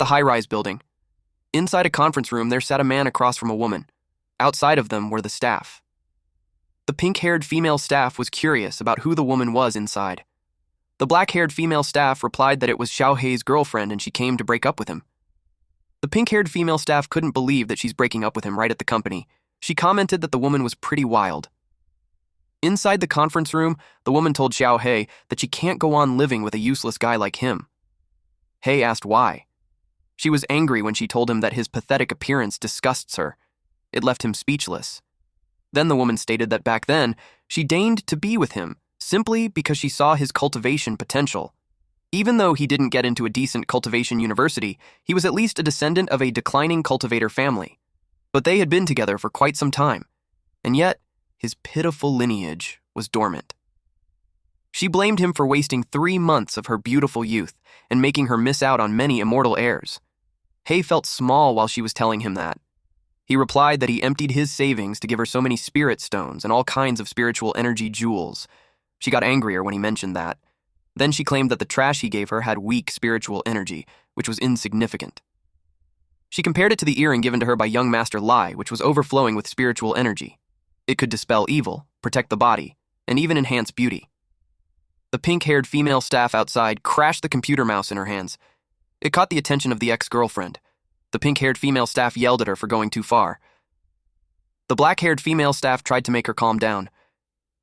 the high-rise building. Inside a conference room, there sat a man across from a woman. Outside of them were the staff. The pink-haired female staff was curious about who the woman was inside. The black-haired female staff replied that it was Xiaohei's girlfriend and she came to break up with him. The pink-haired female staff couldn't believe that she's breaking up with him right at the company. She commented that the woman was pretty wild. Inside the conference room, the woman told Xiaohei that she can't go on living with a useless guy like him. Hei asked why. She was angry when she told him that his pathetic appearance disgusts her. It left him speechless. Then the woman stated that back then, she deigned to be with him simply because she saw his cultivation potential. Even though he didn't get into a decent cultivation university, he was at least a descendant of a declining cultivator family. But they had been together for quite some time, and yet his pitiful lineage was dormant. She blamed him for wasting 3 months of her beautiful youth and making her miss out on many immortal heirs. Hei felt small while she was telling him that. He replied that he emptied his savings to give her so many spirit stones and all kinds of spiritual energy jewels. She got angrier when he mentioned that. Then she claimed that the trash he gave her had weak spiritual energy, which was insignificant. She compared it to the earring given to her by young Master Lai, which was overflowing with spiritual energy. It could dispel evil, protect the body, and even enhance beauty. The pink-haired female staff outside crashed the computer mouse in her hands. It caught the attention of the ex-girlfriend. The pink-haired female staff yelled at her for going too far. The black-haired female staff tried to make her calm down.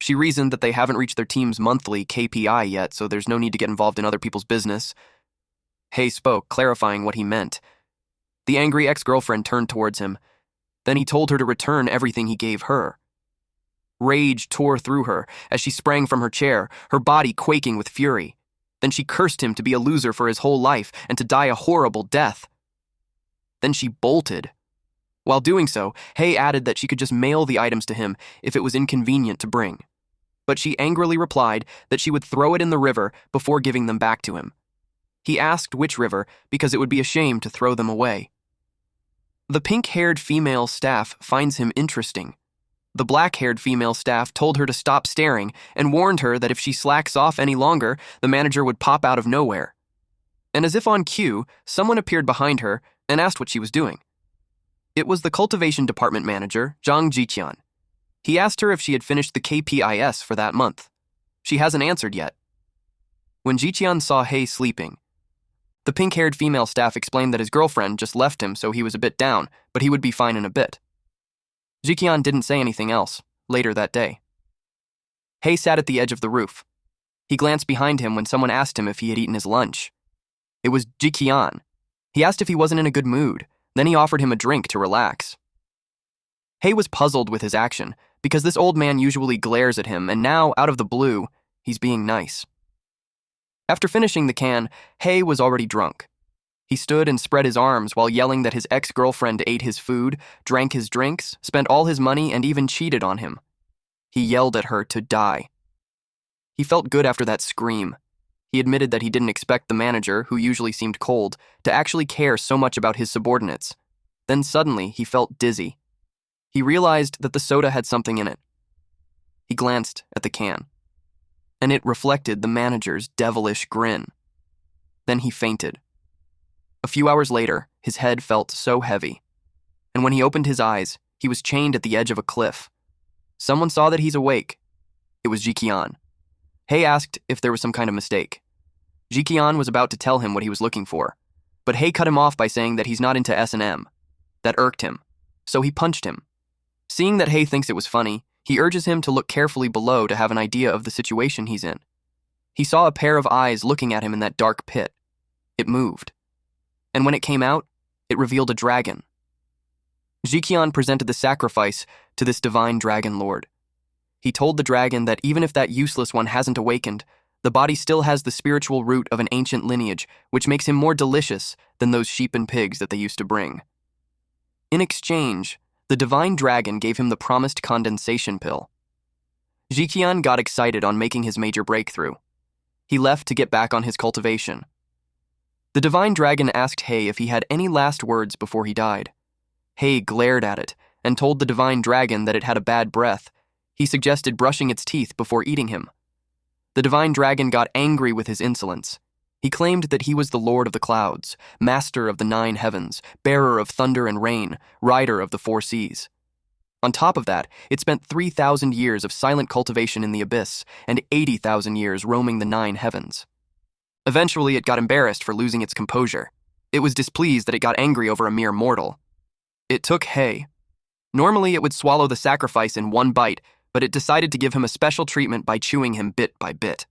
She reasoned that they haven't reached their team's monthly KPI yet, so there's no need to get involved in other people's business. Hei spoke, clarifying what he meant. The angry ex-girlfriend turned towards him. Then he told her to return everything he gave her. Rage tore through her as she sprang from her chair, her body quaking with fury. Then she cursed him to be a loser for his whole life and to die a horrible death. Then she bolted. While doing so, Hei added that she could just mail the items to him if it was inconvenient to bring. But she angrily replied that she would throw it in the river before giving them back to him. He asked which river because it would be a shame to throw them away. The pink-haired female staff finds him interesting. The black-haired female staff told her to stop staring and warned her that if she slacks off any longer, the manager would pop out of nowhere. And as if on cue, someone appeared behind her and asked what she was doing. It was the cultivation department manager, Zhang Jiqian. He asked her if she had finished the KPIs for that month. She hasn't answered yet. When Jiqian saw Hei sleeping, the pink-haired female staff explained that his girlfriend just left him so he was a bit down, but he would be fine in a bit. Jiqian didn't say anything else later that day. Hei sat at the edge of the roof. He glanced behind him when someone asked him if he had eaten his lunch. It was Jiqian. He asked if he wasn't in a good mood. Then he offered him a drink to relax. Hei was puzzled with his action because this old man usually glares at him, and now, out of the blue, he's being nice. After finishing the can, Hei was already drunk. He stood and spread his arms while yelling that his ex-girlfriend ate his food, drank his drinks, spent all his money, and even cheated on him. He yelled at her to die. He felt good after that scream. He admitted that he didn't expect the manager, who usually seemed cold, to actually care so much about his subordinates. Then suddenly, he felt dizzy. He realized that the soda had something in it. He glanced at the can, and it reflected the manager's devilish grin. Then he fainted. A few hours later, his head felt so heavy, and when he opened his eyes, he was chained at the edge of a cliff. Someone saw that he's awake. It was Jiqian. Hei asked if there was some kind of mistake. Jiqian was about to tell him what he was looking for, but Hei cut him off by saying that he's not into S&M. That irked him, so he punched him. Seeing that Hei thinks it was funny, he urges him to look carefully below to have an idea of the situation he's in. He saw a pair of eyes looking at him in that dark pit. It moved. And when it came out, it revealed a dragon. Jiqian presented the sacrifice to this divine dragon lord. He told the dragon that even if that useless one hasn't awakened, the body still has the spiritual root of an ancient lineage, which makes him more delicious than those sheep and pigs that they used to bring. In exchange, the divine dragon gave him the promised condensation pill. Jiqian got excited on making his major breakthrough. He left to get back on his cultivation. The divine dragon asked Hei if he had any last words before he died. Hei glared at it and told the divine dragon that it had a bad breath. He suggested brushing its teeth before eating him. The divine dragon got angry with his insolence. He claimed that he was the Lord of the Clouds, master of the 9 heavens, bearer of thunder and rain, rider of the 4 seas. On top of that, it spent 3,000 years of silent cultivation in the abyss and 80,000 years roaming the 9 heavens. Eventually, it got embarrassed for losing its composure. It was displeased that it got angry over a mere mortal. It took Hay. Normally, it would swallow the sacrifice in one bite, but it decided to give him a special treatment by chewing him bit by bit.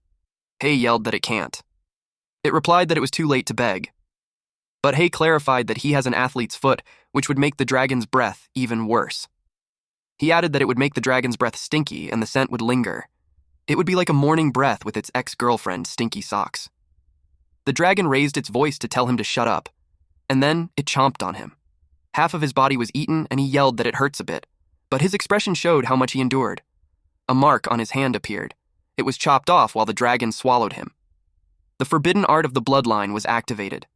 Hay yelled that it can't. It replied that it was too late to beg. But Hay clarified that he has an athlete's foot, which would make the dragon's breath even worse. He added that it would make the dragon's breath stinky and the scent would linger. It would be like a morning breath with its ex-girlfriend, Stinky Socks. The dragon raised its voice to tell him to shut up, and then it chomped on him. Half of his body was eaten and he yelled that it hurts a bit, but his expression showed how much he endured. A mark on his hand appeared. It was chopped off while the dragon swallowed him. The forbidden art of the bloodline was activated.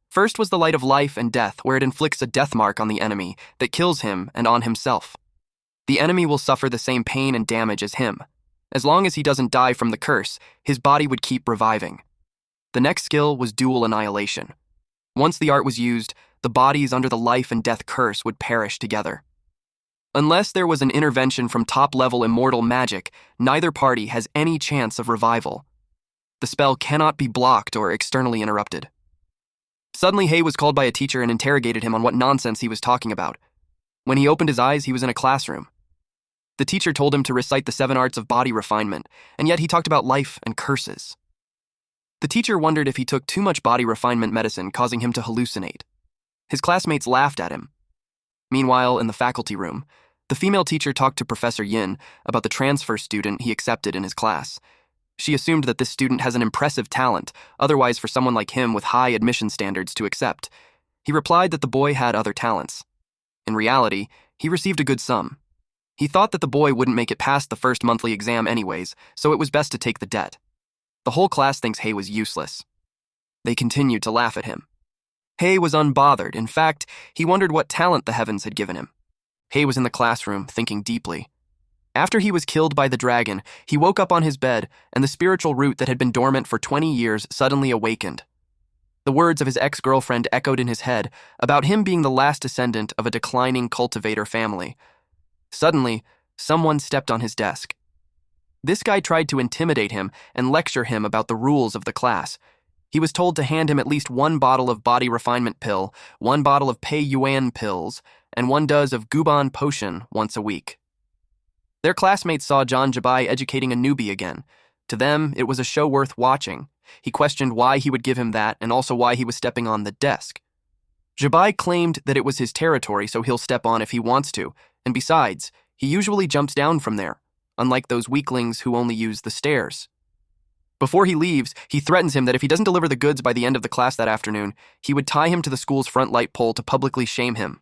First was the light of life and death, where it inflicts a death mark on the enemy that kills him and on himself. The enemy will suffer the same pain and damage as him. As long as he doesn't die from the curse, his body would keep reviving. The next skill was dual annihilation. Once the art was used, the bodies under the life and death curse would perish together. Unless there was an intervention from top-level immortal magic, neither party has any chance of revival. The spell cannot be blocked or externally interrupted. Suddenly, Hay was called by a teacher and interrogated him on what nonsense he was talking about. When he opened his eyes, he was in a classroom. The teacher told him to recite the 7 arts of body refinement, and yet he talked about life and curses. The teacher wondered if he took too much body refinement medicine, causing him to hallucinate. His classmates laughed at him. Meanwhile, in the faculty room, the female teacher talked to Professor Yin about the transfer student he accepted in his class. She assumed that this student has an impressive talent, otherwise for someone like him with high admission standards to accept. He replied that the boy had other talents. In reality, he received a good sum. He thought that the boy wouldn't make it past the first monthly exam anyways, so it was best to take the debt. The whole class thinks Hay was useless. They continued to laugh at him. Hay was unbothered. In fact, he wondered what talent the heavens had given him. Hay was in the classroom, thinking deeply. After he was killed by the dragon, he woke up on his bed, and the spiritual root that had been dormant for 20 years suddenly awakened. The words of his ex-girlfriend echoed in his head about him being the last descendant of a declining cultivator family. Suddenly, someone stepped on his desk. This guy tried to intimidate him and lecture him about the rules of the class. He was told to hand him at least 1 bottle of body refinement pill, 1 bottle of Pei Yuan pills, and 1 dose of Guban potion once a week. Their classmates saw John Jabai educating a newbie again. To them, it was a show worth watching. He questioned why he would give him that and also why he was stepping on the desk. Jabai claimed that it was his territory, so he'll step on if he wants to, and besides, he usually jumps down from there, unlike those weaklings who only use the stairs. Before he leaves, he threatens him that if he doesn't deliver the goods by the end of the class that afternoon, he would tie him to the school's front light pole to publicly shame him.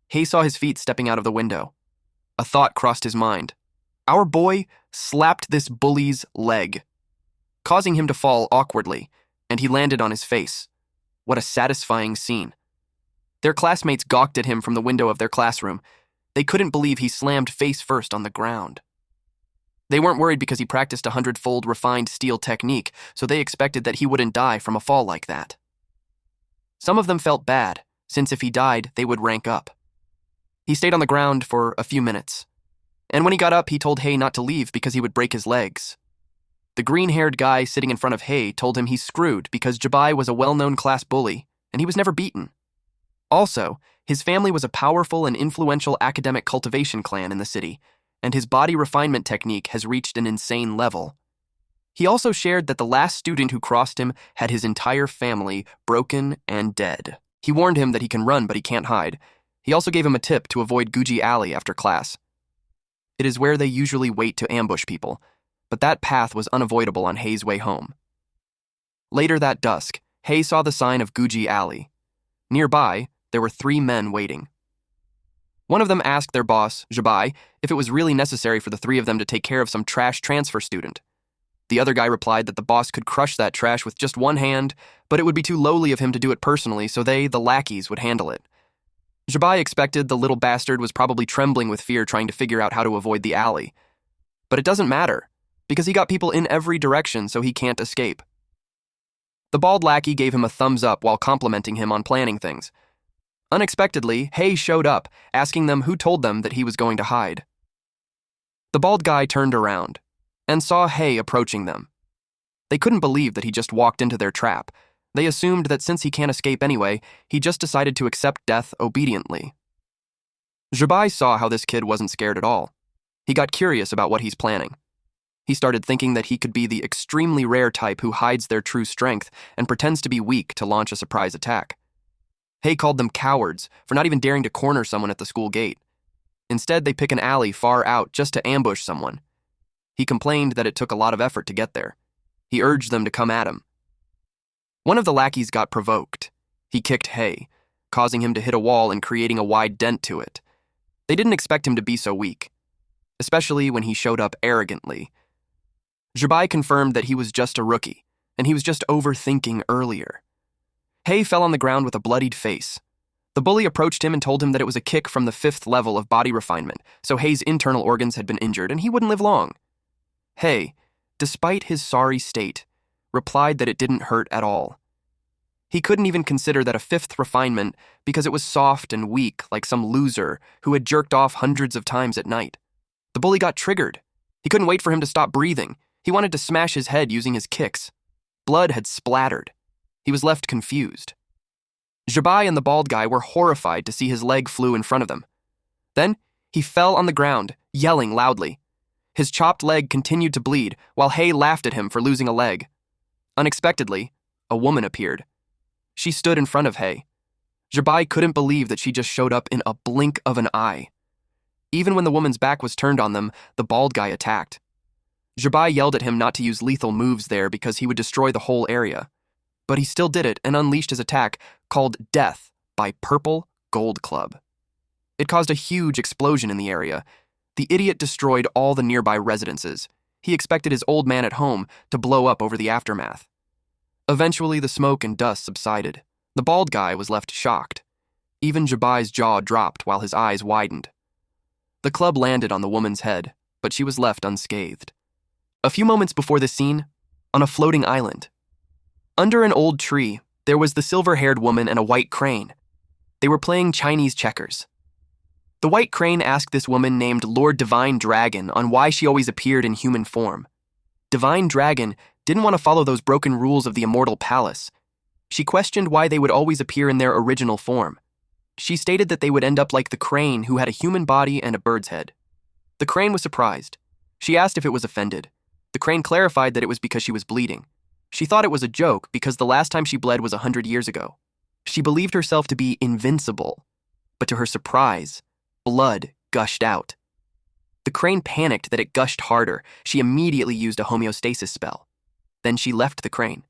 Hay saw his feet stepping out of the window. A thought crossed his mind. Our boy slapped this bully's leg, causing him to fall awkwardly, and he landed on his face. What a satisfying scene. Their classmates gawked at him from the window of their classroom. They couldn't believe he slammed face first on the ground. They weren't worried because he practiced a 100-fold refined steel technique, so they expected that he wouldn't die from a fall like that. Some of them felt bad, since if he died, they would rank up. He stayed on the ground for a few minutes, and when he got up, he told Hay not to leave because he would break his legs. The green-haired guy sitting in front of Hay told him he's screwed because Jabai was a well-known class bully, and he was never beaten. Also, his family was a powerful and influential academic cultivation clan in the city, and his body refinement technique has reached an insane level. He also shared that the last student who crossed him had his entire family broken and dead. He warned him that he can run but he can't hide. He also gave him a tip to avoid Guji Alley after class. It is where they usually wait to ambush people, but that path was unavoidable on Hay's way home. Later that dusk, Hay saw the sign of Guji Alley. Nearby, there were 3 men waiting. One of them asked their boss, Jabai, if it was really necessary for the 3 of them to take care of some trash transfer student. The other guy replied that the boss could crush that trash with just 1 hand, but it would be too lowly of him to do it personally, so they, the lackeys, would handle it. Jabai expected the little bastard was probably trembling with fear trying to figure out how to avoid the alley. But it doesn't matter, because he got people in every direction so he can't escape. The bald lackey gave him a thumbs up while complimenting him on planning things. Unexpectedly, Hay showed up, asking them who told them that he was going to hide. The bald guy turned around and saw Hay approaching them. They couldn't believe that he just walked into their trap. They assumed that since he can't escape anyway, he just decided to accept death obediently. Zhibai saw how this kid wasn't scared at all. He got curious about what he's planning. He started thinking that he could be the extremely rare type who hides their true strength and pretends to be weak to launch a surprise attack. Hay called them cowards for not even daring to corner someone at the school gate. Instead, they pick an alley far out just to ambush someone. He complained that it took a lot of effort to get there. He urged them to come at him. One of the lackeys got provoked. He kicked Hay, causing him to hit a wall and creating a wide dent to it. They didn't expect him to be so weak, especially when he showed up arrogantly. Zhibai confirmed that he was just a rookie, and he was just overthinking earlier. Hay fell on the ground with a bloodied face. The bully approached him and told him that it was a kick from the 5th level of body refinement, so Hay's internal organs had been injured and he wouldn't live long. Hay, despite his sorry state, replied that it didn't hurt at all. He couldn't even consider that a 5th refinement because it was soft and weak like some loser who had jerked off hundreds of times at night. The bully got triggered. He couldn't wait for him to stop breathing. He wanted to smash his head using his kicks. Blood had splattered. He was left confused. Zhibai and the bald guy were horrified to see his leg flew in front of them. Then, he fell on the ground, yelling loudly. His chopped leg continued to bleed, while Hay laughed at him for losing a leg. Unexpectedly, a woman appeared. She stood in front of Hay. Zhibai couldn't believe that she just showed up in a blink of an eye. Even when the woman's back was turned on them, the bald guy attacked. Zhibai yelled at him not to use lethal moves there because he would destroy the whole area. But he still did it and unleashed his attack, called Death by Purple Gold Club. It caused a huge explosion in the area. The idiot destroyed all the nearby residences. He expected his old man at home to blow up over the aftermath. Eventually, the smoke and dust subsided. The bald guy was left shocked. Even Zhibai's jaw dropped while his eyes widened. The club landed on the woman's head, but she was left unscathed. A few moments before the scene, on a floating island, under an old tree, there was the silver-haired woman and a white crane. They were playing Chinese checkers. The white crane asked this woman named Lord Divine Dragon on why she always appeared in human form. Divine Dragon didn't want to follow those broken rules of the immortal palace. She questioned why they would always appear in their original form. She stated that they would end up like the crane who had a human body and a bird's head. The crane was surprised. She asked if it was offended. The crane clarified that it was because she was bleeding. She thought it was a joke because the last time she bled was 100 years ago. She believed herself to be invincible, but to her surprise, blood gushed out. The crane panicked that it gushed harder. She immediately used a homeostasis spell. Then she left the crane.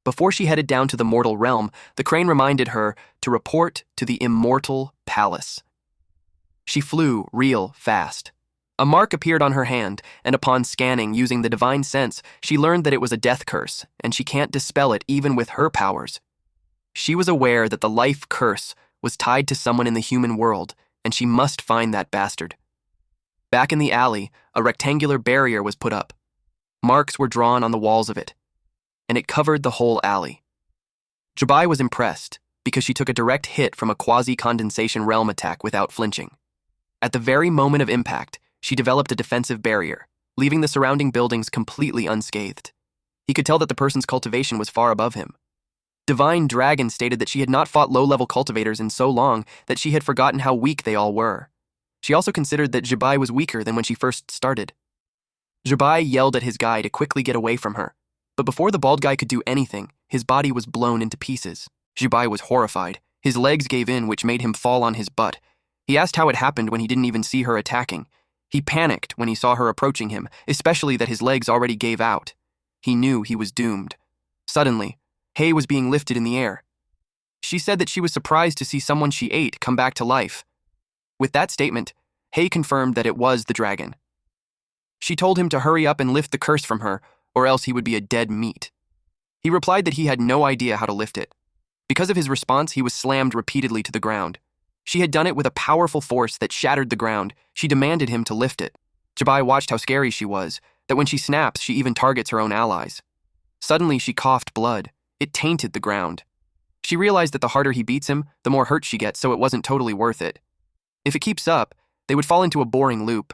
Before she headed down to the mortal realm, the crane reminded her to report to the immortal palace. She flew real fast. A mark appeared on her hand, and upon scanning using the divine sense, she learned that it was a death curse, and she can't dispel it even with her powers. She was aware that the life curse was tied to someone in the human world, and she must find that bastard. Back in the alley, a rectangular barrier was put up. Marks were drawn on the walls of it, and it covered the whole alley. Zhibai was impressed because she took a direct hit from a quasi-condensation realm attack without flinching. At the very moment of impact, she developed a defensive barrier, leaving the surrounding buildings completely unscathed. He could tell that the person's cultivation was far above him. Divine Dragon stated that she had not fought low-level cultivators in so long that she had forgotten how weak they all were. She also considered that Zhibai was weaker than when she first started. Zhibai yelled at his guy to quickly get away from her, but before the bald guy could do anything, his body was blown into pieces. Zhibai was horrified. His legs gave in, which made him fall on his butt. He asked how it happened when he didn't even see her attacking. He panicked when he saw her approaching him, especially that his legs already gave out. He knew he was doomed. Suddenly, Hay was being lifted in the air. She said that she was surprised to see someone she ate come back to life. With that statement, Hay confirmed that it was the dragon. She told him to hurry up and lift the curse from her, or else he would be a dead meat. He replied that he had no idea how to lift it. Because of his response, he was slammed repeatedly to the ground. She had done it with a powerful force that shattered the ground. She demanded him to lift it. Zhibai watched how scary she was, that when she snaps, she even targets her own allies. Suddenly, she coughed blood. It tainted the ground. She realized that the harder he beats him, the more hurt she gets, so it wasn't totally worth it. If it keeps up, they would fall into a boring loop.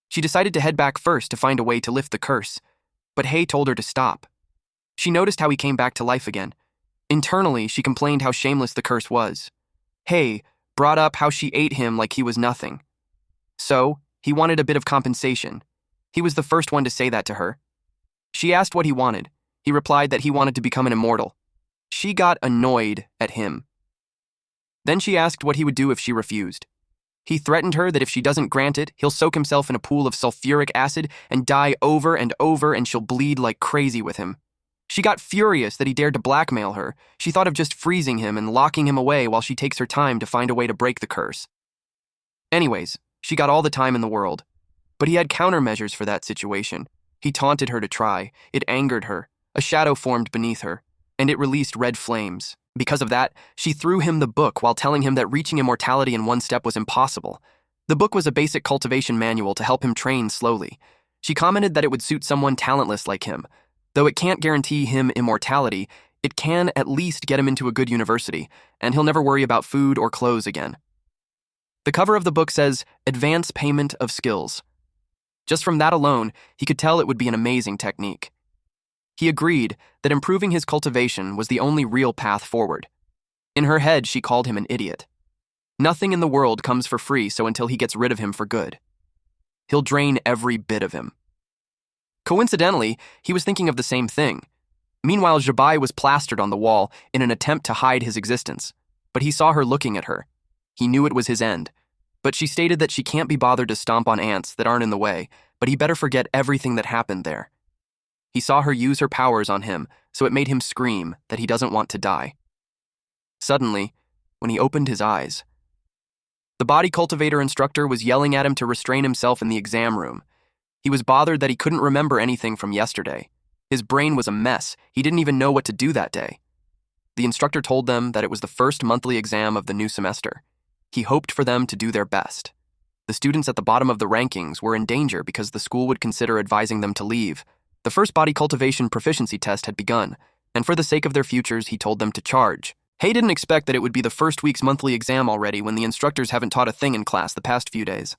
She decided to head back first to find a way to lift the curse, but Hei told her to stop. She noticed how he came back to life again. Internally, she complained how shameless the curse was. Hei brought up how she ate him like he was nothing. So, he wanted a bit of compensation. He was the first one to say that to her. She asked what he wanted. He replied that he wanted to become an immortal. She got annoyed at him. Then she asked what he would do if she refused. He threatened her that if she doesn't grant it, he'll soak himself in a pool of sulfuric acid and die over and over, and she'll bleed like crazy with him. She got furious that he dared to blackmail her. She thought of just freezing him and locking him away while she takes her time to find a way to break the curse. Anyways, she got all the time in the world. But he had countermeasures for that situation. He taunted her to try. It angered her. A shadow formed beneath her, and it released red flames. Because of that, she threw him the book while telling him that reaching immortality in one step was impossible. The book was a basic cultivation manual to help him train slowly. She commented that it would suit someone talentless like him. Though it can't guarantee him immortality, it can at least get him into a good university, and he'll never worry about food or clothes again. The cover of the book says, "Advance Payment of Skills." Just from that alone, he could tell it would be an amazing technique. He agreed that improving his cultivation was the only real path forward. In her head, she called him an idiot. Nothing in the world comes for free, so until he gets rid of him for good, he'll drain every bit of him. Coincidentally, he was thinking of the same thing. Meanwhile, Jabai was plastered on the wall in an attempt to hide his existence, but he saw her looking at her. He knew it was his end, but she stated that she can't be bothered to stomp on ants that aren't in the way, but he better forget everything that happened there. He saw her use her powers on him, so it made him scream that he doesn't want to die. Suddenly, when he opened his eyes, the body cultivator instructor was yelling at him to restrain himself in the exam room. He was bothered that he couldn't remember anything from yesterday. His brain was a mess. He didn't even know what to do that day. The instructor told them that it was the first monthly exam of the new semester. He hoped for them to do their best. The students at the bottom of the rankings were in danger because the school would consider advising them to leave. The first body cultivation proficiency test had begun, and for the sake of their futures, he told them to charge. Hei didn't expect that it would be the first week's monthly exam already when the instructors haven't taught a thing in class the past few days.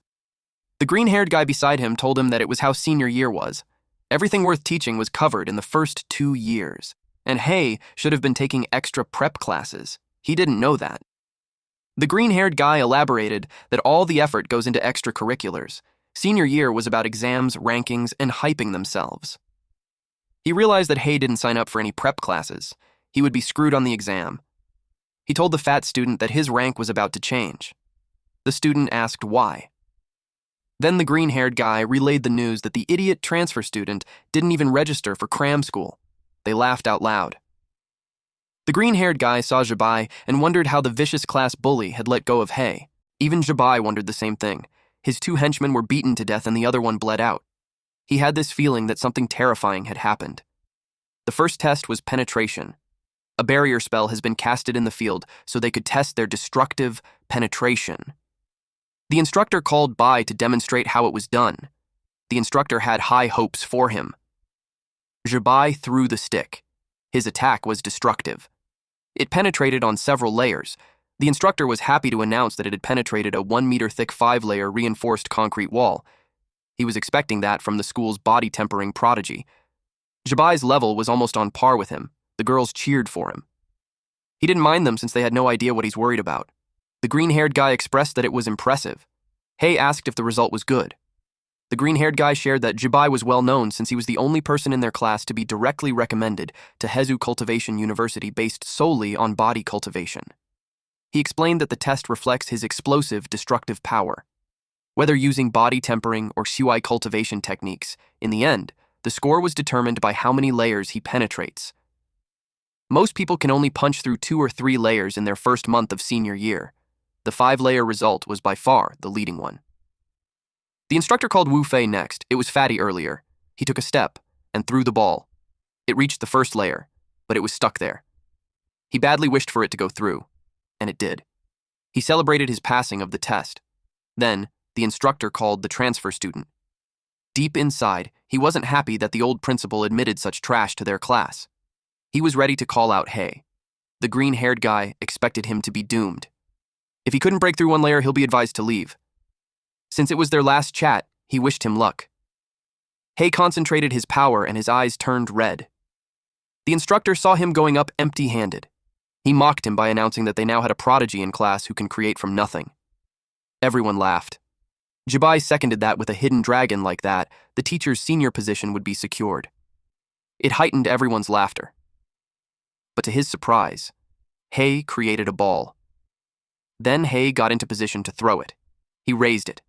The green-haired guy beside him told him that it was how senior year was. Everything worth teaching was covered in the first 2 years, and Hei should have been taking extra prep classes. He didn't know that. The green-haired guy elaborated that all the effort goes into extracurriculars. Senior year was about exams, rankings, and hyping themselves. He realized that Hei didn't sign up for any prep classes. He would be screwed on the exam. He told the fat student that his rank was about to change. The student asked why. Then the green-haired guy relayed the news that the idiot transfer student didn't even register for cram school. They laughed out loud. The green-haired guy saw Jabai and wondered how the vicious class bully had let go of Hei. Even Jabai wondered the same thing. His 2 henchmen were beaten to death and the other one bled out. He had this feeling that something terrifying had happened. The first test was penetration. A barrier spell has been casted in the field so they could test their destructive penetration. The instructor called Bai to demonstrate how it was done. The instructor had high hopes for him. Jabai threw the stick. His attack was destructive. It penetrated on several layers. The instructor was happy to announce that it had penetrated a 1-meter-thick 5-layer reinforced concrete wall. He was expecting that from the school's body-tempering prodigy. Jabai's level was almost on par with him. The girls cheered for him. He didn't mind them since they had no idea what he's worried about. The green-haired guy expressed that it was impressive. Hei asked if the result was good. The green-haired guy shared that Jabai was well known since he was the only person in their class to be directly recommended to Hezu Cultivation University based solely on body cultivation. He explained that the test reflects his explosive, destructive power. Whether using body tempering or shui cultivation techniques, in the end, the score was determined by how many layers he penetrates. Most people can only punch through 2 or 3 layers in their first month of senior year. The 5-layer result was by far the leading one. The instructor called Wu Fei next. It was Fatty earlier. He took a step and threw the ball. It reached the first layer, but it was stuck there. He badly wished for it to go through, and it did. He celebrated his passing of the test. Then, the instructor called the transfer student. Deep inside, he wasn't happy that the old principal admitted such trash to their class. He was ready to call out Hey. The green-haired guy expected him to be doomed. If he couldn't break through one layer, he'll be advised to leave. Since it was their last chat, he wished him luck. Hey concentrated his power and his eyes turned red. The instructor saw him going up empty-handed. He mocked him by announcing that they now had a prodigy in class who can create from nothing. Everyone laughed. Jabai seconded that with a hidden dragon like that, the teacher's senior position would be secured. It heightened everyone's laughter. But to his surprise, Hey created a ball. Then Hey got into position to throw it. He raised it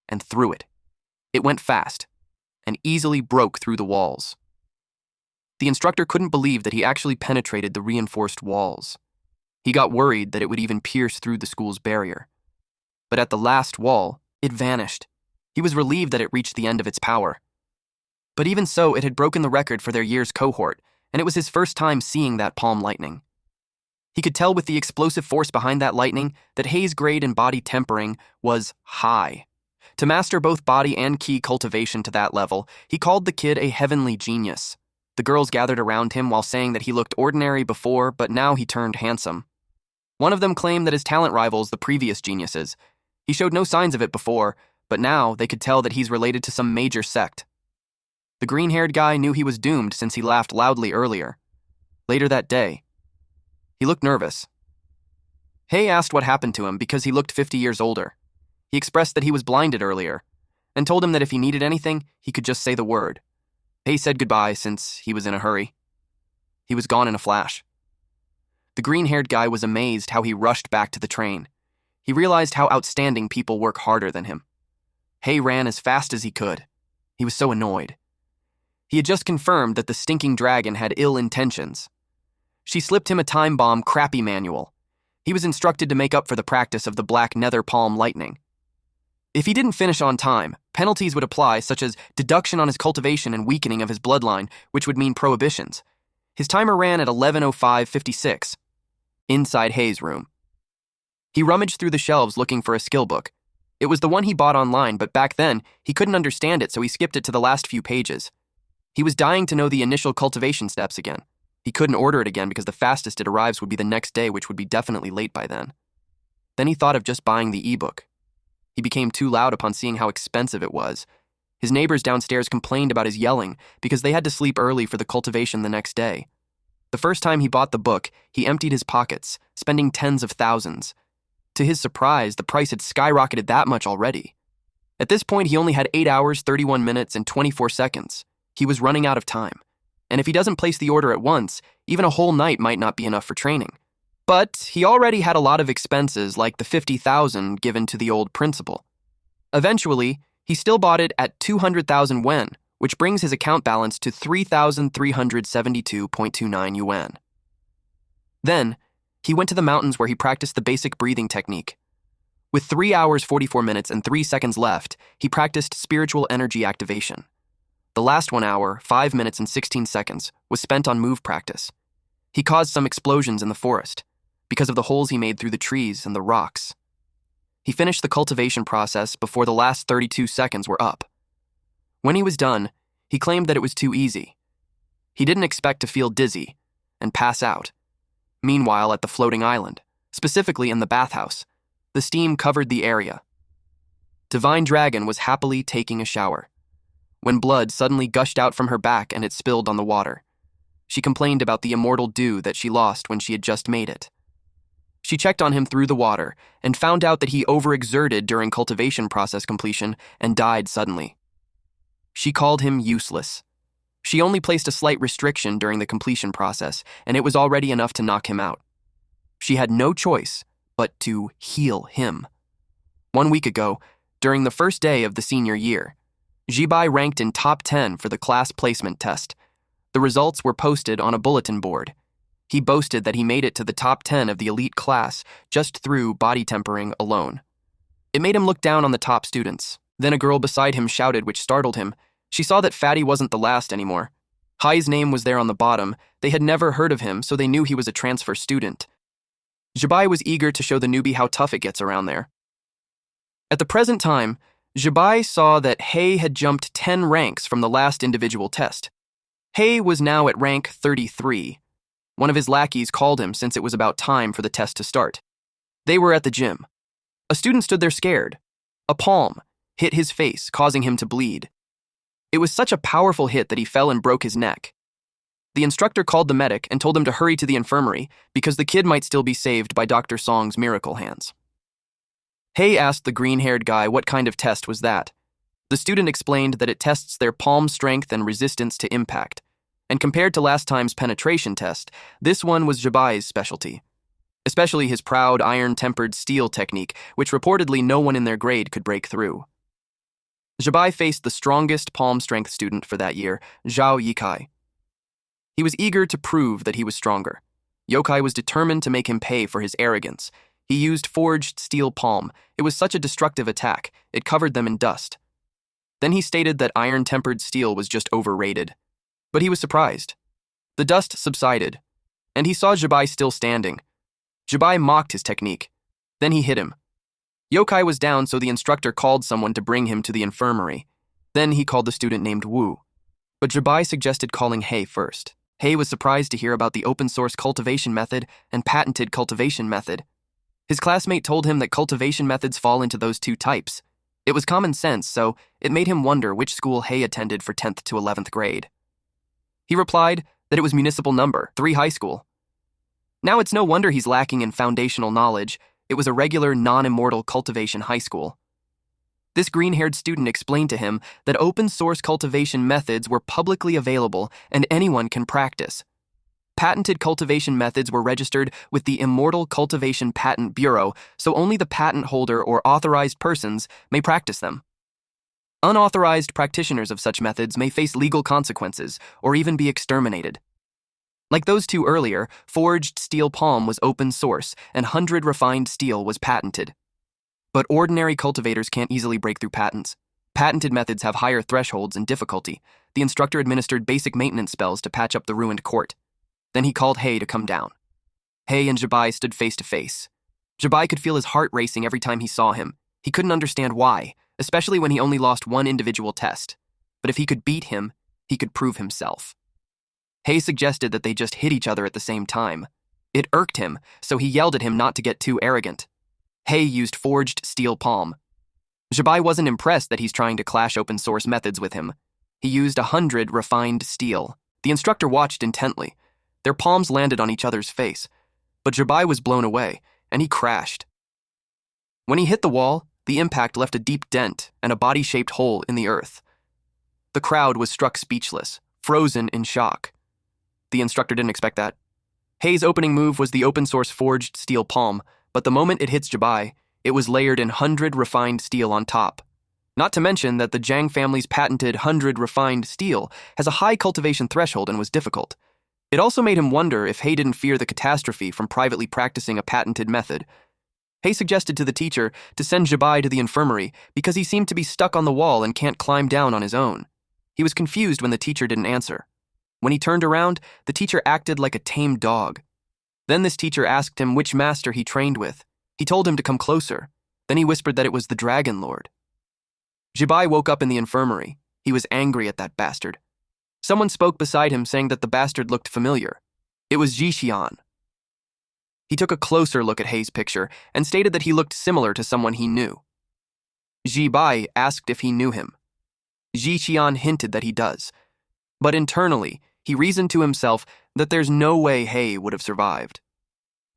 and threw it. It went fast and easily broke through the walls. The instructor couldn't believe that he actually penetrated the reinforced walls. He got worried that it would even pierce through the school's barrier. But at the last wall, it vanished. He was relieved that it reached the end of its power. But even so, it had broken the record for their year's cohort, and it was his first time seeing that palm lightning. He could tell with the explosive force behind that lightning that Hay's grade in body tempering was high. To master both body and ki cultivation to that level, he called the kid a heavenly genius. The girls gathered around him while saying that he looked ordinary before, but now he turned handsome. One of them claimed that his talent rivals the previous geniuses. He showed no signs of it before, but now they could tell that he's related to some major sect. The green-haired guy knew he was doomed since he laughed loudly earlier. Later that day, he looked nervous. Hey asked what happened to him because he looked 50 years older. He expressed that he was blinded earlier, and told him that if he needed anything, he could just say the word. Hey said goodbye since he was in a hurry. He was gone in a flash. The green-haired guy was amazed how he rushed back to the train. He realized how outstanding people work harder than him. Hey ran as fast as he could. He was so annoyed. He had just confirmed that the stinking dragon had ill intentions. She slipped him a time bomb crappy manual. He was instructed to make up for the practice of the black nether palm lightning. If he didn't finish on time, penalties would apply, such as deduction on his cultivation and weakening of his bloodline, which would mean prohibitions. His timer ran at 11:05:56. Inside Hay's room. He rummaged through the shelves looking for a skill book. It was the one he bought online, but back then, he couldn't understand it, so he skipped it to the last few pages. He was dying to know the initial cultivation steps again. He couldn't order it again because the fastest it arrives would be the next day, which would be definitely late by then. Then he thought of just buying the ebook. He became too loud upon seeing how expensive it was. His neighbors downstairs complained about his yelling because they had to sleep early for the cultivation the next day. The first time he bought the book, he emptied his pockets, spending tens of thousands. To his surprise, the price had skyrocketed that much already. At this point, he only had 8 hours, 31 minutes, and 24 seconds. He was running out of time. And if he doesn't place the order at once, even a whole night might not be enough for training. But he already had a lot of expenses like the 50,000 given to the old principal. Eventually, he still bought it at 200,000 wen, which brings his account balance to 3,372.29 yuan. Then, he went to the mountains where he practiced the basic breathing technique. With 3 hours, 44 minutes, and 3 seconds left, he practiced spiritual energy activation. The last 1 hour, 5 minutes, and 16 seconds was spent on move practice. He caused some explosions in the forest because of the holes he made through the trees and the rocks. He finished the cultivation process before the last 32 seconds were up. When he was done, he claimed that it was too easy. He didn't expect to feel dizzy and pass out. Meanwhile, at the floating island, specifically in the bathhouse, the steam covered the area. Divine Dragon was happily taking a shower when blood suddenly gushed out from her back and it spilled on the water. She complained about the immortal dew that she lost when she had just made it. She checked on him through the water and found out that he overexerted during cultivation process completion and died suddenly. She called him useless. She only placed a slight restriction during the completion process, and it was already enough to knock him out. She had no choice but to heal him. 1 week ago, during the first day of the senior year, Jibai ranked in top 10 for the class placement test. The results were posted on a bulletin board. He boasted that he made it to the top 10 of the elite class just through body tempering alone. It made him look down on the top students. Then a girl beside him shouted, which startled him. She saw that Fatty wasn't the last anymore. Hai's name was there on the bottom. They had never heard of him, so they knew he was a transfer student. Jibai was eager to show the newbie how tough it gets around there. At the present time, Jibai saw that Hei had jumped 10 ranks from the last individual test. Hei was now at rank 33, One of his lackeys called him since it was about time for the test to start. They were at the gym. A student stood there scared. A palm hit his face, causing him to bleed. It was such a powerful hit that he fell and broke his neck. The instructor called the medic and told him to hurry to the infirmary because the kid might still be saved by Dr. Song's miracle hands. Hei asked the green-haired guy what kind of test was that. The student explained that it tests their palm strength and resistance to impact. And compared to last time's penetration test, this one was Jabai's specialty. Especially his proud iron-tempered steel technique, which reportedly no one in their grade could break through. Jabai faced the strongest palm strength student for that year, Zhao Yikai. He was eager to prove that he was stronger. Yokai was determined to make him pay for his arrogance. He used forged steel palm. It was such a destructive attack, it covered them in dust. Then he stated that iron-tempered steel was just overrated. But he was surprised. The dust subsided, and he saw Jabai still standing. Jabai mocked his technique. Then he hit him. Yokai was down, so the instructor called someone to bring him to the infirmary. Then he called the student named Wu. But Jabai suggested calling Hei first. Hei was surprised to hear about the open-source cultivation method and patented cultivation method. His classmate told him that cultivation methods fall into those two types. It was common sense, so it made him wonder which school Hei attended for 10th to 11th grade. He replied that it was Municipal Number 3 High School. Now it's no wonder he's lacking in foundational knowledge. It was a regular, non-immortal cultivation high school. This green-haired student explained to him that open-source cultivation methods were publicly available and anyone can practice. Patented cultivation methods were registered with the Immortal Cultivation Patent Bureau, so only the patent holder or authorized persons may practice them. Unauthorized practitioners of such methods may face legal consequences or even be exterminated. Like those two earlier, forged steel palm was open source and 100 refined steel was patented. But ordinary cultivators can't easily break through patents. Patented methods have higher thresholds and difficulty. The instructor administered basic maintenance spells to patch up the ruined court. Then he called Hei to come down. Hei and Jabai stood face to face. Jabai could feel his heart racing every time he saw him. He couldn't understand why, especially when he only lost one individual test. But if he could beat him, he could prove himself. Hei suggested that they just hit each other at the same time. It irked him, so he yelled at him not to get too arrogant. Hei used forged steel palm. Jabai wasn't impressed that he's trying to clash open-source methods with him. He used 100 refined steel. The instructor watched intently. Their palms landed on each other's face. But Jabai was blown away, and he crashed. When he hit the wall, the impact left a deep dent and a body-shaped hole in the earth. The crowd was struck speechless, frozen in shock. The instructor didn't expect that. Hei's opening move was the open-source forged steel palm, but the moment it hits Jabai, it was layered in 100 refined steel on top. Not to mention that the Zhang family's patented 100 refined steel has a high cultivation threshold and was difficult. It also made him wonder if Hei didn't fear the catastrophe from privately practicing a patented method. Hei suggested to the teacher to send Jabai to the infirmary because he seemed to be stuck on the wall and can't climb down on his own. He was confused when the teacher didn't answer. When he turned around, the teacher acted like a tame dog. Then this teacher asked him which master he trained with. He told him to come closer. Then he whispered that it was the Dragon Lord. Jabai woke up in the infirmary. He was angry at that bastard. Someone spoke beside him saying that the bastard looked familiar. It was Jixian. He took a closer look at Hei's picture and stated that he looked similar to someone he knew. Jabai asked if he knew him. Jixian hinted that he does. But internally, he reasoned to himself that there's no way Hei would have survived.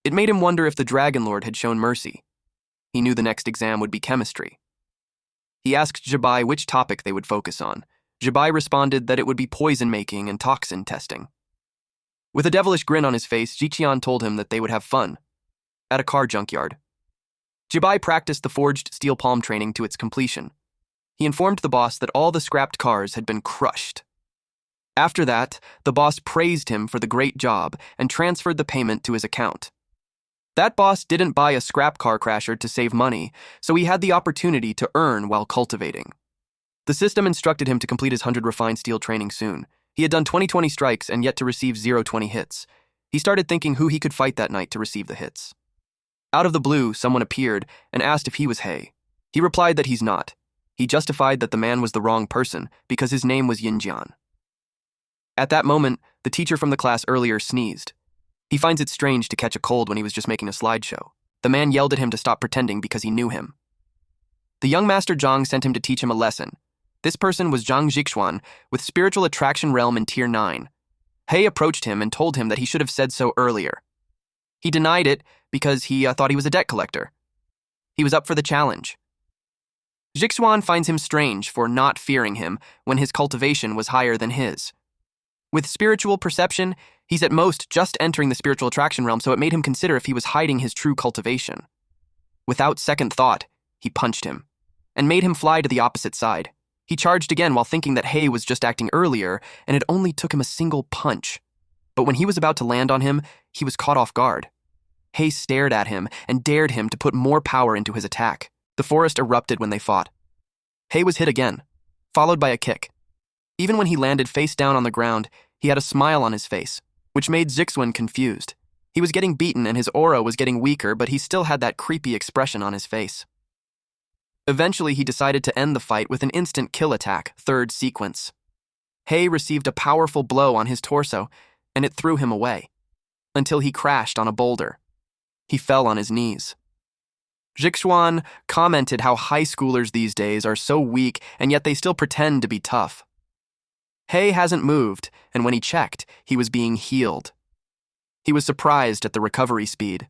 It made him wonder if the Dragon Lord had shown mercy. He knew the next exam would be chemistry. He asked Jabai which topic they would focus on. Jabai responded that it would be poison-making and toxin testing. With a devilish grin on his face, Jixian told him that they would have fun at a car junkyard. Jabai practiced the forged steel palm training to its completion. He informed the boss that all the scrapped cars had been crushed. After that, the boss praised him for the great job and transferred the payment to his account. That boss didn't buy a scrap car crasher to save money, so he had the opportunity to earn while cultivating. The system instructed him to complete his 100 refined steel training soon. He had done 20 strikes and yet to receive 0-20 hits. He started thinking who he could fight that night to receive the hits. Out of the blue, someone appeared and asked if he was Hei. He replied that he's not. He justified that the man was the wrong person because his name was Yinjian. At that moment, the teacher from the class earlier sneezed. He finds it strange to catch a cold when he was just making a slideshow. The man yelled at him to stop pretending because he knew him. The young master Zhang sent him to teach him a lesson. This person was Zhang Zhixuan, with Spiritual Attraction Realm in Tier 9. He approached him and told him that he should have said so earlier. He denied it because he thought he was a debt collector. He was up for the challenge. Zhixuan finds him strange for not fearing him when his cultivation was higher than his. With spiritual perception, he's at most just entering the spiritual attraction realm, so it made him consider if he was hiding his true cultivation. Without second thought, he punched him and made him fly to the opposite side. He charged again while thinking that He was just acting earlier, and it only took him a single punch. But when he was about to land on him, he was caught off guard. He stared at him and dared him to put more power into his attack. The forest erupted when they fought. He was hit again, followed by a kick. Even when he landed face down on the ground, he had a smile on his face, which made Zhixuan confused. He was getting beaten and his aura was getting weaker, but he still had that creepy expression on his face. Eventually, he decided to end the fight with an instant kill attack, third sequence. He received a powerful blow on his torso, and it threw him away, until he crashed on a boulder. He fell on his knees. Zhixuan commented how high schoolers these days are so weak, and yet they still pretend to be tough. He hasn't moved, and when he checked, he was being healed. He was surprised at the recovery speed.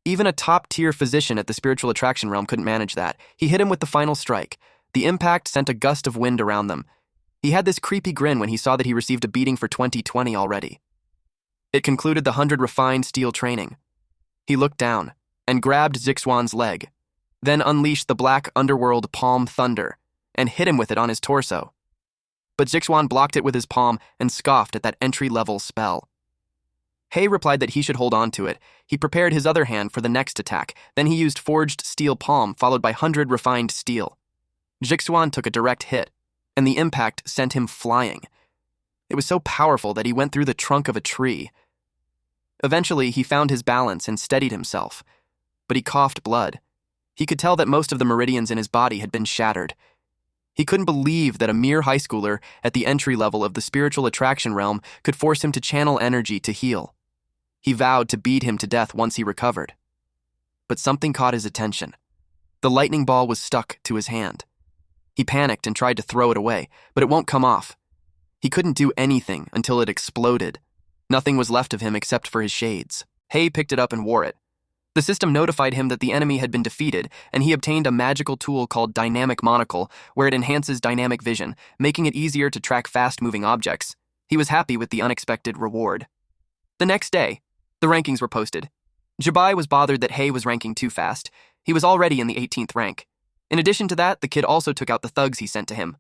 Even a top-tier physician at the spiritual attraction realm couldn't manage that. He hit him with the final strike. The impact sent a gust of wind around them. He had this creepy grin when he saw that he received a beating for 2020 already. It concluded the 100 refined steel training. He looked down and grabbed Zhixuan's leg, then unleashed the black underworld palm thunder and hit him with it on his torso. But Zhixuan blocked it with his palm and scoffed at that entry-level spell. He replied that he should hold on to it. He prepared his other hand for the next attack. Then he used forged steel palm, followed by 100 refined steel. Zhixuan took a direct hit, and the impact sent him flying. It was so powerful that he went through the trunk of a tree. Eventually, he found his balance and steadied himself, but he coughed blood. He could tell that most of the meridians in his body had been shattered. He couldn't believe that a mere high schooler at the entry level of the spiritual attraction realm could force him to channel energy to heal. He vowed to beat him to death once he recovered. But something caught his attention. The lightning ball was stuck to his hand. He panicked and tried to throw it away, but it won't come off. He couldn't do anything until it exploded. Nothing was left of him except for his shades. He picked it up and wore it. The system notified him that the enemy had been defeated, and he obtained a magical tool called Dynamic Monocle, where it enhances dynamic vision, making it easier to track fast-moving objects. He was happy with the unexpected reward. The next day, the rankings were posted. Jabai was bothered that He was ranking too fast. He was already in the 18th rank. In addition to that, the kid also took out the thugs he sent to him.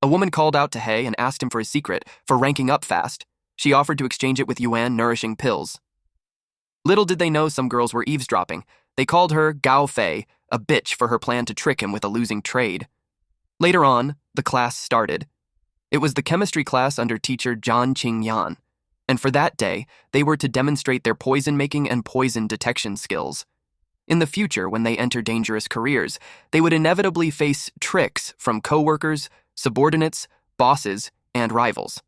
A woman called out to He and asked him for his secret for ranking up fast. She offered to exchange it with Yuan nourishing pills. Little did they know some girls were eavesdropping. They called her Gao Fei, a bitch for her plan to trick him with a losing trade. Later on, the class started. It was the chemistry class under teacher Zhan Qingyan, and for that day, they were to demonstrate their poison-making and poison detection skills. In the future, when they enter dangerous careers, they would inevitably face tricks from coworkers, subordinates, bosses, and rivals.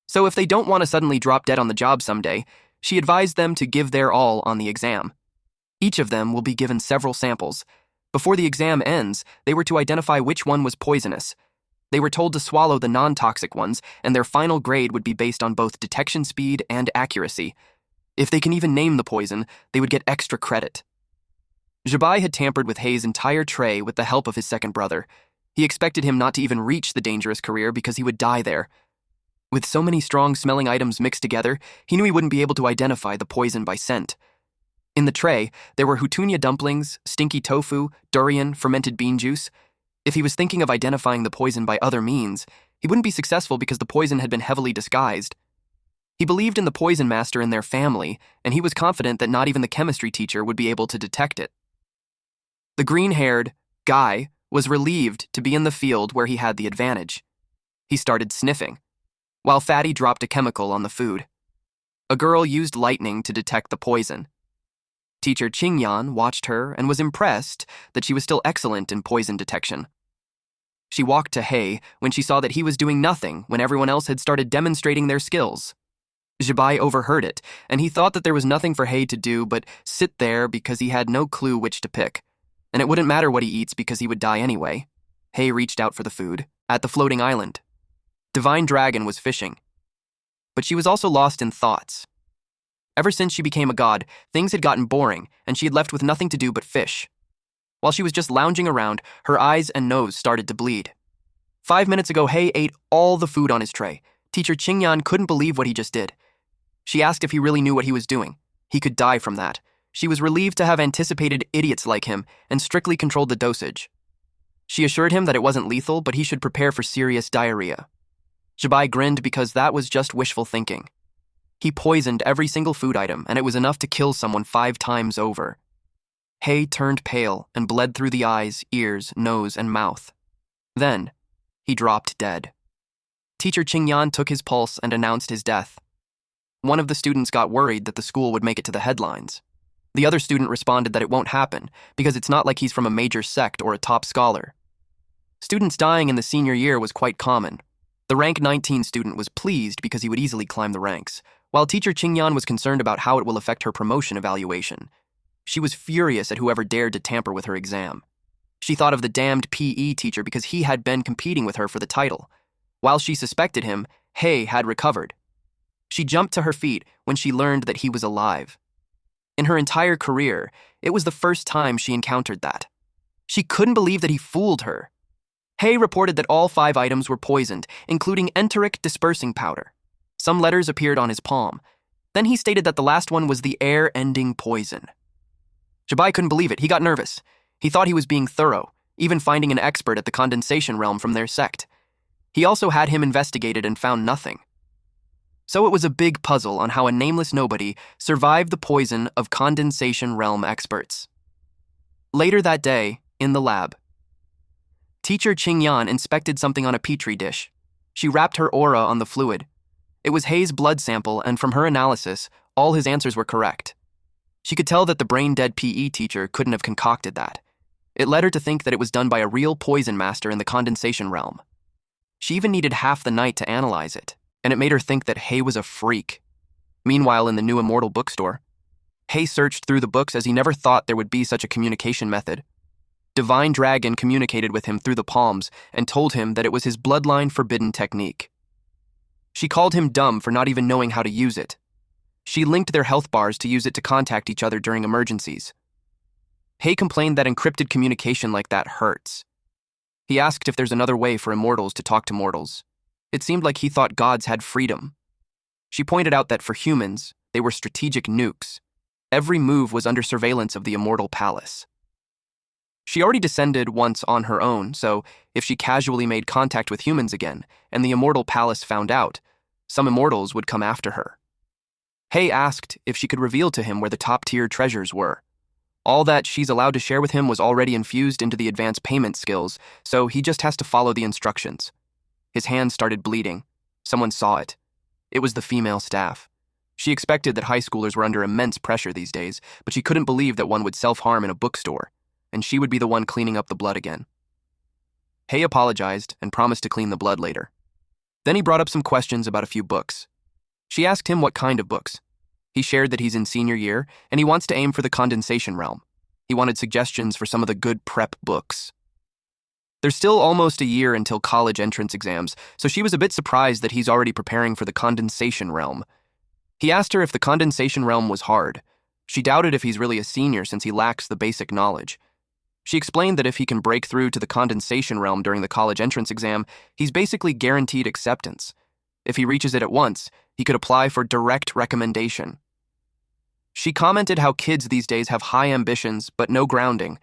So if they don't want to suddenly drop dead on the job someday, she advised them to give their all on the exam. Each of them will be given several samples. Before the exam ends, they were to identify which one was poisonous. They were told to swallow the non-toxic ones, and their final grade would be based on both detection speed and accuracy. If they can even name the poison, they would get extra credit. Jabai had tampered with He's entire tray with the help of his second brother. He expected him not to even reach the dangerous career because he would die there. With so many strong-smelling items mixed together, he knew he wouldn't be able to identify the poison by scent. In the tray, there were hutunya dumplings, stinky tofu, durian, fermented bean juice. If he was thinking of identifying the poison by other means, he wouldn't be successful because the poison had been heavily disguised. He believed in the poison master and their family, and he was confident that not even the chemistry teacher would be able to detect it. The green-haired guy was relieved to be in the field where he had the advantage. He started sniffing, while Fatty dropped a chemical on the food. A girl used lightning to detect the poison. Teacher Qingyan watched her and was impressed that she was still excellent in poison detection. She walked to He when she saw that he was doing nothing when everyone else had started demonstrating their skills. Jibai overheard it, and he thought that there was nothing for Hei to do but sit there because he had no clue which to pick. And it wouldn't matter what he eats because he would die anyway. Hei reached out for the food at the floating island. Divine Dragon was fishing. But she was also lost in thoughts. Ever since she became a god, things had gotten boring, and she had left with nothing to do but fish. While she was just lounging around, her eyes and nose started to bleed. 5 minutes ago, Hei ate all the food on his tray. Teacher Qingyan couldn't believe what he just did. She asked if he really knew what he was doing. He could die from that. She was relieved to have anticipated idiots like him and strictly controlled the dosage. She assured him that it wasn't lethal, but he should prepare for serious diarrhea. Jibai grinned because that was just wishful thinking. He poisoned every single food item, and it was enough to kill someone 5 times over. Hei turned pale and bled through the eyes, ears, nose, and mouth. Then, he dropped dead. Teacher Qingyan took his pulse and announced his death. One of the students got worried that the school would make it to the headlines. The other student responded that it won't happen because it's not like he's from a major sect or a top scholar. Students dying in the senior year was quite common. The rank 19 student was pleased because he would easily climb the ranks, while Teacher Qingyan was concerned about how it will affect her promotion evaluation. She was furious at whoever dared to tamper with her exam. She thought of the damned PE teacher because he had been competing with her for the title. While she suspected him, Hei had recovered. She jumped to her feet when she learned that he was alive. In her entire career, it was the first time she encountered that. She couldn't believe that he fooled her. Hei reported that all 5 items were poisoned, including enteric dispersing powder. Some letters appeared on his palm. Then he stated that the last one was the air-ending poison. Jibai couldn't believe it. He got nervous. He thought he was being thorough, even finding an expert at the condensation realm from their sect. He also had him investigated and found nothing. So it was a big puzzle on how a nameless nobody survived the poison of condensation realm experts. Later that day, in the lab, Teacher Qingyan inspected something on a petri dish. She wrapped her aura on the fluid. It was Hei's blood sample, and from her analysis, all his answers were correct. She could tell that the brain-dead PE teacher couldn't have concocted that. It led her to think that it was done by a real poison master in the condensation realm. She even needed half the night to analyze it, and it made her think that Hei was a freak. Meanwhile, in the new Immortal bookstore, Hei searched through the books as he never thought there would be such a communication method. Divine Dragon communicated with him through the palms and told him that it was his bloodline forbidden technique. She called him dumb for not even knowing how to use it. She linked their health bars to use it to contact each other during emergencies. Hei complained that encrypted communication like that hurts. He asked if there's another way for immortals to talk to mortals. It seemed like he thought gods had freedom. She pointed out that for humans, they were strategic nukes. Every move was under surveillance of the immortal palace. She already descended once on her own, so if she casually made contact with humans again, and the immortal palace found out, some immortals would come after her. Hei asked if she could reveal to him where the top-tier treasures were. All that she's allowed to share with him was already infused into the advanced payment skills, so he just has to follow the instructions. His hands started bleeding. Someone saw it. It was the female staff. She expected that high schoolers were under immense pressure these days, but she couldn't believe that one would self-harm in a bookstore, and she would be the one cleaning up the blood again. Hei apologized and promised to clean the blood later. Then he brought up some questions about a few books. She asked him what kind of books. He shared that he's in senior year, and he wants to aim for the condensation realm. He wanted suggestions for some of the good prep books. There's still almost a year until college entrance exams, so she was a bit surprised that he's already preparing for the condensation realm. He asked her if the condensation realm was hard. She doubted if he's really a senior since he lacks the basic knowledge. She explained that if he can break through to the condensation realm during the college entrance exam, he's basically guaranteed acceptance. If he reaches it at once, he could apply for direct recommendation. She commented how kids these days have high ambitions but no grounding.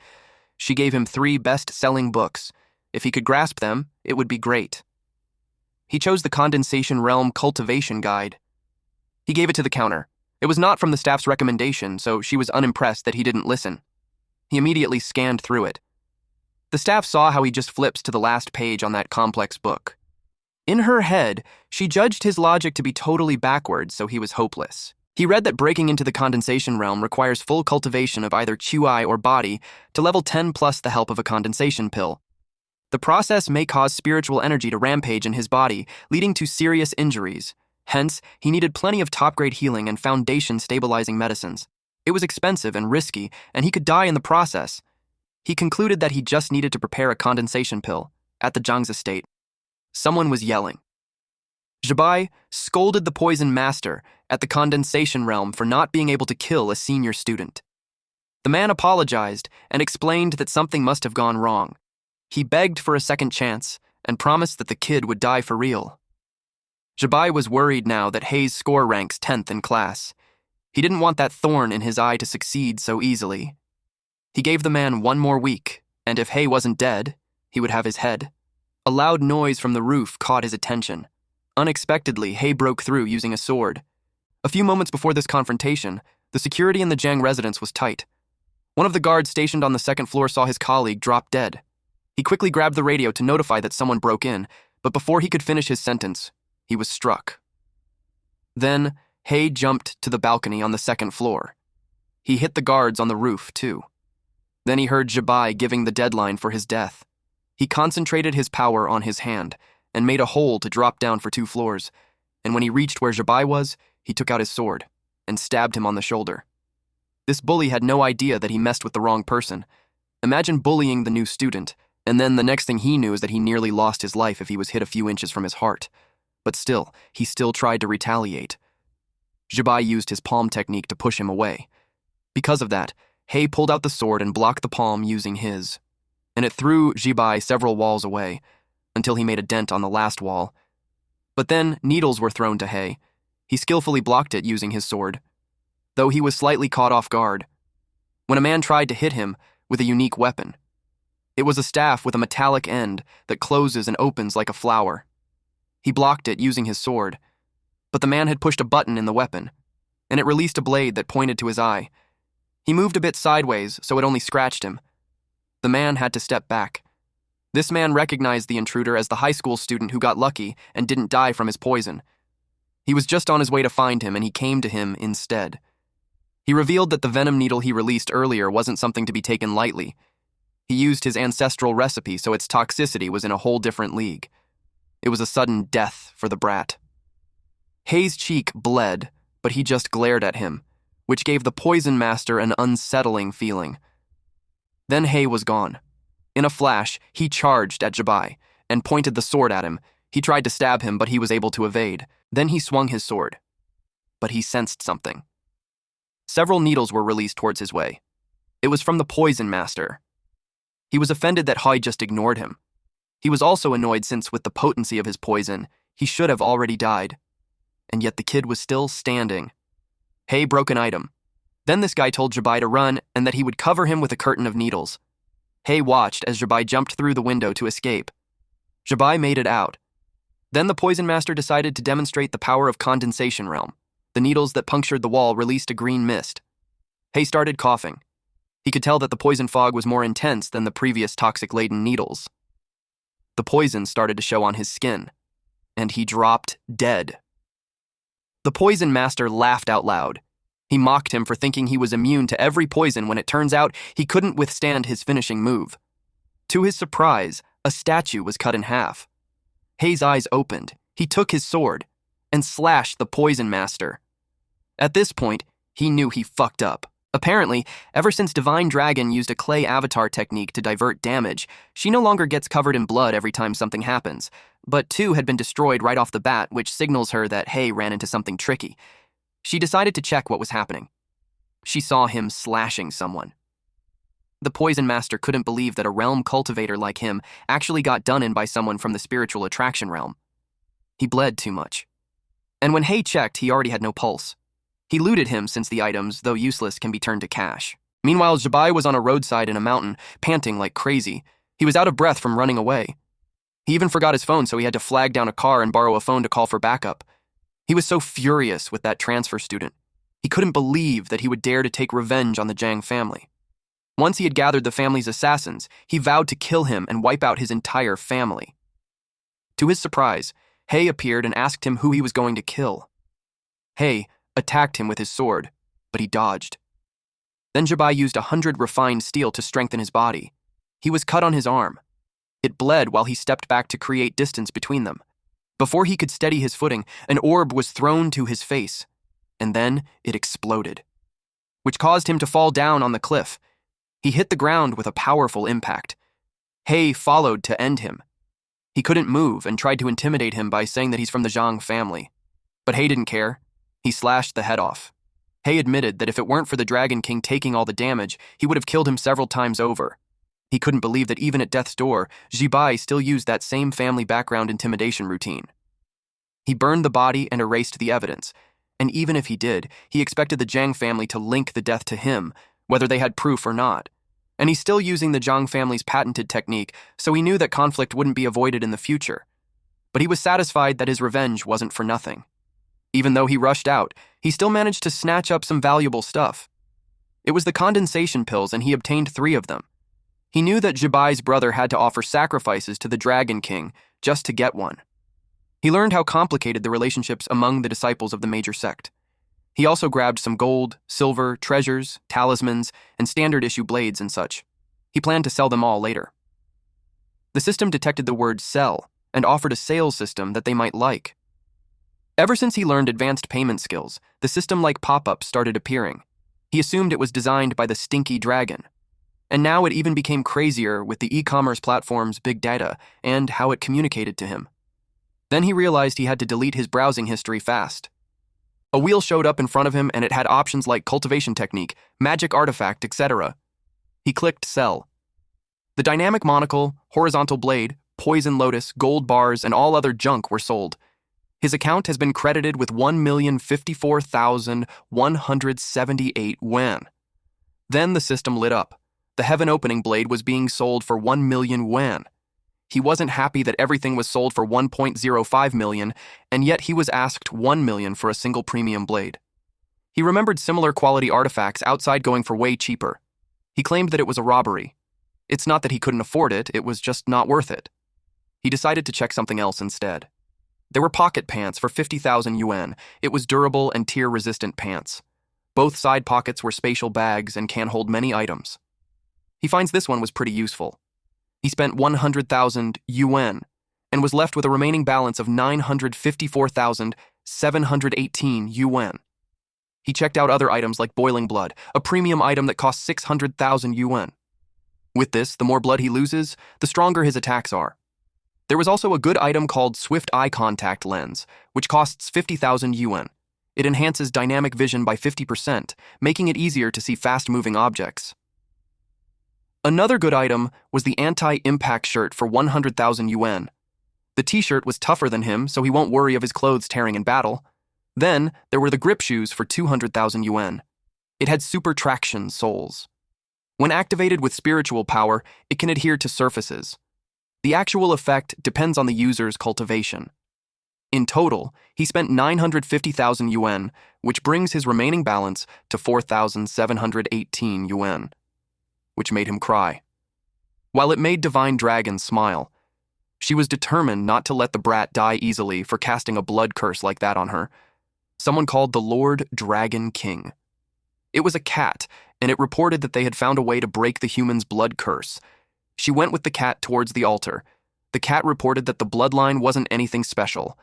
She gave him 3 best-selling books. If he could grasp them, it would be great. He chose the Condensation Realm Cultivation Guide. He gave it to the counter. It was not from the staff's recommendation, so she was unimpressed that he didn't listen. He immediately scanned through it. The staff saw how he just flips to the last page on that complex book. In her head, she judged his logic to be totally backwards, so he was hopeless. He read that breaking into the condensation realm requires full cultivation of either Qi or body to level 10 plus the help of a condensation pill. The process may cause spiritual energy to rampage in his body, leading to serious injuries. Hence, he needed plenty of top-grade healing and foundation-stabilizing medicines. It was expensive and risky, and he could die in the process. He concluded that he just needed to prepare a condensation pill at the Zhang's estate. Someone was yelling. Zhibai scolded the poison master at the condensation realm for not being able to kill a senior student. The man apologized and explained that something must have gone wrong. He begged for a second chance and promised that the kid would die for real. Zhibai was worried now that Hei's score ranks 10th in class. He didn't want that thorn in his eye to succeed so easily. He gave the man 1 more week, and if Hei wasn't dead, he would have his head. A loud noise from the roof caught his attention. Unexpectedly, Hei broke through using a sword. A few moments before this confrontation, the security in the Zhang residence was tight. One of the guards stationed on the 2nd floor saw his colleague drop dead. He quickly grabbed the radio to notify that someone broke in, but before he could finish his sentence, he was struck. Then, Hei jumped to the balcony on the 2nd floor. He hit the guards on the roof, too. Then he heard Zhibai giving the deadline for his death. He concentrated his power on his hand and made a hole to drop down for 2 floors, and when he reached where Zhibai was, he took out his sword and stabbed him on the shoulder. This bully had no idea that he messed with the wrong person. Imagine bullying the new student, and then the next thing he knew is that he nearly lost his life if he was hit a few inches from his heart. But still, he still tried to retaliate. Zhibai used his palm technique to push him away. Because of that, Hei pulled out the sword and blocked the palm using his, and it threw Zhibai several walls away, until he made a dent on the last wall. But then needles were thrown to Hei. He skillfully blocked it using his sword, though he was slightly caught off guard when a man tried to hit him with a unique weapon. It was a staff with a metallic end that closes and opens like a flower. He blocked it using his sword, but the man had pushed a button in the weapon, and it released a blade that pointed to his eye. He moved a bit sideways, so it only scratched him. The man had to step back. This man recognized the intruder as the high school student who got lucky and didn't die from his poison. He was just on his way to find him, and he came to him instead. He revealed that the venom needle he released earlier wasn't something to be taken lightly. He used his ancestral recipe, so its toxicity was in a whole different league. It was a sudden death for the brat. Hei's cheek bled, but he just glared at him, which gave the poison master an unsettling feeling. Then Hei was gone. In a flash, he charged at Zhibai and pointed the sword at him. He tried to stab him, but he was able to evade. Then he swung his sword. But he sensed something. Several needles were released towards his way. It was from the poison master. He was offended that Hei just ignored him. He was also annoyed since, with the potency of his poison, he should have already died. And yet the kid was still standing. Hei broke an item. Then this guy told Zhibai to run and that he would cover him with a curtain of needles. Hei watched as Zhibai jumped through the window to escape. Zhibai made it out. Then the poison master decided to demonstrate the power of condensation realm. The needles that punctured the wall released a green mist. Hei started coughing. He could tell that the poison fog was more intense than the previous toxic-laden needles. The poison started to show on his skin, and he dropped dead. The poison master laughed out loud. He mocked him for thinking he was immune to every poison when it turns out he couldn't withstand his finishing move. To his surprise, a statue was cut in half. Hei's eyes opened. He took his sword and slashed the poison master. At this point, he knew he fucked up. Apparently, ever since Divine Dragon used a clay avatar technique to divert damage, she no longer gets covered in blood every time something happens. But 2 had been destroyed right off the bat, which signals her that Hei ran into something tricky. She decided to check what was happening. She saw him slashing someone. The poison master couldn't believe that a realm cultivator like him actually got done in by someone from the spiritual attraction realm. He bled too much. And when Hei checked, he already had no pulse. He looted him since the items, though useless, can be turned to cash. Meanwhile, Zhibai was on a roadside in a mountain, panting like crazy. He was out of breath from running away. He even forgot his phone, so he had to flag down a car and borrow a phone to call for backup. He was so furious with that transfer student. He couldn't believe that he would dare to take revenge on the Zhang family. Once he had gathered the family's assassins, he vowed to kill him and wipe out his entire family. To his surprise, Hei appeared and asked him who he was going to kill. Hei attacked him with his sword, but he dodged. Then Zhibai used 100 refined steel to strengthen his body. He was cut on his arm. It bled while he stepped back to create distance between them. Before he could steady his footing, an orb was thrown to his face, and then it exploded, which caused him to fall down on the cliff. He hit the ground with a powerful impact. Hei followed to end him. He couldn't move and tried to intimidate him by saying that he's from the Zhang family. But Hei didn't care. He slashed the head off. Hei admitted that if it weren't for the Dragon King taking all the damage, he would have killed him several times over. He couldn't believe that even at death's door, Jibai still used that same family background intimidation routine. He burned the body and erased the evidence, and even if he did, he expected the Zhang family to link the death to him, whether they had proof or not. And he's still using the Zhang family's patented technique, so he knew that conflict wouldn't be avoided in the future. But he was satisfied that his revenge wasn't for nothing. Even though he rushed out, he still managed to snatch up some valuable stuff. It was the condensation pills, and he obtained 3 of them. He knew that Jibai's brother had to offer sacrifices to the Dragon King just to get one. He learned how complicated the relationships among the disciples of the major sect. He also grabbed some gold, silver, treasures, talismans, and standard-issue blades and such. He planned to sell them all later. The system detected the word sell and offered a sales system that they might like. Ever since he learned advanced payment skills, the system-like pop-ups started appearing. He assumed it was designed by the Stinky Dragon. And now it even became crazier with the e-commerce platform's big data and how it communicated to him. Then he realized he had to delete his browsing history fast. A wheel showed up in front of him and it had options like cultivation technique, magic artifact, etc. He clicked sell. The dynamic monocle, horizontal blade, poison lotus, gold bars, and all other junk were sold. His account has been credited with 1,054,178 yuan. Then the system lit up. The heaven opening blade was being sold for 1 million yuan. He wasn't happy that everything was sold for 1.05 million, and yet he was asked 1 million for a single premium blade. He remembered similar quality artifacts outside going for way cheaper. He claimed that it was a robbery. It's not that he couldn't afford it, it was just not worth it. He decided to check something else instead. There were pocket pants for 50,000 yuan. It was durable and tear-resistant pants. Both side pockets were spatial bags and can hold many items. He finds this one was pretty useful. He spent 100,000 yuan and was left with a remaining balance of 954,718 yuan. He checked out other items like boiling blood, a premium item that costs 600,000 yuan. With this, the more blood he loses, the stronger his attacks are. There was also a good item called Swift Eye Contact Lens, which costs 50,000 yuan. It enhances dynamic vision by 50%, making it easier to see fast-moving objects. Another good item was the anti-impact shirt for 100,000 yuan. The t-shirt was tougher than him, so he won't worry of his clothes tearing in battle. Then, there were the grip shoes for 200,000 yuan. It had super traction soles. When activated with spiritual power, it can adhere to surfaces. The actual effect depends on the user's cultivation. In total, he spent 950,000 yuan, which brings his remaining balance to 4,718 yuan, which made him cry. While it made Divine Dragon smile, she was determined not to let the brat die easily for casting a blood curse like that on her. Someone called the Lord Dragon King. It was a cat, and it reported that they had found a way to break the human's blood curse. She went with the cat towards the altar. The cat reported that the bloodline wasn't anything special.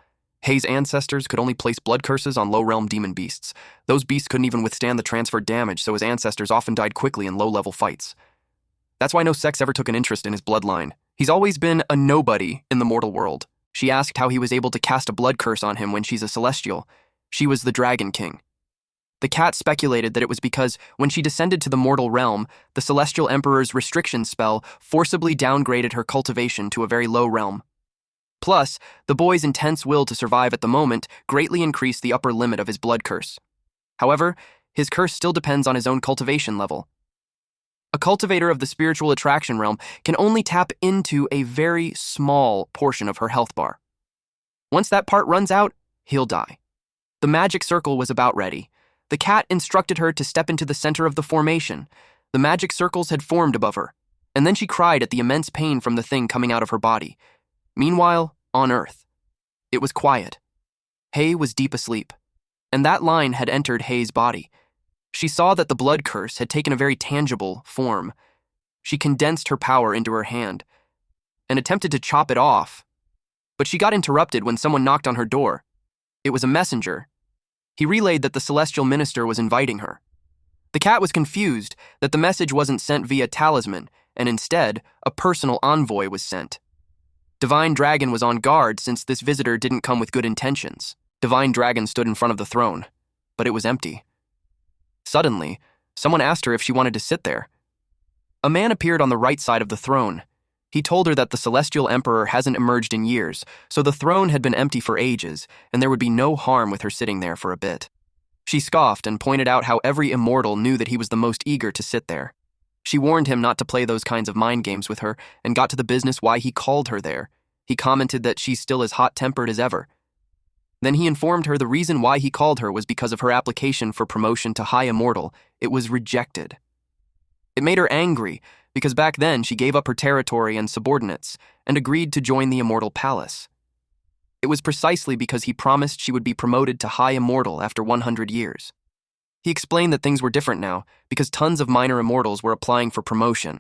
Hei's ancestors could only place blood curses on low-realm demon beasts. Those beasts couldn't even withstand the transferred damage, so his ancestors often died quickly in low-level fights. That's why no sex ever took an interest in his bloodline. He's always been a nobody in the mortal world. She asked how he was able to cast a blood curse on him when she's a celestial. She was the Dragon King. The cat speculated that it was because when she descended to the mortal realm, the Celestial Emperor's restriction spell forcibly downgraded her cultivation to a very low realm. Plus, the boy's intense will to survive at the moment greatly increased the upper limit of his blood curse. However, his curse still depends on his own cultivation level. A cultivator of the spiritual attraction realm can only tap into a very small portion of her health bar. Once that part runs out, he'll die. The magic circle was about ready. The cat instructed her to step into the center of the formation. The magic circles had formed above her, and then she cried at the immense pain from the thing coming out of her body. Meanwhile, on Earth, it was quiet. Hei was deep asleep, and that line had entered Hei's body. She saw that the blood curse had taken a very tangible form. She condensed her power into her hand and attempted to chop it off, but she got interrupted when someone knocked on her door. It was a messenger. He relayed that the celestial minister was inviting her. The cat was confused that the message wasn't sent via talisman, and instead, a personal envoy was sent. Divine Dragon was on guard since this visitor didn't come with good intentions. Divine Dragon stood in front of the throne, but it was empty. Suddenly, someone asked her if she wanted to sit there. A man appeared on the right side of the throne. He told her that the Celestial Emperor hasn't emerged in years, so the throne had been empty for ages, and there would be no harm with her sitting there for a bit. She scoffed and pointed out how every immortal knew that he was the most eager to sit there. She warned him not to play those kinds of mind games with her and got to the business why he called her there. He commented that she's still as hot-tempered as ever. Then he informed her the reason why he called her was because of her application for promotion to High Immortal. It was rejected. It made her angry because back then she gave up her territory and subordinates and agreed to join the Immortal Palace. It was precisely because he promised she would be promoted to High Immortal after 100 years. He explained that things were different now because tons of minor immortals were applying for promotion.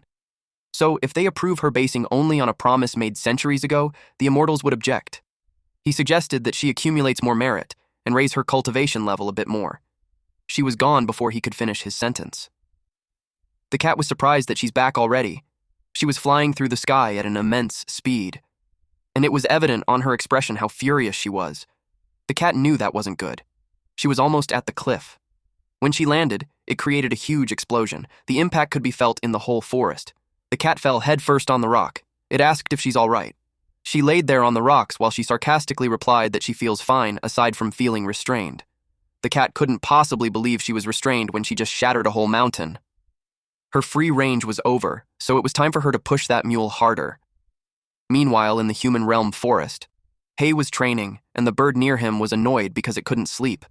So if they approve her basing only on a promise made centuries ago, the immortals would object. He suggested that she accumulates more merit and raise her cultivation level a bit more. She was gone before he could finish his sentence. The cat was surprised that she's back already. She was flying through the sky at an immense speed, and it was evident on her expression how furious she was. The cat knew that wasn't good. She was almost at the cliff. When she landed, it created a huge explosion. The impact could be felt in the whole forest. The cat fell headfirst on the rock. It asked if she's all right. She laid there on the rocks while she sarcastically replied that she feels fine aside from feeling restrained. The cat couldn't possibly believe she was restrained when she just shattered a whole mountain. Her free range was over, so it was time for her to push that mule harder. Meanwhile, in the human realm forest, Hay was training, and the bird near him was annoyed because it couldn't sleep.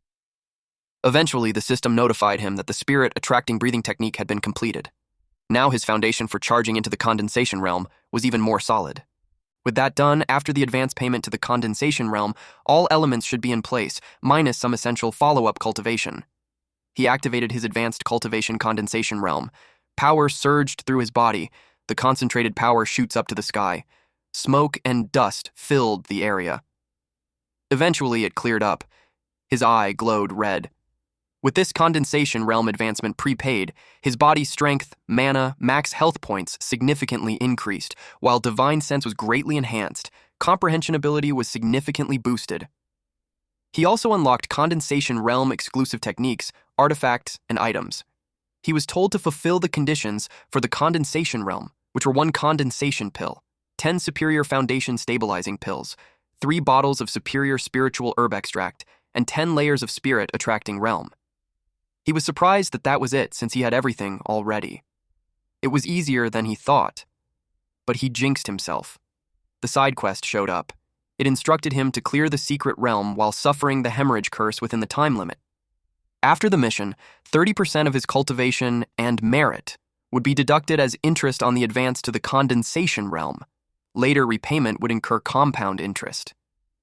Eventually, the system notified him that the spirit attracting breathing technique had been completed. Now his foundation for charging into the condensation realm was even more solid. With that done, after the advance payment to the condensation realm, all elements should be in place, minus some essential follow-up cultivation. He activated his advanced cultivation condensation realm. Power surged through his body. The concentrated power shoots up to the sky. Smoke and dust filled the area. Eventually, it cleared up. His eye glowed red. With this condensation realm advancement prepaid, his body's strength, mana, max health points significantly increased, while divine sense was greatly enhanced. Comprehension ability was significantly boosted. He also unlocked condensation realm exclusive techniques, artifacts, and items. He was told to fulfill the conditions for the condensation realm, which were 1 condensation pill, 10 superior foundation stabilizing pills, 3 bottles of superior spiritual herb extract, and 10 layers of spirit attracting realm. He was surprised that that was it since he had everything already. It was easier than he thought, but he jinxed himself. The side quest showed up. It instructed him to clear the secret realm while suffering the hemorrhage curse within the time limit. After the mission, 30% of his cultivation and merit would be deducted as interest on the advance to the condensation realm. Later repayment would incur compound interest.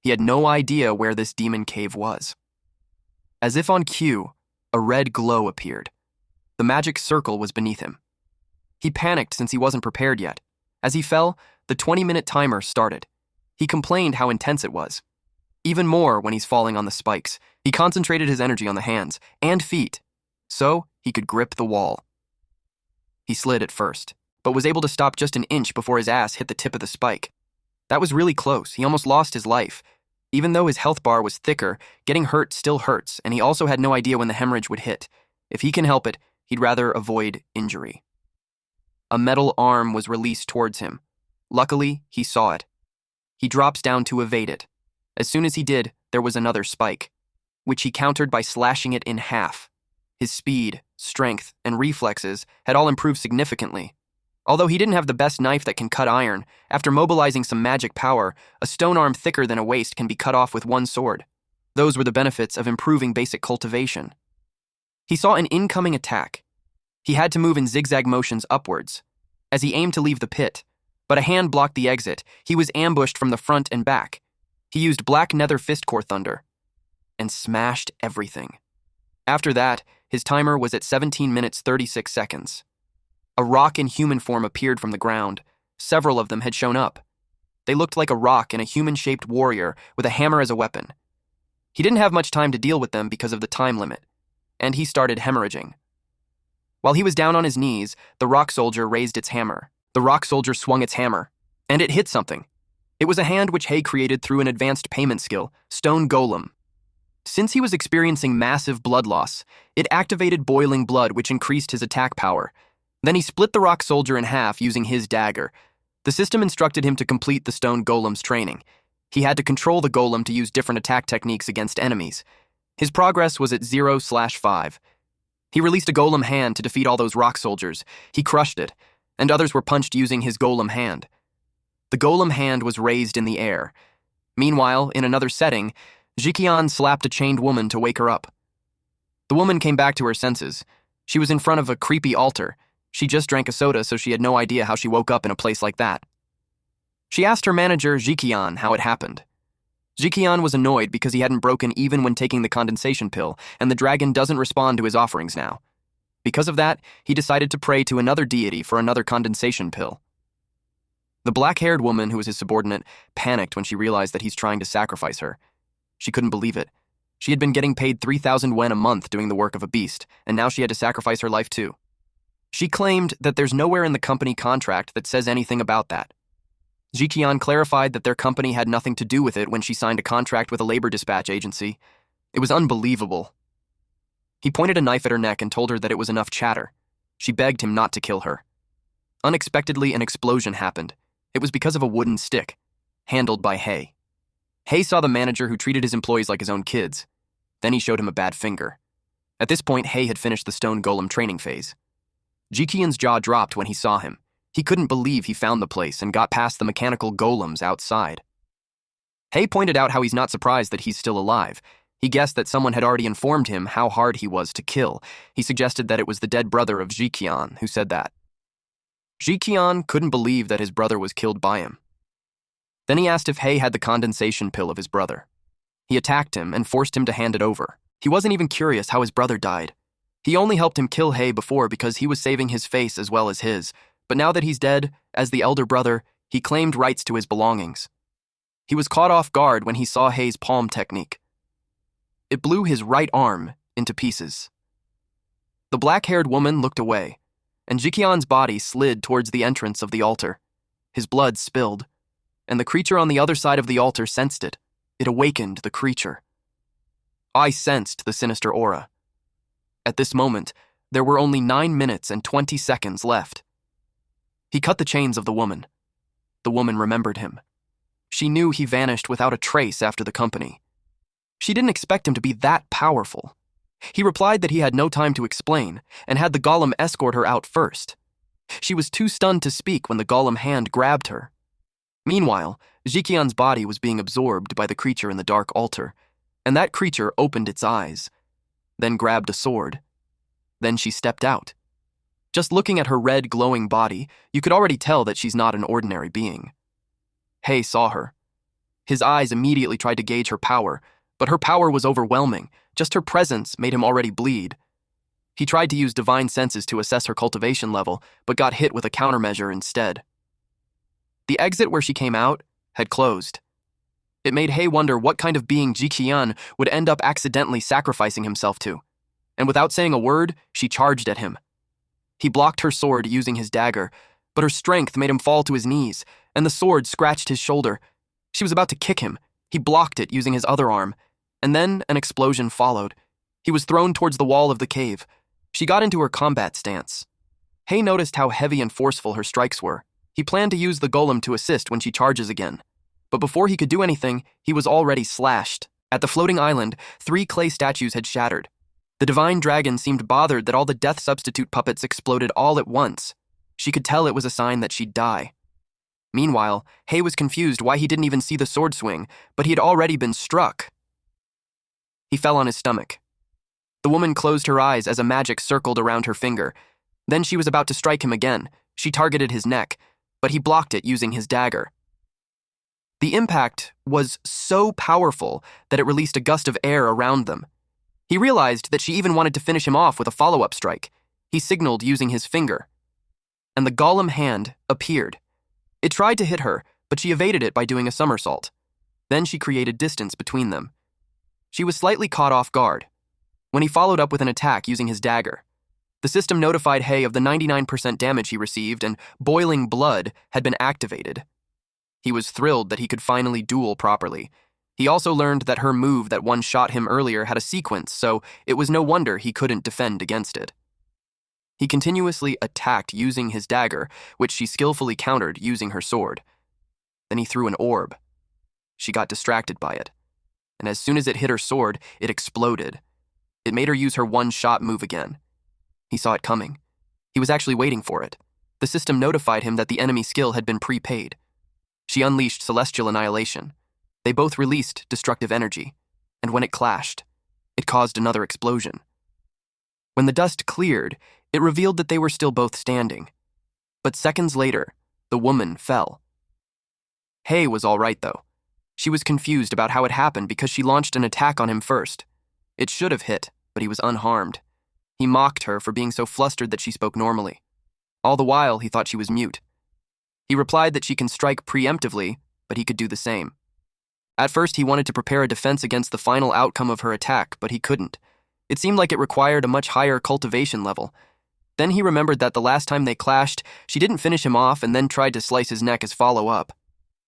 He had no idea where this demon cave was. As if on cue, a red glow appeared. The magic circle was beneath him. He panicked since he wasn't prepared yet. As he fell, the 20-minute timer started. He complained how intense it was. Even more when he's falling on the spikes. He concentrated his energy on the hands and feet, so he could grip the wall. He slid at first, but was able to stop just an inch before his ass hit the tip of the spike. That was really close. He almost lost his life. Even though his health bar was thicker, getting hurt still hurts, and he also had no idea when the hemorrhage would hit. If he can help it, he'd rather avoid injury. A metal arm was released towards him. Luckily, he saw it. He drops down to evade it. As soon as he did, there was another spike, which he countered by slashing it in half. His speed, strength, and reflexes had all improved significantly. Although he didn't have the best knife that can cut iron, after mobilizing some magic power, a stone arm thicker than a waist can be cut off with one sword. Those were the benefits of improving basic cultivation. He saw an incoming attack. He had to move in zigzag motions upwards, as he aimed to leave the pit, but a hand blocked the exit. He was ambushed from the front and back. He used Black Nether Fistcore Thunder and smashed everything. After that, his timer was at 17 minutes 36 seconds. A rock in human form appeared from the ground. Several of them had shown up. They looked like a rock and a human-shaped warrior with a hammer as a weapon. He didn't have much time to deal with them because of the time limit, and he started hemorrhaging. While he was down on his knees, the rock soldier raised its hammer. The rock soldier swung its hammer, and it hit something. It was a hand which Hay created through an advanced payment skill, Stone Golem. Since he was experiencing massive blood loss, it activated boiling blood, which increased his attack power. Then he split the rock soldier in half using his dagger. The system instructed him to complete the Stone Golem's training. He had to control the golem to use different attack techniques against enemies. His progress was at 0/5. He released a golem hand to defeat all those rock soldiers. He crushed it, and others were punched using his golem hand. The golem hand was raised in the air. Meanwhile, in another setting, Jiqian slapped a chained woman to wake her up. The woman came back to her senses. She was in front of a creepy altar. She just drank a soda, so she had no idea how she woke up in a place like that. She asked her manager, Jiqian, how it happened. Jiqian was annoyed because he hadn't broken even when taking the condensation pill, and the dragon doesn't respond to his offerings now. Because of that, he decided to pray to another deity for another condensation pill. The black-haired woman, who was his subordinate, panicked when she realized that he's trying to sacrifice her. She couldn't believe it. She had been getting paid 3,000 wen a month doing the work of a beast, and now she had to sacrifice her life too. She claimed that there's nowhere in the company contract that says anything about that. Jiqian clarified that their company had nothing to do with it when she signed a contract with a labor dispatch agency. It was unbelievable. He pointed a knife at her neck and told her that it was enough chatter. She begged him not to kill her. Unexpectedly, an explosion happened. It was because of a wooden stick, handled by Hay. Hay saw the manager who treated his employees like his own kids. Then he showed him a bad finger. At this point, Hay had finished the Stone Golem training phase. Jiqian's jaw dropped when he saw him. He couldn't believe he found the place and got past the mechanical golems outside. Hay pointed out how he's not surprised that he's still alive. He guessed that someone had already informed him how hard he was to kill. He suggested that it was the dead brother of Jiqian who said that. Jiqian couldn't believe that his brother was killed by him. Then he asked if Hay had the condensation pill of his brother. He attacked him and forced him to hand it over. He wasn't even curious how his brother died. He only helped him kill Hay before because he was saving his face as well as his, but now that he's dead, as the elder brother, he claimed rights to his belongings. He was caught off guard when he saw Hay's palm technique. It blew his right arm into pieces. The black-haired woman looked away, and Jiqian's body slid towards the entrance of the altar. His blood spilled, and the creature on the other side of the altar sensed it. It awakened the creature. I sensed the sinister aura. At this moment, there were only 9 minutes and 20 seconds left. He cut the chains of the woman. The woman remembered him. She knew he vanished without a trace after the company. She didn't expect him to be that powerful. He replied that he had no time to explain and had the golem escort her out first. She was too stunned to speak when the golem hand grabbed her. Meanwhile, Jiqian's body was being absorbed by the creature in the dark altar, and that creature opened its eyes, then grabbed a sword. Then she stepped out. Just looking at her red, glowing body, you could already tell that she's not an ordinary being. Hay saw her. His eyes immediately tried to gauge her power, but her power was overwhelming. Just her presence made him already bleed. He tried to use divine senses to assess her cultivation level, but got hit with a countermeasure instead. The exit where she came out had closed. It made Hay wonder what kind of being Jiqian would end up accidentally sacrificing himself to. And without saying a word, she charged at him. He blocked her sword using his dagger, but her strength made him fall to his knees, and the sword scratched his shoulder. She was about to kick him. He blocked it using his other arm, and then an explosion followed. He was thrown towards the wall of the cave. She got into her combat stance. Hay noticed how heavy and forceful her strikes were. He planned to use the golem to assist when she charges again. But before he could do anything, he was already slashed. At the floating island, 3 clay statues had shattered. The divine dragon seemed bothered that all the death substitute puppets exploded all at once. She could tell it was a sign that she'd die. Meanwhile, Hay was confused why he didn't even see the sword swing, but he had already been struck. He fell on his stomach. The woman closed her eyes as a magic circled around her finger. Then she was about to strike him again. She targeted his neck, but he blocked it using his dagger. The impact was so powerful that it released a gust of air around them. He realized that she even wanted to finish him off with a follow-up strike. He signaled using his finger, and the golem hand appeared. It tried to hit her, but she evaded it by doing a somersault. Then she created distance between them. She was slightly caught off guard when he followed up with an attack using his dagger. The system notified Hei of the 99% damage he received, and boiling blood had been activated. He was thrilled that he could finally duel properly. He also learned that her move that one-shot him earlier had a sequence, so it was no wonder he couldn't defend against it. He continuously attacked using his dagger, which she skillfully countered using her sword. Then he threw an orb. She got distracted by it, and as soon as it hit her sword, it exploded. It made her use her one-shot move again. He saw it coming. He was actually waiting for it. The system notified him that the enemy skill had been prepaid. She unleashed Celestial Annihilation. They both released destructive energy, and when it clashed, it caused another explosion. When the dust cleared, it revealed that they were still both standing. But seconds later, the woman fell. Hei was all right, though. She was confused about how it happened because she launched an attack on him first. It should have hit, but he was unharmed. He mocked her for being so flustered that she spoke normally. All the while, he thought she was mute. He replied that she can strike preemptively, but he could do the same. At first, he wanted to prepare a defense against the final outcome of her attack, but he couldn't. It seemed like it required a much higher cultivation level. Then he remembered that the last time they clashed, she didn't finish him off and then tried to slice his neck as follow-up.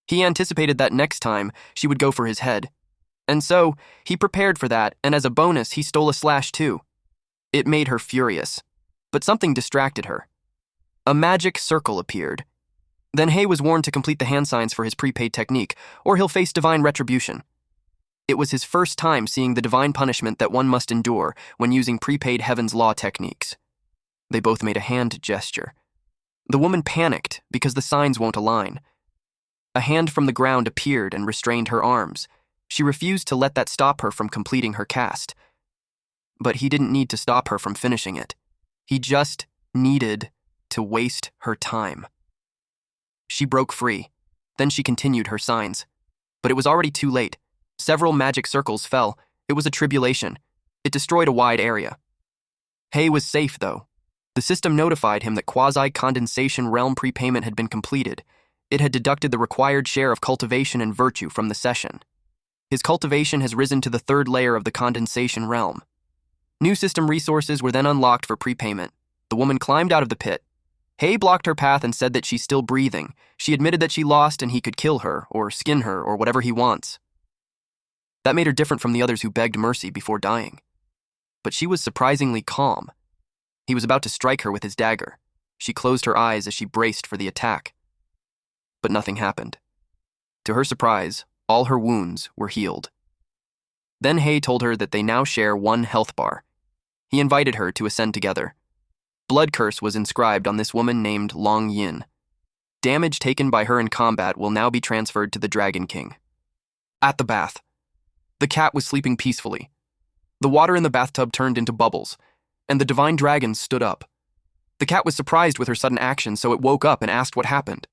He anticipated that next time, she would go for his head. And so, he prepared for that, and as a bonus, he stole a slash too. It made her furious, but something distracted her. A magic circle appeared. Then Hei was warned to complete the hand signs for his prepaid technique, or he'll face divine retribution. It was his first time seeing the divine punishment that one must endure when using prepaid Heaven's Law techniques. They both made a hand gesture. The woman panicked because the signs won't align. A hand from the ground appeared and restrained her arms. She refused to let that stop her from completing her cast. But he didn't need to stop her from finishing it. He just needed to waste her time. She broke free. Then she continued her signs. But it was already too late. Several magic circles fell. It was a tribulation. It destroyed a wide area. Hei was safe, though. The system notified him that quasi-condensation realm prepayment had been completed. It had deducted the required share of cultivation and virtue from the session. His cultivation has risen to the third layer of the condensation realm. New system resources were then unlocked for prepayment. The woman climbed out of the pit. Hei blocked her path and said that she's still breathing. She admitted that she lost and he could kill her, or skin her, or whatever he wants. That made her different from the others who begged mercy before dying. But she was surprisingly calm. He was about to strike her with his dagger. She closed her eyes as she braced for the attack. But nothing happened. To her surprise, all her wounds were healed. Then Hei told her that they now share one health bar. He invited her to ascend together. Blood curse was inscribed on this woman named Long Yin. Damage taken by her in combat will now be transferred to the Dragon King. At the bath, the cat was sleeping peacefully. The water in the bathtub turned into bubbles, and the divine dragon stood up. The cat was surprised with her sudden action, so it woke up and asked what happened.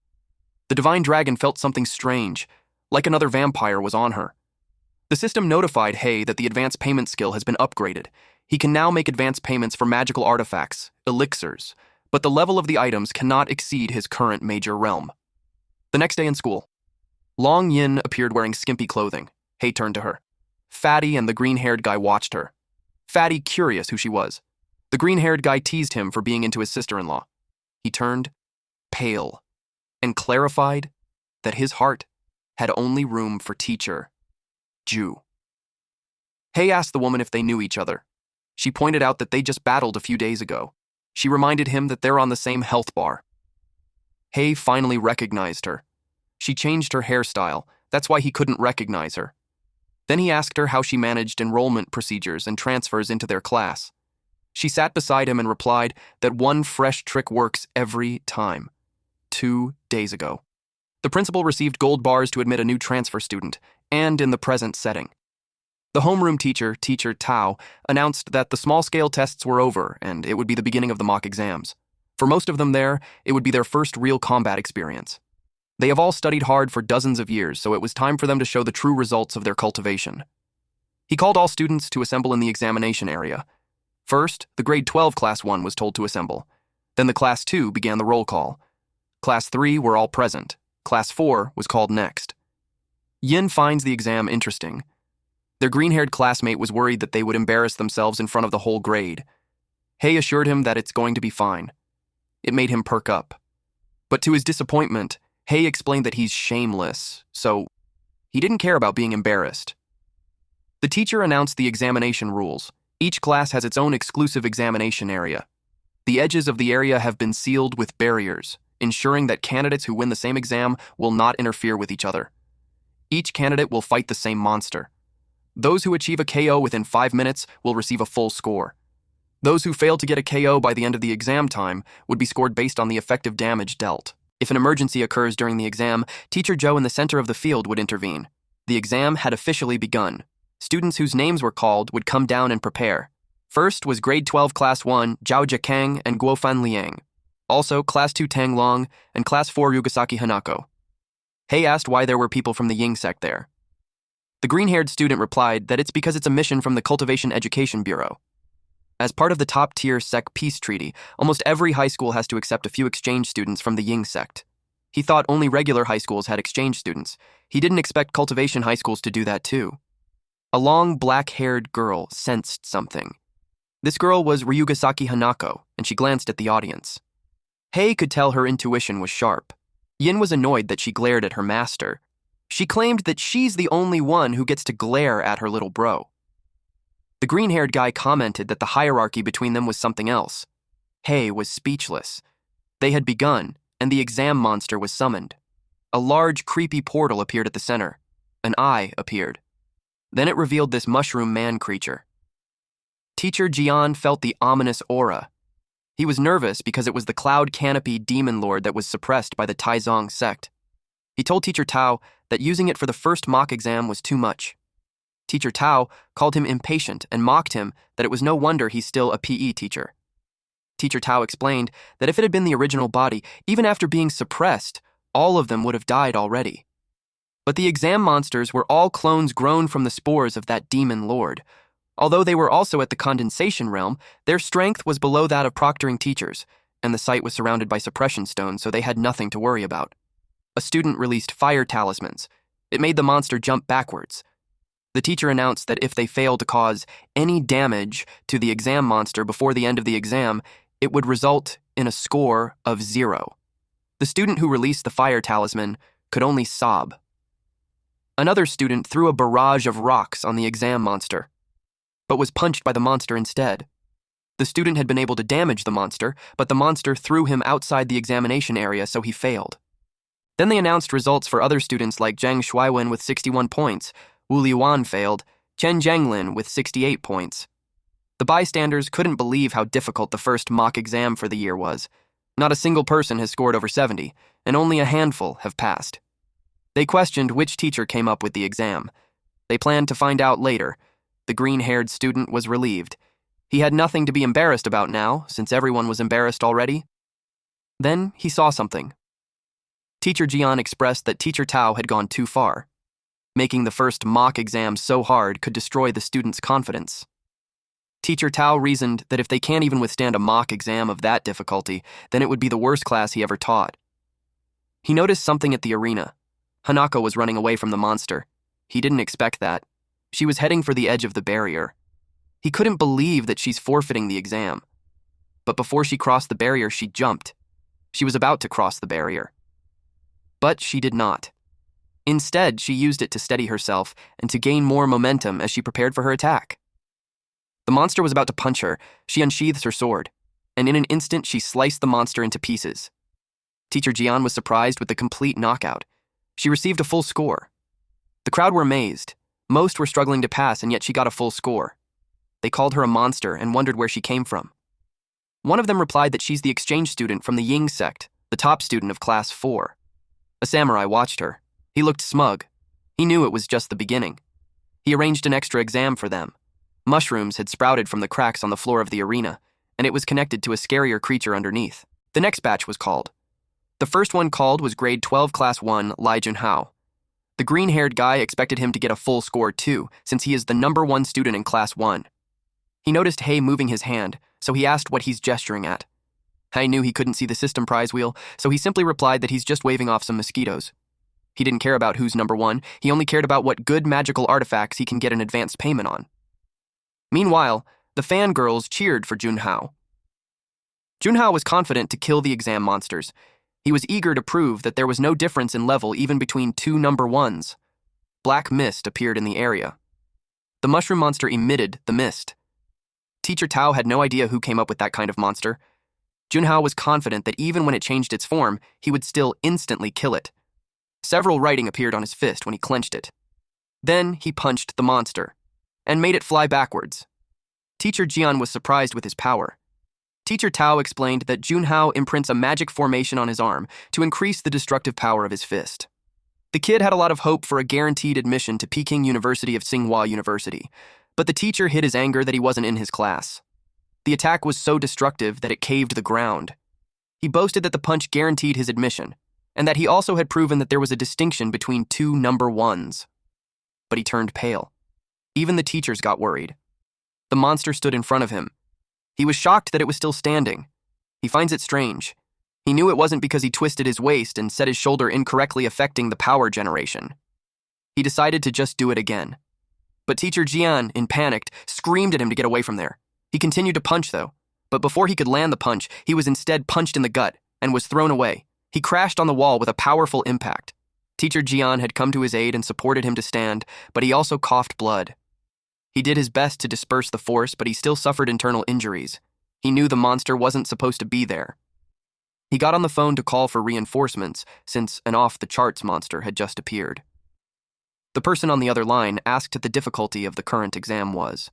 The divine dragon felt something strange, like another vampire was on her. The system notified Hei that the advanced payment skill has been upgraded. He can now make advanced payments for magical artifacts, elixirs, but the level of the items cannot exceed his current major realm. The next day in school, Long Yin appeared wearing skimpy clothing. Hei turned to her. Fatty and the green-haired guy watched her. Fatty curious who she was. The green-haired guy teased him for being into his sister-in-law. He turned pale and clarified that his heart had only room for teacher Ju. Hei asked the woman if they knew each other. She pointed out that they just battled a few days ago. She reminded him that they're on the same health bar. Hei finally recognized her. She changed her hairstyle. That's why he couldn't recognize her. Then he asked her how she managed enrollment procedures and transfers into their class. She sat beside him and replied that one fresh trick works every time. 2 days ago, the principal received gold bars to admit a new transfer student, and in the present setting. The homeroom teacher, Teacher Tao, announced that the small-scale tests were over and it would be the beginning of the mock exams. For most of them there, it would be their first real combat experience. They have all studied hard for dozens of years, so it was time for them to show the true results of their cultivation. He called all students to assemble in the examination area. First, the grade 12 Class 1 was told to assemble. Then the Class 2 began the roll call. Class 3 were all present. Class 4, was called next. Yin finds the exam interesting. Their green-haired classmate was worried that they would embarrass themselves in front of the whole grade. Hei assured him that it's going to be fine. It made him perk up. But to his disappointment, Hei explained that he's shameless, so he didn't care about being embarrassed. The teacher announced the examination rules. Each class has its own exclusive examination area. The edges of the area have been sealed with barriers, ensuring that candidates who win the same exam will not interfere with each other. Each candidate will fight the same monster. Those who achieve a KO within 5 minutes will receive a full score. Those who fail to get a KO by the end of the exam time would be scored based on the effective damage dealt. If an emergency occurs during the exam, Teacher Joe in the center of the field would intervene. The exam had officially begun. Students whose names were called would come down and prepare. First was Grade 12 Class 1 Zhao Jiakang and Guofan Liang. Also Class 2 Tang Long and Class 4 Yugasaki Hanako. Hei asked why there were people from the Ying sect there. The green-haired student replied that it's because it's a mission from the Cultivation Education Bureau. As part of the top-tier sect peace treaty, almost every high school has to accept a few exchange students from the Ying sect. He thought only regular high schools had exchange students. He didn't expect cultivation high schools to do that too. A long, black-haired girl sensed something. This girl was Ryugasaki Hanako, and she glanced at the audience. Hei could tell her intuition was sharp. Yin was annoyed that she glared at her master. She claimed that she's the only one who gets to glare at her little bro. The green-haired guy commented that the hierarchy between them was something else. Hei was speechless. They had begun, and the exam monster was summoned. A large, creepy portal appeared at the center. An eye appeared. Then it revealed this mushroom man creature. Teacher Jian felt the ominous aura. He was nervous because it was the cloud canopy demon lord that was suppressed by the Taizong sect. He told Teacher Tao that using it for the first mock exam was too much. Teacher Tao called him impatient and mocked him that it was no wonder he's still a PE teacher. Teacher Tao explained that if it had been the original body, even after being suppressed, all of them would have died already. But the exam monsters were all clones grown from the spores of that demon lord. Although they were also at the condensation realm, their strength was below that of proctoring teachers, and the site was surrounded by suppression stones, so they had nothing to worry about. A student released fire talismans. It made the monster jump backwards. The teacher announced that if they failed to cause any damage to the exam monster before the end of the exam, it would result in a score of 0. The student who released the fire talisman could only sob. Another student threw a barrage of rocks on the exam monster, but was punched by the monster instead. The student had been able to damage the monster, but the monster threw him outside the examination area, so he failed. Then they announced results for other students like Zhang Shuaiwen with 61 points, Wu Liuan failed, Chen Zhanglin with 68 points. The bystanders couldn't believe how difficult the first mock exam for the year was. Not a single person has scored over 70, and only a handful have passed. They questioned which teacher came up with the exam. They planned to find out later. The green-haired student was relieved. He had nothing to be embarrassed about now, since everyone was embarrassed already. Then he saw something. Teacher Jian expressed that Teacher Tao had gone too far. Making the first mock exam so hard could destroy the students' confidence. Teacher Tao reasoned that if they can't even withstand a mock exam of that difficulty, then it would be the worst class he ever taught. He noticed something at the arena. Hanako was running away from the monster. He didn't expect that. She was heading for the edge of the barrier. He couldn't believe that she's forfeiting the exam. But before she crossed the barrier, she jumped. She was about to cross the barrier. But she did not. Instead, she used it to steady herself and to gain more momentum as she prepared for her attack. The monster was about to punch her. She unsheathed her sword, and in an instant, she sliced the monster into pieces. Teacher Jian was surprised with the complete knockout. She received a full score. The crowd were amazed. Most were struggling to pass, and yet she got a full score. They called her a monster and wondered where she came from. One of them replied that she's the exchange student from the Ying sect, the top student of Class 4. A samurai watched her. He looked smug. He knew it was just the beginning. He arranged an extra exam for them. Mushrooms had sprouted from the cracks on the floor of the arena, and it was connected to a scarier creature underneath. The next batch was called. The first one called was Grade 12 Class 1 Lai Junhao. The green-haired guy expected him to get a full score too, since he is the #1 student in Class 1. He noticed Hei moving his hand, so he asked what he's gesturing at. Hei knew he couldn't see the system prize wheel, so he simply replied that he's just waving off some mosquitoes. He didn't care about who's number one, he only cared about what good magical artifacts he can get an advance payment on. Meanwhile, the fangirls cheered for Junhao. Junhao was confident to kill the exam monsters. He was eager to prove that there was no difference in level even between two number ones. Black mist appeared in the area. The mushroom monster emitted the mist. Teacher Tao had no idea who came up with that kind of monster. Junhao was confident that even when it changed its form, he would still instantly kill it. Several writing appeared on his fist when he clenched it. Then he punched the monster and made it fly backwards. Teacher Jian was surprised with his power. Teacher Tao explained that Junhao imprints a magic formation on his arm to increase the destructive power of his fist. The kid had a lot of hope for a guaranteed admission to Peking University of Tsinghua University, but the teacher hid his anger that he wasn't in his class. The attack was so destructive that it caved the ground. He boasted that the punch guaranteed his admission, and that he also had proven that there was a distinction between two number ones. But he turned pale. Even the teachers got worried. The monster stood in front of him. He was shocked that it was still standing. He finds it strange. He knew it wasn't because he twisted his waist and set his shoulder incorrectly, affecting the power generation. He decided to just do it again. But Teacher Jian, in panic, screamed at him to get away from there. He continued to punch, though, but before he could land the punch, he was instead punched in the gut and was thrown away. He crashed on the wall with a powerful impact. Teacher Jian had come to his aid and supported him to stand, but he also coughed blood. He did his best to disperse the force, but he still suffered internal injuries. He knew the monster wasn't supposed to be there. He got on the phone to call for reinforcements, since an off-the-charts monster had just appeared. The person on the other line asked the difficulty of the current exam was.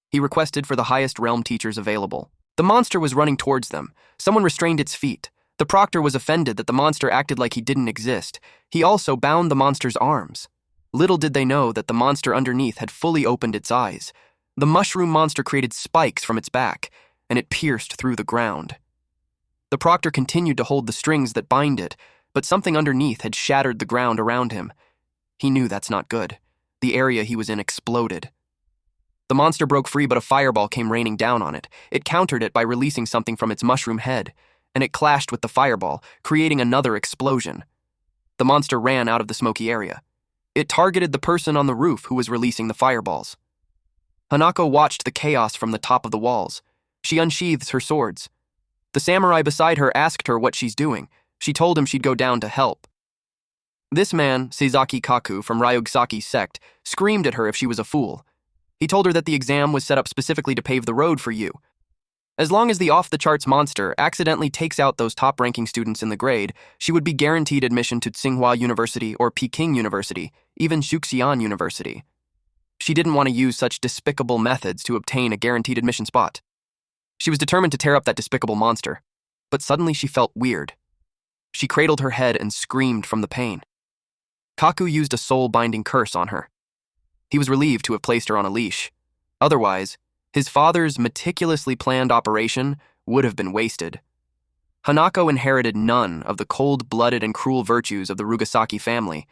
He requested for the highest realm teachers available. The monster was running towards them. Someone restrained its feet. The proctor was offended that the monster acted like he didn't exist. He also bound the monster's arms. Little did they know that the monster underneath had fully opened its eyes. The mushroom monster created spikes from its back, and it pierced through the ground. The proctor continued to hold the strings that bind it, but something underneath had shattered the ground around him. He knew that's not good. The area he was in exploded. The monster broke free, but a fireball came raining down on it. It countered it by releasing something from its mushroom head, and it clashed with the fireball, creating another explosion. The monster ran out of the smoky area. It targeted the person on the roof who was releasing the fireballs. Hanako watched the chaos from the top of the walls. She unsheathes her swords. The samurai beside her asked her what she's doing. She told him she'd go down to help. This man, Seizaki Kaku from Ryugasaki's sect, screamed at her if she was a fool. He told her that the exam was set up specifically to pave the road for you. As long as the off-the-charts monster accidentally takes out those top-ranking students in the grade, she would be guaranteed admission to Tsinghua University or Peking University, even Shuxian University. She didn't want to use such despicable methods to obtain a guaranteed admission spot. She was determined to tear up that despicable monster, but suddenly she felt weird. She cradled her head and screamed from the pain. Kaku used a soul-binding curse on her. He was relieved to have placed her on a leash. Otherwise, his father's meticulously planned operation would have been wasted. Hanako inherited none of the cold-blooded and cruel virtues of the Ryugasaki family.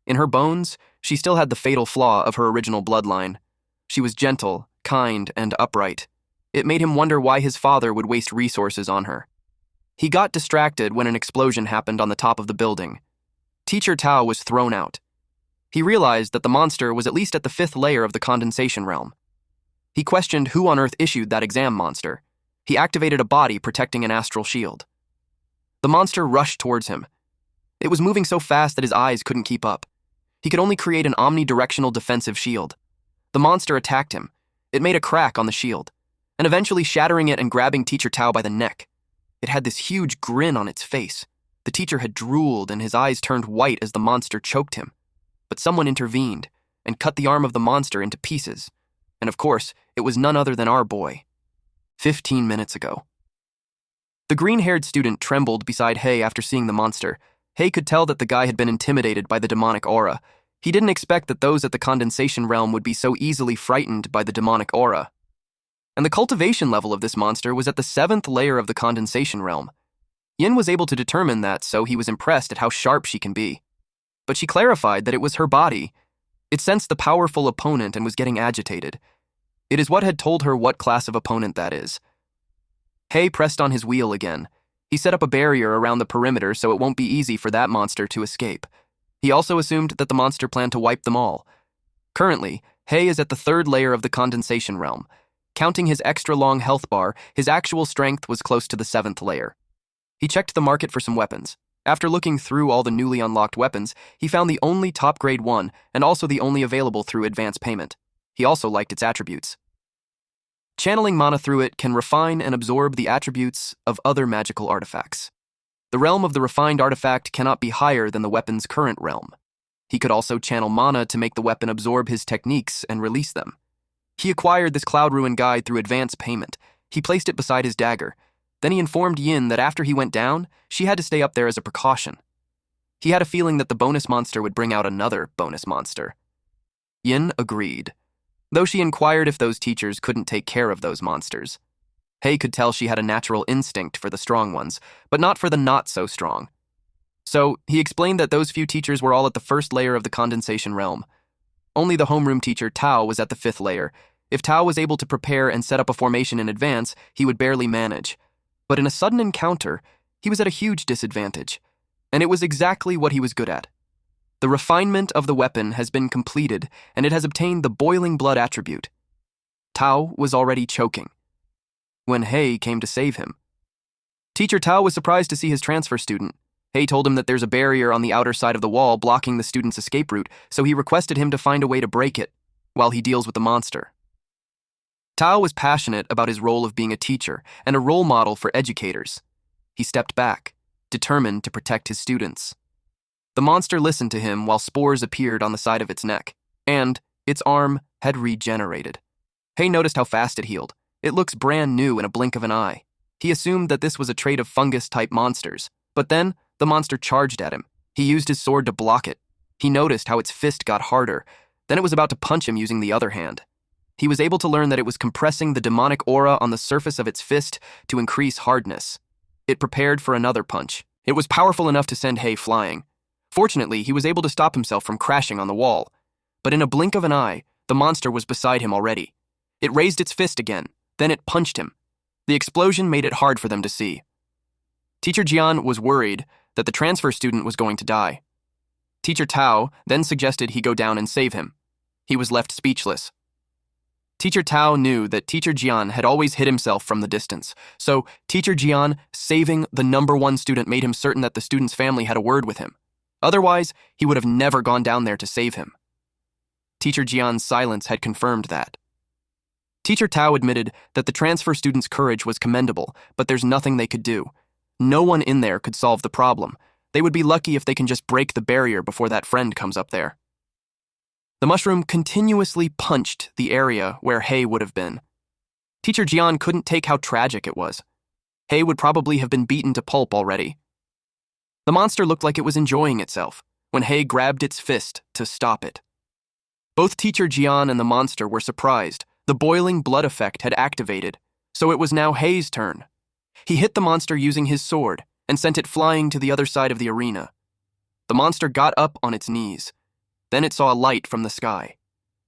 In her bones, she still had the fatal flaw of her original bloodline. She was gentle, kind, and upright. It made him wonder why his father would waste resources on her. He got distracted when an explosion happened on the top of the building. Teacher Tao was thrown out. He realized that the monster was at least at the 5th layer of the condensation realm. He questioned who on earth issued that exam monster. He activated a body protecting an astral shield. The monster rushed towards him. It was moving so fast that his eyes couldn't keep up. He could only create an omnidirectional defensive shield. The monster attacked him. It made a crack on the shield, and eventually shattering it and grabbing Teacher Tao by the neck. It had this huge grin on its face. The teacher had drooled and his eyes turned white as the monster choked him. But someone intervened and cut the arm of the monster into pieces. And of course, it was none other than our boy. 15 minutes ago. The green-haired student trembled beside Hei after seeing the monster. Hei could tell that the guy had been intimidated by the demonic aura. He didn't expect that those at the condensation realm would be so easily frightened by the demonic aura. And the cultivation level of this monster was at the 7th layer of the condensation realm. Yin was able to determine that, so he was impressed at how sharp she can be. But she clarified that it was her body. It sensed the powerful opponent and was getting agitated. It is what had told her what class of opponent that is. Hei pressed on his wheel again. He set up a barrier around the perimeter so it won't be easy for that monster to escape. He also assumed that the monster planned to wipe them all. Currently, Hei is at the 3rd layer of the condensation realm. Counting his extra-long health bar, his actual strength was close to the 7th layer. He checked the market for some weapons. After looking through all the newly unlocked weapons, he found the only top grade one and also the only available through advance payment. He also liked its attributes. Channeling mana through it can refine and absorb the attributes of other magical artifacts. The realm of the refined artifact cannot be higher than the weapon's current realm. He could also channel mana to make the weapon absorb his techniques and release them. He acquired this Cloud Ruin guide through advance payment. He placed it beside his dagger. Then he informed Yin that after he went down, she had to stay up there as a precaution. He had a feeling that the bonus monster would bring out another bonus monster. Yin agreed, though she inquired if those teachers couldn't take care of those monsters. Hei could tell she had a natural instinct for the strong ones, but not for the not-so-strong. So, he explained that those few teachers were all at the 1st layer of the condensation realm. Only the homeroom teacher, Tao, was at the 5th layer. If Tao was able to prepare and set up a formation in advance, he would barely manage. But in a sudden encounter, he was at a huge disadvantage. And it was exactly what he was good at. The refinement of the weapon has been completed, and it has obtained the boiling blood attribute. Tao was already choking when Hei came to save him. Teacher Tao was surprised to see his transfer student. Hei told him that there's a barrier on the outer side of the wall blocking the student's escape route, so he requested him to find a way to break it while he deals with the monster. Tao was passionate about his role of being a teacher and a role model for educators. He stepped back, determined to protect his students. The monster listened to him while spores appeared on the side of its neck, and its arm had regenerated. Hei noticed how fast it healed. It looks brand new in a blink of an eye. He assumed that this was a trait of fungus-type monsters, but then the monster charged at him. He used his sword to block it. He noticed how its fist got harder. Then it was about to punch him using the other hand. He was able to learn that it was compressing the demonic aura on the surface of its fist to increase hardness. It prepared for another punch. It was powerful enough to send Hei flying. Fortunately, he was able to stop himself from crashing on the wall. But in a blink of an eye, the monster was beside him already. It raised its fist again. Then it punched him. The explosion made it hard for them to see. Teacher Jian was worried that the transfer student was going to die. Teacher Tao then suggested he go down and save him. He was left speechless. Teacher Tao knew that Teacher Jian had always hid himself from the distance, so Teacher Jian saving the #1 student made him certain that the student's family had a word with him. Otherwise, he would have never gone down there to save him. Teacher Jian's silence had confirmed that. Teacher Tao admitted that the transfer student's courage was commendable, but there's nothing they could do. No one in there could solve the problem. They would be lucky if they can just break the barrier before that friend comes up there. The mushroom continuously punched the area where Hei would have been. Teacher Jian couldn't take how tragic it was. Hei would probably have been beaten to pulp already. The monster looked like it was enjoying itself when Hei grabbed its fist to stop it. Both Teacher Jian and the monster were surprised. The boiling blood effect had activated, so it was now Hei's turn. He hit the monster using his sword and sent it flying to the other side of the arena. The monster got up on its knees. Then it saw a light from the sky.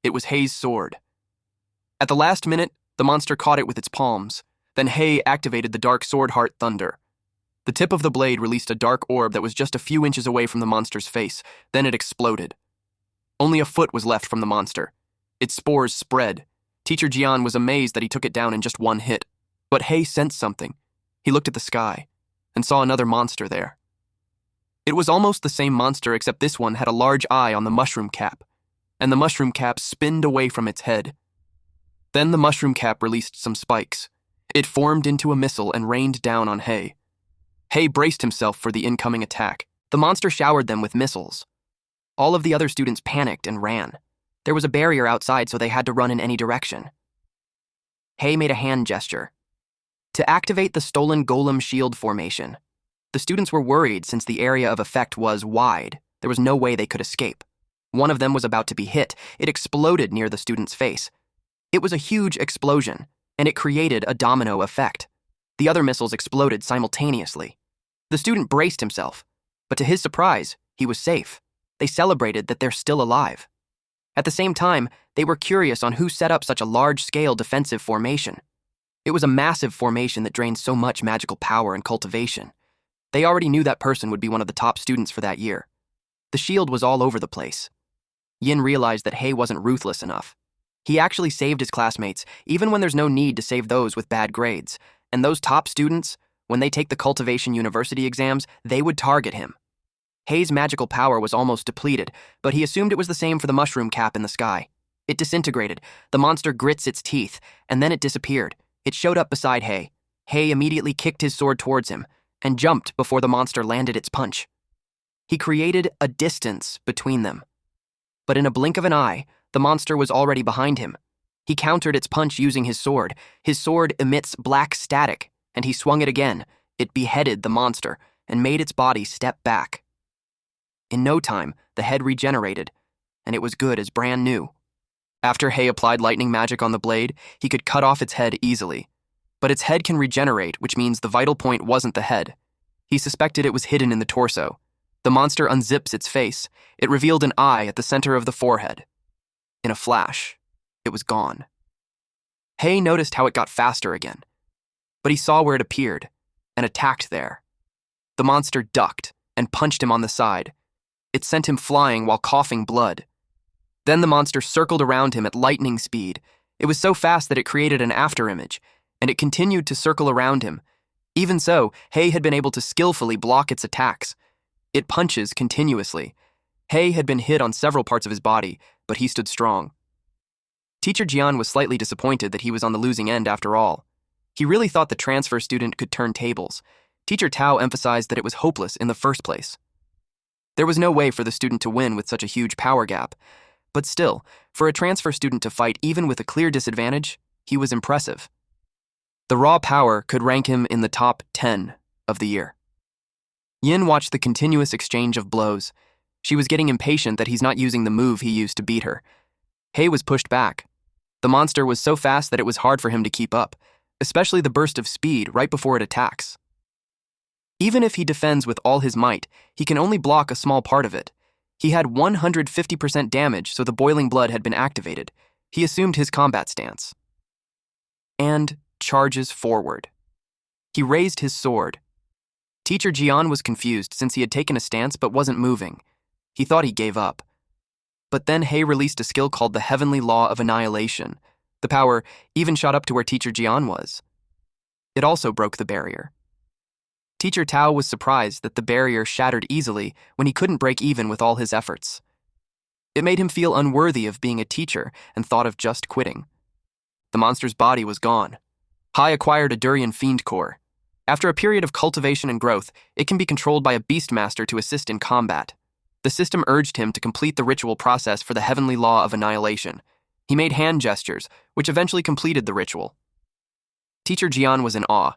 It was Hei's sword. At the last minute, the monster caught it with its palms. Then Hei activated the Dark Sword Heart Thunder. The tip of the blade released a dark orb that was just a few inches away from the monster's face. Then it exploded. Only a foot was left from the monster. Its spores spread. Teacher Jian was amazed that he took it down in just one hit. But Hei sensed something. He looked at the sky and saw another monster there. It was almost the same monster, except this one had a large eye on the mushroom cap, and the mushroom cap spinned away from its head. Then the mushroom cap released some spikes. It formed into a missile and rained down on Hei. Hei braced himself for the incoming attack. The monster showered them with missiles. All of the other students panicked and ran. There was a barrier outside, so they had to run in any direction. Hei made a hand gesture. To activate the stolen golem shield formation. The students were worried since the area of effect was wide. There was no way they could escape. One of them was about to be hit. It exploded near the student's face. It was a huge explosion, and it created a domino effect. The other missiles exploded simultaneously. The student braced himself, but to his surprise, he was safe. They celebrated that they're still alive. At the same time, they were curious on who set up such a large-scale defensive formation. It was a massive formation that drained so much magical power and cultivation. They already knew that person would be one of the top students for that year. The shield was all over the place. Yin realized that Hei wasn't ruthless enough. He actually saved his classmates, even when there's no need to save those with bad grades. And those top students, when they take the Cultivation University exams, they would target him. Hei's magical power was almost depleted, but he assumed it was the same for the mushroom cap in the sky. It disintegrated, the monster grits its teeth, and then it disappeared. It showed up beside Hei. Hei immediately kicked his sword towards him, and jumped before the monster landed its punch. He created a distance between them. But in a blink of an eye, the monster was already behind him. He countered its punch using his sword. His sword emits black static, and he swung it again. It beheaded the monster, and made its body step back. In no time, the head regenerated, and it was good as brand new. After Hei applied lightning magic on the blade, he could cut off its head easily. But its head can regenerate, which means the vital point wasn't the head. He suspected it was hidden in the torso. The monster unzips its face. It revealed an eye at the center of the forehead. In a flash, it was gone. Hei noticed how it got faster again, but he saw where it appeared and attacked there. The monster ducked and punched him on the side. It sent him flying while coughing blood. Then the monster circled around him at lightning speed. It was so fast that it created an afterimage, and it continued to circle around him. Even so, Hei had been able to skillfully block its attacks. It punches continuously. Hei had been hit on several parts of his body, but he stood strong. Teacher Jian was slightly disappointed that he was on the losing end after all. He really thought the transfer student could turn tables. Teacher Tao emphasized that it was hopeless in the first place. There was no way for the student to win with such a huge power gap. But still, for a transfer student to fight even with a clear disadvantage, he was impressive. The raw power could rank him in the top 10 of the year. Yin watched the continuous exchange of blows. She was getting impatient that he's not using the move he used to beat her. Hei was pushed back. The monster was so fast that it was hard for him to keep up, especially the burst of speed right before it attacks. Even if he defends with all his might, he can only block a small part of it. He had 150% damage, so the boiling blood had been activated. He assumed his combat stance. And charges forward. He raised his sword. Teacher Jian was confused since he had taken a stance but wasn't moving. He thought he gave up. But then Hei released a skill called the Heavenly Law of Annihilation. The power even shot up to where Teacher Jian was. It also broke the barrier. Teacher Tao was surprised that the barrier shattered easily when he couldn't break even with all his efforts. It made him feel unworthy of being a teacher and thought of just quitting. The monster's body was gone. Hei acquired a Durian Fiend Core. After a period of cultivation and growth, it can be controlled by a Beastmaster to assist in combat. The system urged him to complete the ritual process for the Heavenly Law of Annihilation. He made hand gestures, which eventually completed the ritual. Teacher Jian was in awe.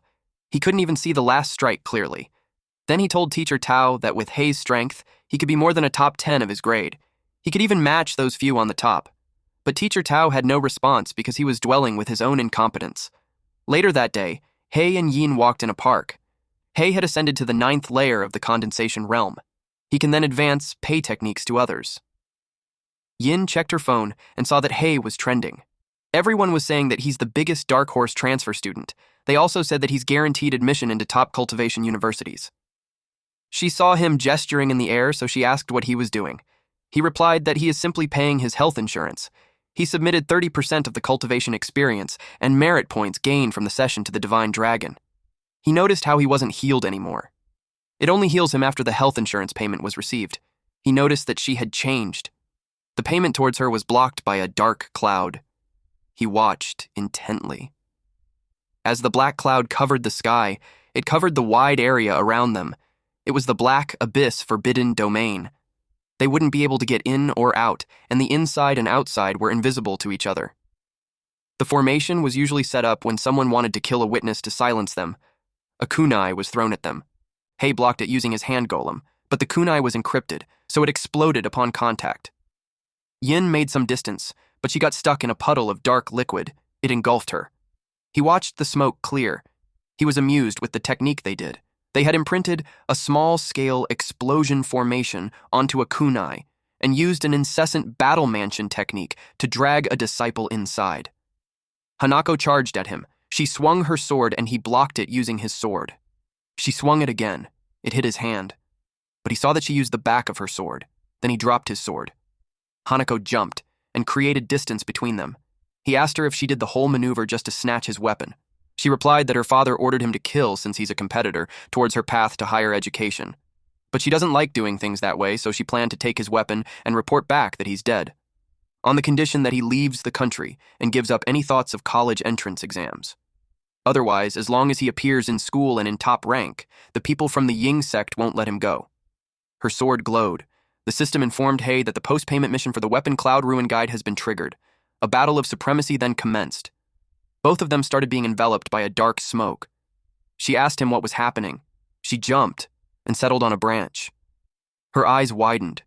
He couldn't even see the last strike clearly. Then he told Teacher Tao that with Hei's strength, he could be more than a top 10 of his grade. He could even match those few on the top. But Teacher Tao had no response because he was dwelling with his own incompetence. Later that day, Hei and Yin walked in a park. Hei had ascended to the 9th layer of the condensation realm. He can then advance pay techniques to others. Yin checked her phone and saw that Hei was trending. Everyone was saying that he's the biggest Dark Horse transfer student. They also said that he's guaranteed admission into top cultivation universities. She saw him gesturing in the air, so she asked what he was doing. He replied that he is simply paying his health insurance. He submitted 30% of the cultivation experience and merit points gained from the session to the Divine Dragon. He noticed how he wasn't healed anymore. It only heals him after the health insurance payment was received. He noticed that she had changed. The payment towards her was blocked by a dark cloud. He watched intently. As the black cloud covered the sky, it covered the wide area around them. It was the black abyss forbidden domain. They wouldn't be able to get in or out, and the inside and outside were invisible to each other. The formation was usually set up when someone wanted to kill a witness to silence them. A kunai was thrown at them. Hei blocked it using his hand golem, but the kunai was encrypted, so it exploded upon contact. Yin made some distance, but she got stuck in a puddle of dark liquid. It engulfed her. He watched the smoke clear. He was amused with the technique they did. They had imprinted a small-scale explosion formation onto a kunai and used an incessant battle mansion technique to drag a disciple inside. Hanako charged at him. She swung her sword and he blocked it using his sword. She swung it again. It hit his hand. But he saw that she used the back of her sword. Then he dropped his sword. Hanako jumped and created distance between them. He asked her if she did the whole maneuver just to snatch his weapon. She replied that her father ordered him to kill since he's a competitor towards her path to higher education. But she doesn't like doing things that way, so she planned to take his weapon and report back that he's dead, on the condition that he leaves the country and gives up any thoughts of college entrance exams. Otherwise, as long as he appears in school and in top rank, the people from the Ying sect won't let him go. Her sword glowed. The system informed Hei that the post-payment mission for the Weapon Cloud Ruin Guide has been triggered. A battle of supremacy then commenced. Both of them started being enveloped by a dark smoke. She asked him what was happening. She jumped and settled on a branch. Her eyes widened.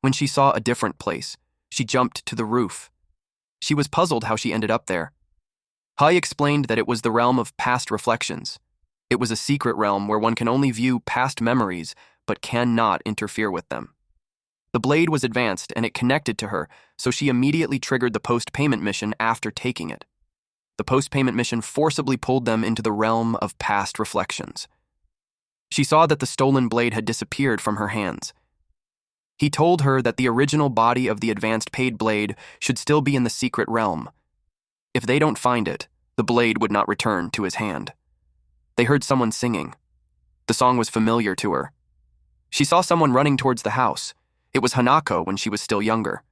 When she saw a different place, she jumped to the roof. She was puzzled how she ended up there. Hai explained that it was the realm of past reflections. It was a secret realm where one can only view past memories but cannot interfere with them. The blade was advanced and it connected to her, so she immediately triggered the post-payment mission after taking it. The post-payment mission forcibly pulled them into the realm of past reflections. She saw that the stolen blade had disappeared from her hands. He told her that the original body of the advanced paid blade should still be in the secret realm. If they don't find it, the blade would not return to his hand. They heard someone singing. The song was familiar to her. She saw someone running towards the house. It was Hanako when she was still younger.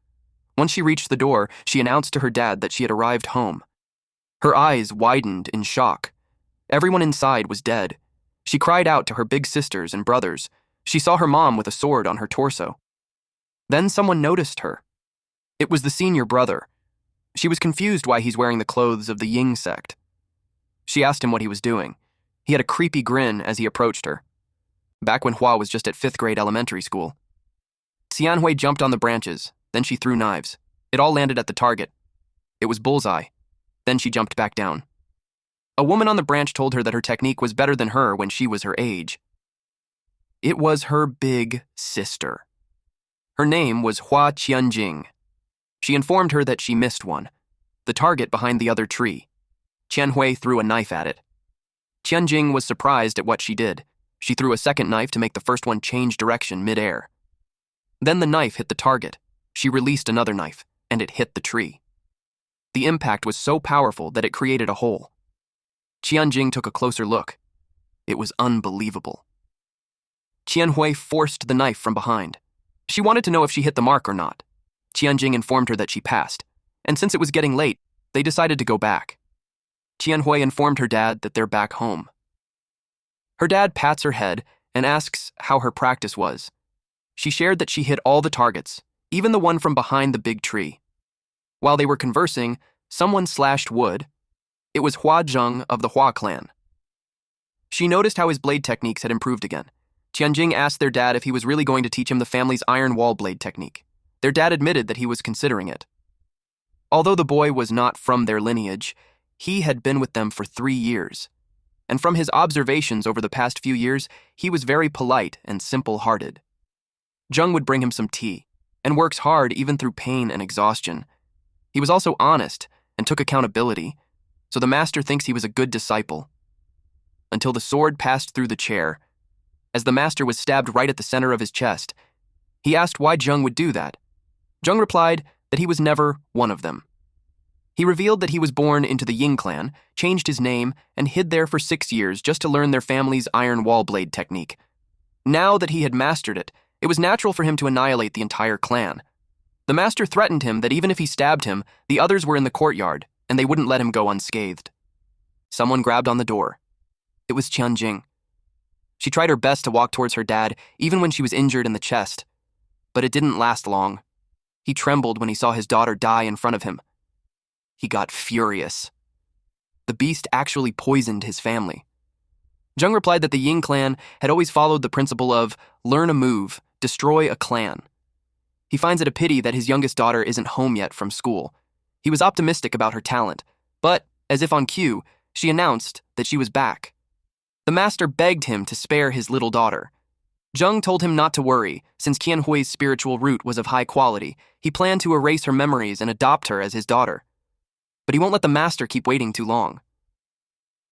Once she reached the door, she announced to her dad that she had arrived home. Her eyes widened in shock. Everyone inside was dead. She cried out to her big sisters and brothers. She saw her mom with a sword on her torso. Then someone noticed her. It was the senior brother. She was confused why he's wearing the clothes of the Ying sect. She asked him what he was doing. He had a creepy grin as he approached her. Back when Hua was just at 5th grade elementary school. Xianhui jumped on the branches, then she threw knives. It all landed at the target. It was bullseye. Then she jumped back down. A woman on the branch told her that her technique was better than her when she was her age. It was her big sister. Her name was Hua Qianjing. She informed her that she missed one, the target behind the other tree. Qianhui threw a knife at it. Qianjing was surprised at what she did. She threw a second knife to make the first one change direction mid-air. Then the knife hit the target. She released another knife, and it hit the tree. The impact was so powerful that it created a hole. Qianjing took a closer look. It was unbelievable. Qianhui forced the knife from behind. She wanted to know if she hit the mark or not. Qianjing informed her that she passed, and since it was getting late, they decided to go back. Qianhui informed her dad that they're back home. Her dad pats her head and asks how her practice was. She shared that she hit all the targets, even the one from behind the big tree. While they were conversing, someone slashed wood. It was Hua Zheng of the Hua clan. She noticed how his blade techniques had improved again. Qianjing asked their dad if he was really going to teach him the family's iron wall blade technique. Their dad admitted that he was considering it. Although the boy was not from their lineage, he had been with them for 3 years. And from his observations over the past few years, he was very polite and simple-hearted. Zheng would bring him some tea, and works hard even through pain and exhaustion. He was also honest and took accountability, so the master thinks he was a good disciple. Until the sword passed through the chair. As the master was stabbed right at the center of his chest, he asked why Zheng would do that. Zheng replied that he was never one of them. He revealed that he was born into the Ying clan, changed his name, and hid there for 6 years just to learn their family's iron wall blade technique. Now that he had mastered it, it was natural for him to annihilate the entire clan. The master threatened him that even if he stabbed him, the others were in the courtyard, and they wouldn't let him go unscathed. Someone grabbed on the door. It was Qianjing. She tried her best to walk towards her dad, even when she was injured in the chest. But it didn't last long. He trembled when he saw his daughter die in front of him. He got furious. The beast actually poisoned his family. Zheng replied that the Ying clan had always followed the principle of learn a move, destroy a clan. He finds it a pity that his youngest daughter isn't home yet from school. He was optimistic about her talent, but, as if on cue, she announced that she was back. The master begged him to spare his little daughter. Zheng told him not to worry, since Qianhui's spiritual root was of high quality. He planned to erase her memories and adopt her as his daughter. But he won't let the master keep waiting too long.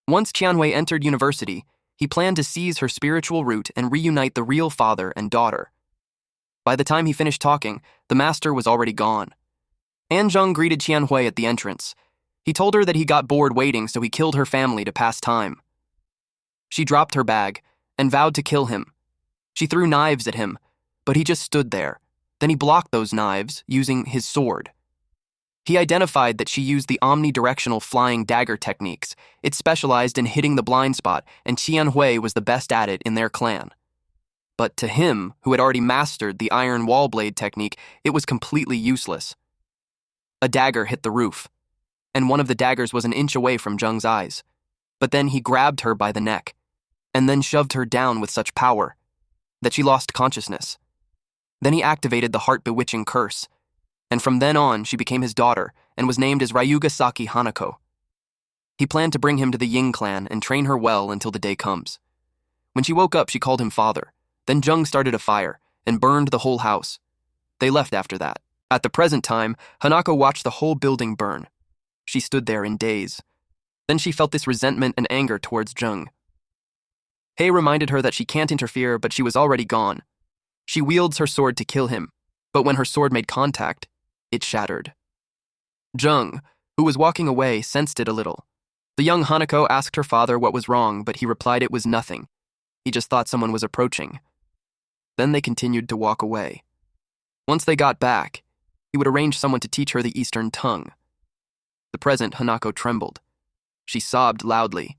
Once Qianhui entered university, he planned to seize her spiritual root and reunite the real father and daughter. By the time he finished talking, the master was already gone. Anjung greeted Qianhui at the entrance. He told her that he got bored waiting, so he killed her family to pass time. She dropped her bag and vowed to kill him. She threw knives at him, but he just stood there. Then he blocked those knives using his sword. He identified that she used the omnidirectional flying dagger techniques. It specialized in hitting the blind spot, and Qianhui was the best at it in their clan. But to him, who had already mastered the iron wall blade technique, it was completely useless. A dagger hit the roof, and one of the daggers was an inch away from Zheng's eyes. But then he grabbed her by the neck, and then shoved her down with such power that she lost consciousness. Then he activated the heart-bewitching curse, and from then on she became his daughter and was named as Ryuga Saki Hanako. He planned to bring him to the Ying clan and train her well until the day comes. When she woke up, she called him father. Then Zheng started a fire and burned the whole house. They left after that. At the present time, Hanako watched the whole building burn. She stood there in daze. Then she felt this resentment and anger towards Zheng. Hei reminded her that she can't interfere, but she was already gone. She wields her sword to kill him, but when her sword made contact, it shattered. Zheng, who was walking away, sensed it a little. The young Hanako asked her father what was wrong, but he replied it was nothing. He just thought someone was approaching. Then they continued to walk away. Once they got back, he would arrange someone to teach her the Eastern tongue. The present Hanako trembled. She sobbed loudly.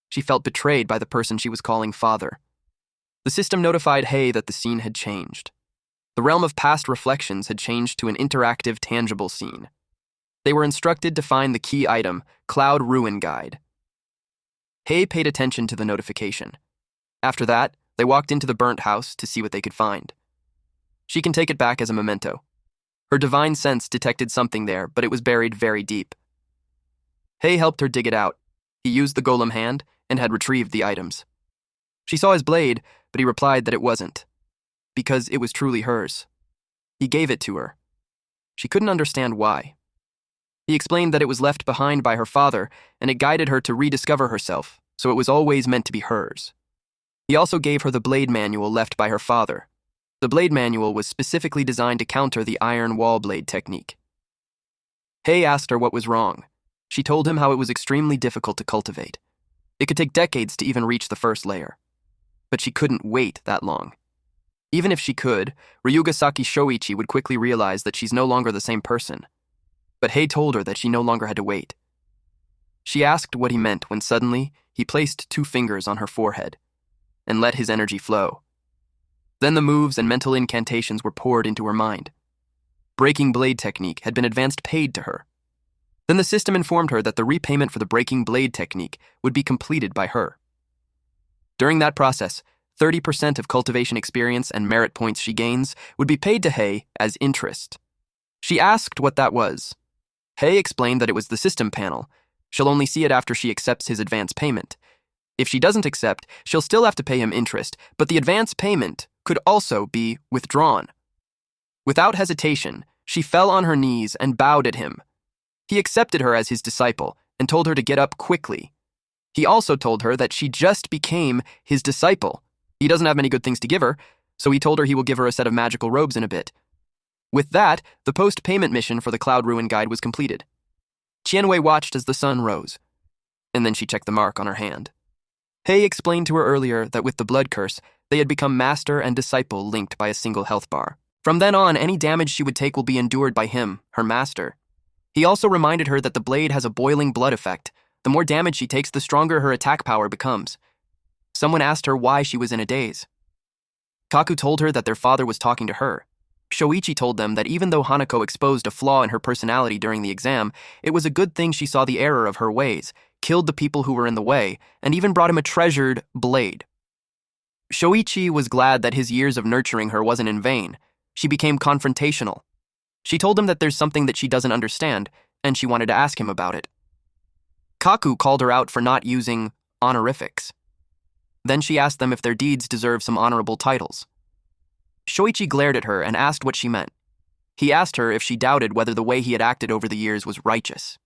She felt betrayed by the person she was calling father. The system notified Hei that the scene had changed. The realm of past reflections had changed to an interactive, tangible scene. They were instructed to find the key item, Cloud Ruin Guide. Hei paid attention to the notification. After that, they walked into the burnt house to see what they could find. She can take it back as a memento. Her divine sense detected something there, but it was buried very deep. Hei helped her dig it out. He used the golem hand and had retrieved the items. She saw his blade, but he replied that it wasn't, because it was truly hers. He gave it to her. She couldn't understand why. He explained that it was left behind by her father, and it guided her to rediscover herself, so it was always meant to be hers. He also gave her the blade manual left by her father. The blade manual was specifically designed to counter the iron wall blade technique. Hei asked her what was wrong. She told him how it was extremely difficult to cultivate. It could take decades to even reach the first layer. But she couldn't wait that long. Even if she could, Ryuga Saki Shoichi would quickly realize that she's no longer the same person. But Hei told her that she no longer had to wait. She asked what he meant when suddenly he placed 2 fingers on her forehead and let his energy flow. Then the moves and mental incantations were poured into her mind. Breaking blade technique had been advanced paid to her. Then the system informed her that the repayment for the breaking blade technique would be completed by her. During that process, 30% of cultivation experience and merit points she gains would be paid to Hei as interest. She asked what that was. Hei explained that it was the system panel. She'll only see it after she accepts his advance payment. If she doesn't accept, she'll still have to pay him interest, but the advance payment could also be withdrawn. Without hesitation, she fell on her knees and bowed at him. He accepted her as his disciple and told her to get up quickly. He also told her that she just became his disciple. He doesn't have many good things to give her, so he told her he will give her a set of magical robes in a bit. With that, the post-payment mission for the Cloud Ruin Guide was completed. Qianhui watched as the sun rose, and then she checked the mark on her hand. Hei explained to her earlier that with the blood curse, they had become master and disciple linked by a single health bar. From then on, any damage she would take will be endured by him, her master. He also reminded her that the blade has a boiling blood effect. The more damage she takes, the stronger her attack power becomes. Someone asked her why she was in a daze. Kaku told her that their father was talking to her. Shoichi told them that even though Hanako exposed a flaw in her personality during the exam, it was a good thing she saw the error of her ways, killed the people who were in the way, and even brought him a treasured blade. Shoichi was glad that his years of nurturing her wasn't in vain. She became confrontational. She told him that there's something that she doesn't understand, and she wanted to ask him about it. Kaku called her out for not using honorifics. Then she asked them if their deeds deserve some honorable titles. Shoichi glared at her and asked what she meant. He asked her if she doubted whether the way he had acted over the years was righteous.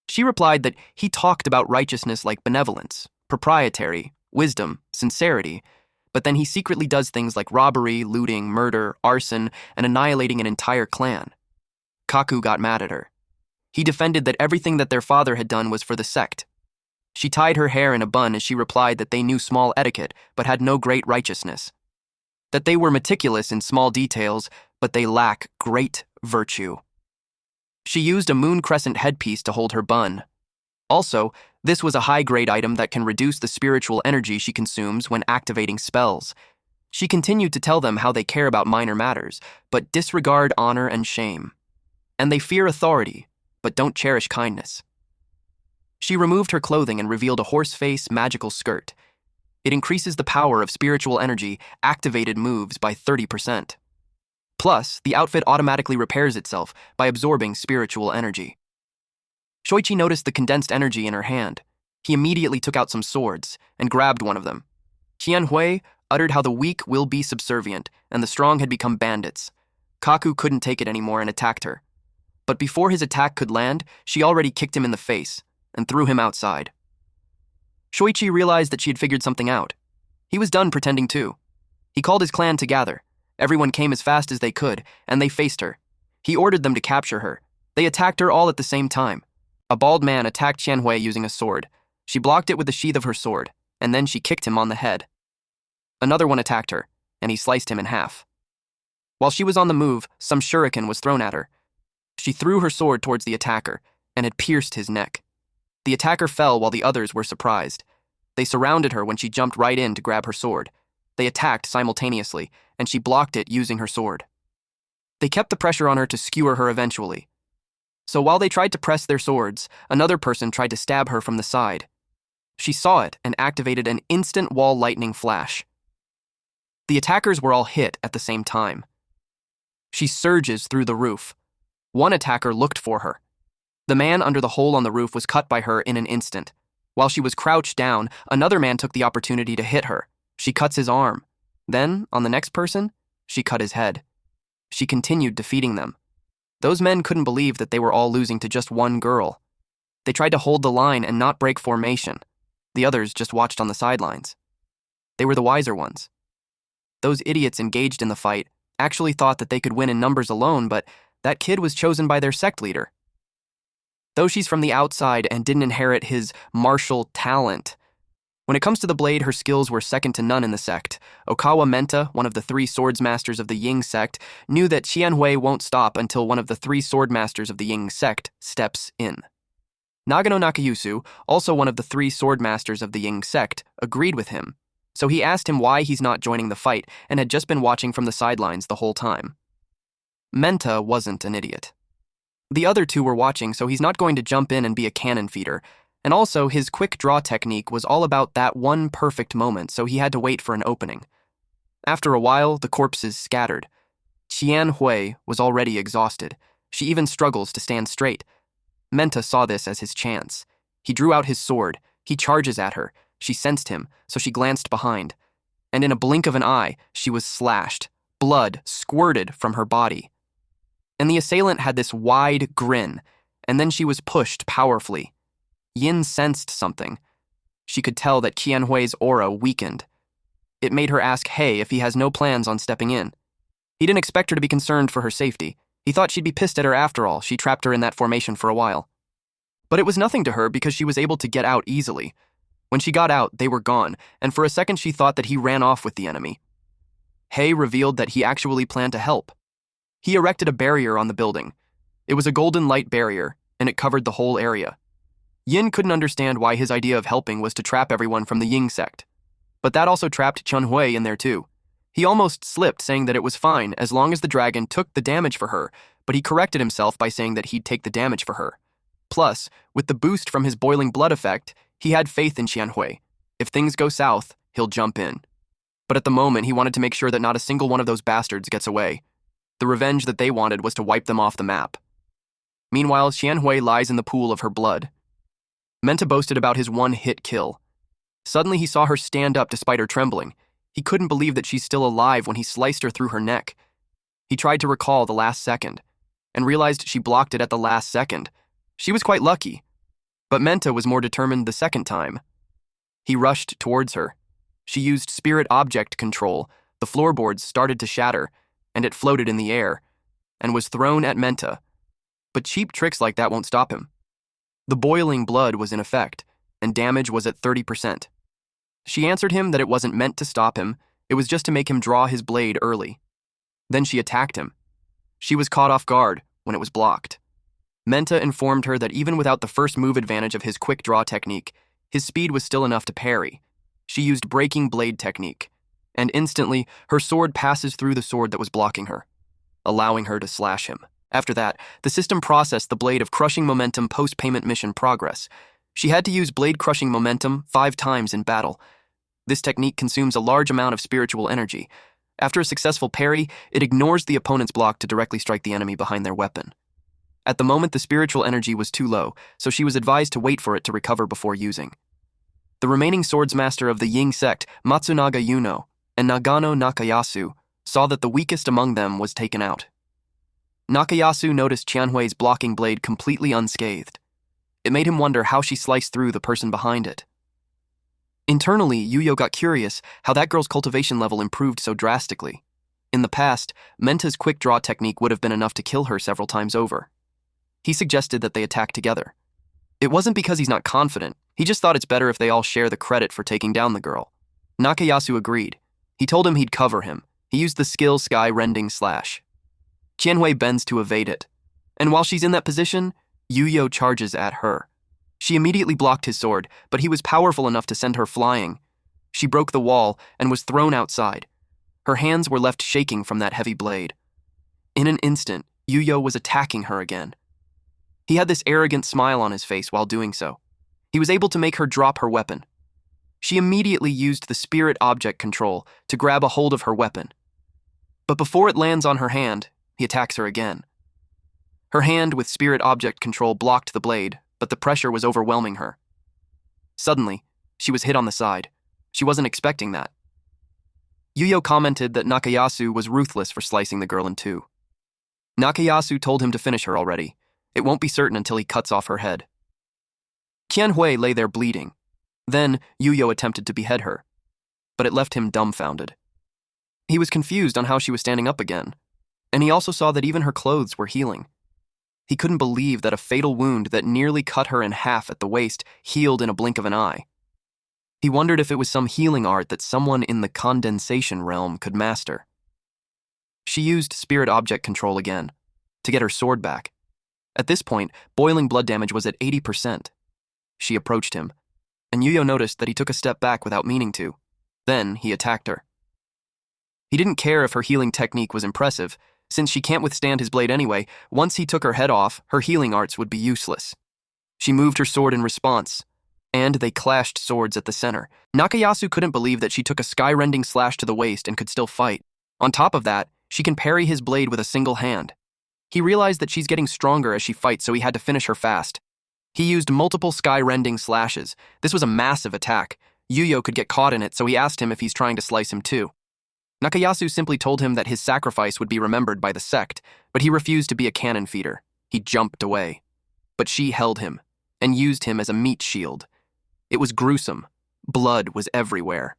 She replied that he talked about righteousness like benevolence, proprietary, wisdom, sincerity, But then he secretly does things like robbery, looting, murder, arson, and annihilating an entire clan. Kaku got mad at her. He defended that everything that their father had done was for the sect. She tied her hair in a bun as she replied that they knew small etiquette but had no great righteousness. That they were meticulous in small details, but they lack great virtue. She used a moon crescent headpiece to hold her bun. Also, this was a high-grade item that can reduce the spiritual energy she consumes when activating spells. She continued to tell them how they care about minor matters, but disregard honor and shame. And they fear authority, but don't cherish kindness. She removed her clothing and revealed a horse-face magical skirt. It increases the power of spiritual energy activated moves by 30%. Plus, the outfit automatically repairs itself by absorbing spiritual energy. Shoichi noticed the condensed energy in her hand. He immediately took out some swords and grabbed one of them. Qianhui uttered how the weak will be subservient and the strong had become bandits. Kaku couldn't take it anymore and attacked her. But before his attack could land, she already kicked him in the face and threw him outside. Shoichi realized that she had figured something out. He was done pretending too. He called his clan to gather. Everyone came as fast as they could, and they faced her. He ordered them to capture her. They attacked her all at the same time. A bald man attacked Qianhui using a sword. She blocked it with the sheath of her sword, and then she kicked him on the head. Another one attacked her, and he sliced him in half. While she was on the move, some shuriken was thrown at her. She threw her sword towards the attacker, and it pierced his neck. The attacker fell while the others were surprised. They surrounded her when she jumped right in to grab her sword. They attacked simultaneously, and she blocked it using her sword. They kept the pressure on her to skewer her eventually. So while they tried to press their swords, another person tried to stab her from the side. She saw it and activated an instant wall lightning flash. The attackers were all hit at the same time. She surges through the roof. One attacker looked for her. The man under the hole on the roof was cut by her in an instant. While she was crouched down, another man took the opportunity to hit her. She cuts his arm. Then, on the next person, she cut his head. She continued defeating them. Those men couldn't believe that they were all losing to just one girl. They tried to hold the line and not break formation. The others just watched on the sidelines. They were the wiser ones. Those idiots engaged in the fight actually thought that they could win in numbers alone, but that kid was chosen by their sect leader. Though she's from the outside and didn't inherit his martial talent, when it comes to the blade, her skills were second to none in the sect. Okawa Menta, one of the 3 swordsmasters of the Ying sect, knew that Qianhui won't stop until one of the 3 swordmasters of the Ying sect steps in. Nagano Nakayusu, also one of the 3 swordmasters of the Ying sect, agreed with him, so he asked him why he's not joining the fight and had just been watching from the sidelines the whole time. Menta wasn't an idiot. The other 2 were watching, so he's not going to jump in and be a cannon feeder. And also, his quick draw technique was all about that one perfect moment, so he had to wait for an opening. After a while, the corpses scattered. Qianhui was already exhausted. She even struggles to stand straight. Menta saw this as his chance. He drew out his sword. He charges at her. She sensed him, so she glanced behind. And in a blink of an eye, she was slashed. Blood squirted from her body. And the assailant had this wide grin, and then she was pushed powerfully. Yin sensed something. She could tell that Qianhui's aura weakened. It made her ask Hei if he has no plans on stepping in. He didn't expect her to be concerned for her safety. He thought she'd be pissed at her after all. She trapped her in that formation for a while. But it was nothing to her because she was able to get out easily. When she got out, they were gone, and for a second she thought that he ran off with the enemy. Hei revealed that he actually planned to help. He erected a barrier on the building. It was a golden light barrier, and it covered the whole area. Yin couldn't understand why his idea of helping was to trap everyone from the Ying sect. But that also trapped Qianhui in there too. He almost slipped, saying that it was fine as long as the dragon took the damage for her, but he corrected himself by saying that he'd take the damage for her. Plus, with the boost from his boiling blood effect, he had faith in Qianhui. If things go south, he'll jump in. But at the moment, he wanted to make sure that not a single one of those bastards gets away. The revenge that they wanted was to wipe them off the map. Meanwhile, Qianhui lies in the pool of her blood. Menta boasted about his one-hit kill. Suddenly he saw her stand up despite her trembling. He couldn't believe that she's still alive when he sliced her through her neck. He tried to recall the last second, and realized she blocked it at the last second. She was quite lucky. But Menta was more determined the second time. He rushed towards her. She used spirit object control. The floorboards started to shatter, and it floated in the air, and was thrown at Menta. But cheap tricks like that won't stop him. The boiling blood was in effect, and damage was at 30%. She answered him that it wasn't meant to stop him, it was just to make him draw his blade early. Then she attacked him. She was caught off guard when it was blocked. Menta informed her that even without the first move advantage of his quick draw technique, his speed was still enough to parry. She used breaking blade technique, and instantly her sword passes through the sword that was blocking her, allowing her to slash him. After that, the system processed the blade of crushing momentum post-payment mission progress. She had to use blade crushing momentum 5 times in battle. This technique consumes a large amount of spiritual energy. After a successful parry, it ignores the opponent's block to directly strike the enemy behind their weapon. At the moment, the spiritual energy was too low, so she was advised to wait for it to recover before using. The remaining swordsmaster of the Ying sect, Matsunaga Yuno, and Nagano Nakayasu, saw that the weakest among them was taken out. Nakayasu noticed Qianhui's blocking blade completely unscathed. It made him wonder how she sliced through the person behind it. Internally, Yuyo got curious how that girl's cultivation level improved so drastically. In the past, Menta's quick draw technique would have been enough to kill her several times over. He suggested that they attack together. It wasn't because he's not confident, he just thought it's better if they all share the credit for taking down the girl. Nakayasu agreed. He told him he'd cover him. He used the skill Sky Rending Slash. Qianhui bends to evade it, and while she's in that position, Yuyo charges at her. She immediately blocked his sword, but he was powerful enough to send her flying. She broke the wall and was thrown outside. Her hands were left shaking from that heavy blade. In an instant, Yuyo was attacking her again. He had this arrogant smile on his face while doing so. He was able to make her drop her weapon. She immediately used the spirit object control to grab a hold of her weapon. But before it lands on her hand, he attacks her again. Her hand with spirit object control blocked the blade, but the pressure was overwhelming her. Suddenly, she was hit on the side. She wasn't expecting that. Yuyo commented that Nakayasu was ruthless for slicing the girl in two. Nakayasu told him to finish her already. It won't be certain until he cuts off her head. Qianhui lay there bleeding. Then, Yuyo attempted to behead her, but it left him dumbfounded. He was confused on how she was standing up again, and he also saw that even her clothes were healing. He couldn't believe that a fatal wound that nearly cut her in half at the waist healed in a blink of an eye. He wondered if it was some healing art that someone in the condensation realm could master. She used spirit object control again, to get her sword back. At this point, boiling blood damage was at 80%. She approached him, and Yuyo noticed that he took a step back without meaning to. Then he attacked her. He didn't care if her healing technique was impressive. Since she can't withstand his blade anyway, once he took her head off, her healing arts would be useless. She moved her sword in response, and they clashed swords at the center. Nakayasu couldn't believe that she took a sky-rending slash to the waist and could still fight. On top of that, she can parry his blade with a single hand. He realized that she's getting stronger as she fights, so he had to finish her fast. He used multiple sky-rending slashes. This was a massive attack. Yuyo could get caught in it, so he asked him if he's trying to slice him too. Nakayasu simply told him that his sacrifice would be remembered by the sect, but he refused to be a cannon feeder. He jumped away. But she held him, and used him as a meat shield. It was gruesome. Blood was everywhere.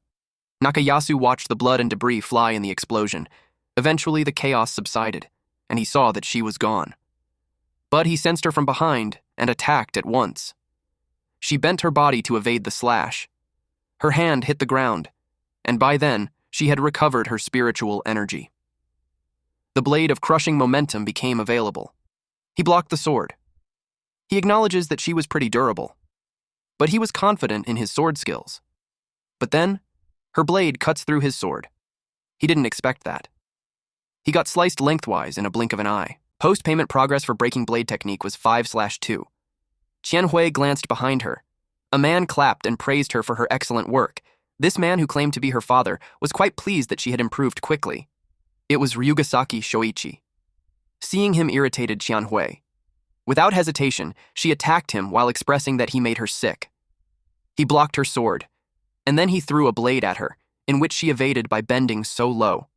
Nakayasu watched the blood and debris fly in the explosion. Eventually, the chaos subsided, and he saw that she was gone. But he sensed her from behind and attacked at once. She bent her body to evade the slash. Her hand hit the ground, and by then, she had recovered her spiritual energy. The blade of crushing momentum became available. He blocked the sword. He acknowledges that she was pretty durable, but he was confident in his sword skills. But then, her blade cuts through his sword. He didn't expect that. He got sliced lengthwise in a blink of an eye. Post-payment progress for breaking blade technique was 5/2. Qianhui glanced behind her. A man clapped and praised her for her excellent work. This man, who claimed to be her father, was quite pleased that she had improved quickly. It was Ryugasaki Shoichi. Seeing him irritated Qianhui. Without hesitation, she attacked him while expressing that he made her sick. He blocked her sword, and then he threw a blade at her, in which she evaded by bending so low.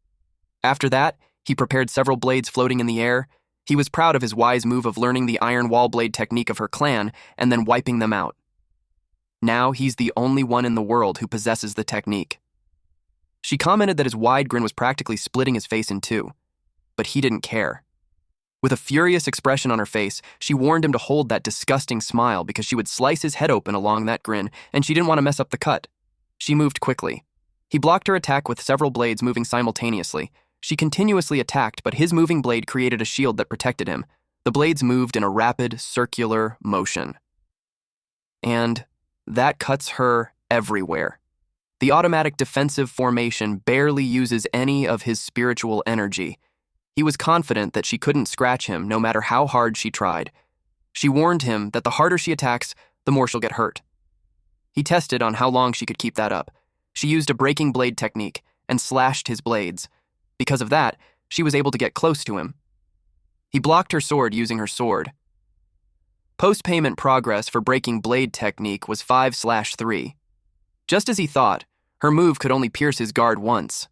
After that, he prepared several blades floating in the air. He was proud of his wise move of learning the iron wall blade technique of her clan and then wiping them out. Now he's the only one in the world who possesses the technique. She commented that his wide grin was practically splitting his face in two, but he didn't care. With a furious expression on her face, she warned him to hold that disgusting smile because she would slice his head open along that grin, and she didn't want to mess up the cut. She moved quickly. He blocked her attack with several blades moving simultaneously. She continuously attacked, but his moving blade created a shield that protected him. The blades moved in a rapid, circular motion. And that cuts her everywhere. The automatic defensive formation barely uses any of his spiritual energy. He was confident that she couldn't scratch him no matter how hard she tried. She warned him that the harder she attacks, the more she'll get hurt. He tested on how long she could keep that up. She used a breaking blade technique and slashed his blades. Because of that, she was able to get close to him. He blocked her sword using her sword. Post-payment progress for breaking blade technique was 5/3. Just as he thought, her move could only pierce his guard once.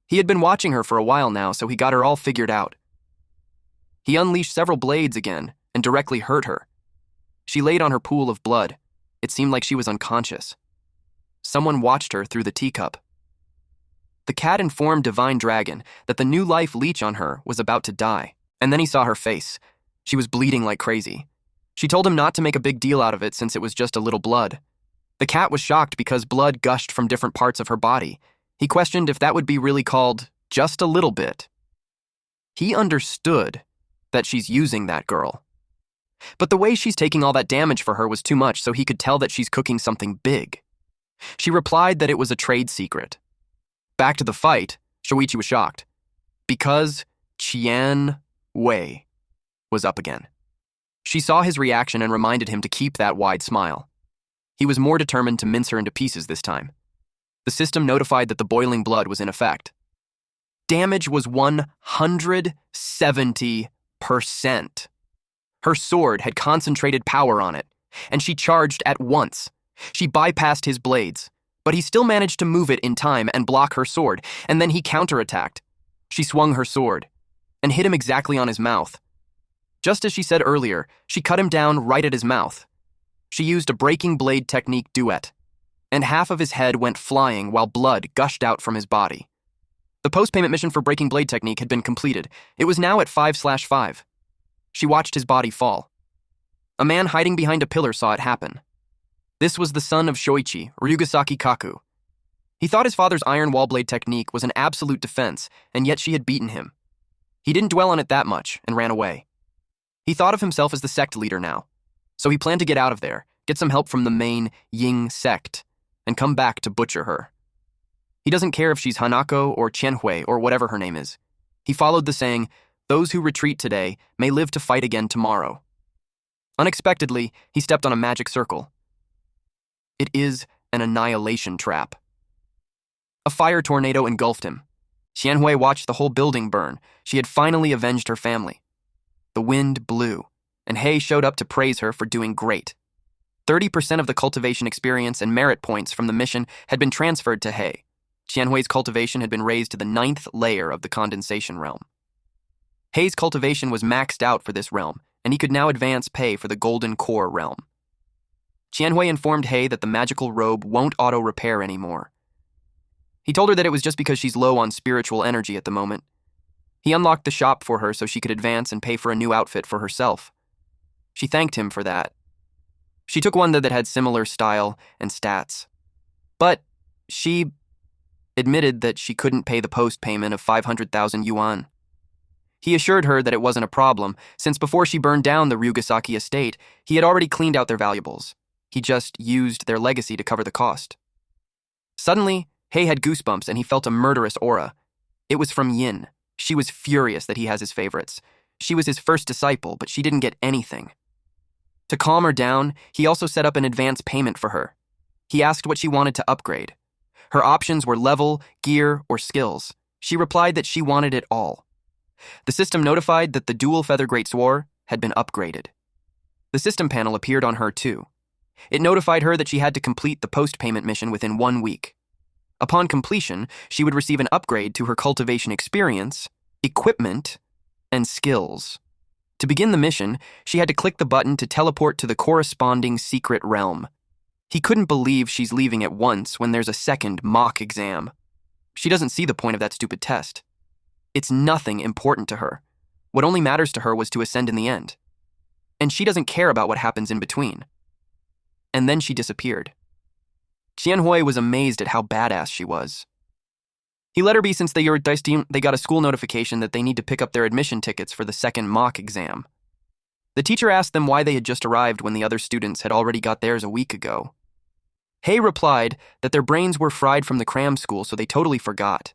He had been watching her for a while now, so he got her all figured out. He unleashed several blades again and directly hurt her. She laid on her pool of blood. It seemed like she was unconscious. Someone watched her through the teacup. The cat informed Divine Dragon that the new life leech on her was about to die, and then he saw her face. She was bleeding like crazy. She told him not to make a big deal out of it since it was just a little blood. The cat was shocked because blood gushed from different parts of her body. He questioned if that would be really called just a little bit. He understood that she's using that girl. But the way she's taking all that damage for her was too much, so he could tell that she's cooking something big. She replied that it was a trade secret. Back to the fight, Shoichi was shocked. Because Qian Wei was up again. She saw his reaction and reminded him to keep that wide smile. He was more determined to mince her into pieces this time. The system notified that the boiling blood was in effect. Damage was 170%. Her sword had concentrated power on it, and she charged at once. She bypassed his blades, but he still managed to move it in time and block her sword, and then he counterattacked. She swung her sword and hit him exactly on his mouth. Just as she said earlier, she cut him down right at his mouth. She used a breaking blade technique duet, and half of his head went flying while blood gushed out from his body. The post-payment mission for breaking blade technique had been completed. It was now at 5/5. She watched his body fall. A man hiding behind a pillar saw it happen. This was the son of Shoichi, Ryugasaki Kaku. He thought his father's iron wall blade technique was an absolute defense, and yet she had beaten him. He didn't dwell on it that much and ran away. He thought of himself as the sect leader now, so he planned to get out of there, get some help from the main Ying sect, and come back to butcher her. He doesn't care if she's Hanako or Qianhui or whatever her name is. He followed the saying, "Those who retreat today may live to fight again tomorrow." Unexpectedly, he stepped on a magic circle. It is an annihilation trap. A fire tornado engulfed him. Qianhui watched the whole building burn. She had finally avenged her family. The wind blew, and Hei showed up to praise her for doing great. 30% of the cultivation experience and merit points from the mission had been transferred to Hei. Qianhui's cultivation had been raised to the 9th layer of the condensation realm. Hei's cultivation was maxed out for this realm, and he could now advance pay for the golden core realm. Qianhui informed Hei that the magical robe won't auto-repair anymore. He told her that it was just because she's low on spiritual energy at the moment. He unlocked the shop for her so she could advance and pay for a new outfit for herself. She thanked him for that. She took one that had similar style and stats. But she admitted that she couldn't pay the post-payment of 500,000 yuan. He assured her that it wasn't a problem, since before she burned down the Ryugasaki estate, he had already cleaned out their valuables. He just used their legacy to cover the cost. Suddenly, Hei had goosebumps and he felt a murderous aura. It was from Yin. She was furious that he has his favorites. She was his first disciple, but she didn't get anything. To calm her down, he also set up an advance payment for her. He asked what she wanted to upgrade. Her options were level, gear, or skills. She replied that she wanted it all. The system notified that the dual feather greatsword had been upgraded. The system panel appeared on her too. It notified her that she had to complete the post-payment mission within 1 week. Upon completion, she would receive an upgrade to her cultivation experience, equipment, and skills. To begin the mission, she had to click the button to teleport to the corresponding secret realm. He couldn't believe she's leaving at once when there's a second mock exam. She doesn't see the point of that stupid test. It's nothing important to her. What only matters to her was to ascend in the end. And she doesn't care about what happens in between. And then she disappeared. Qianhui was amazed at how badass she was. He let her be since they got a school notification that they need to pick up their admission tickets for the second mock exam. The teacher asked them why they had just arrived when the other students had already got theirs a week ago. Hei replied that their brains were fried from the cram school, so they totally forgot.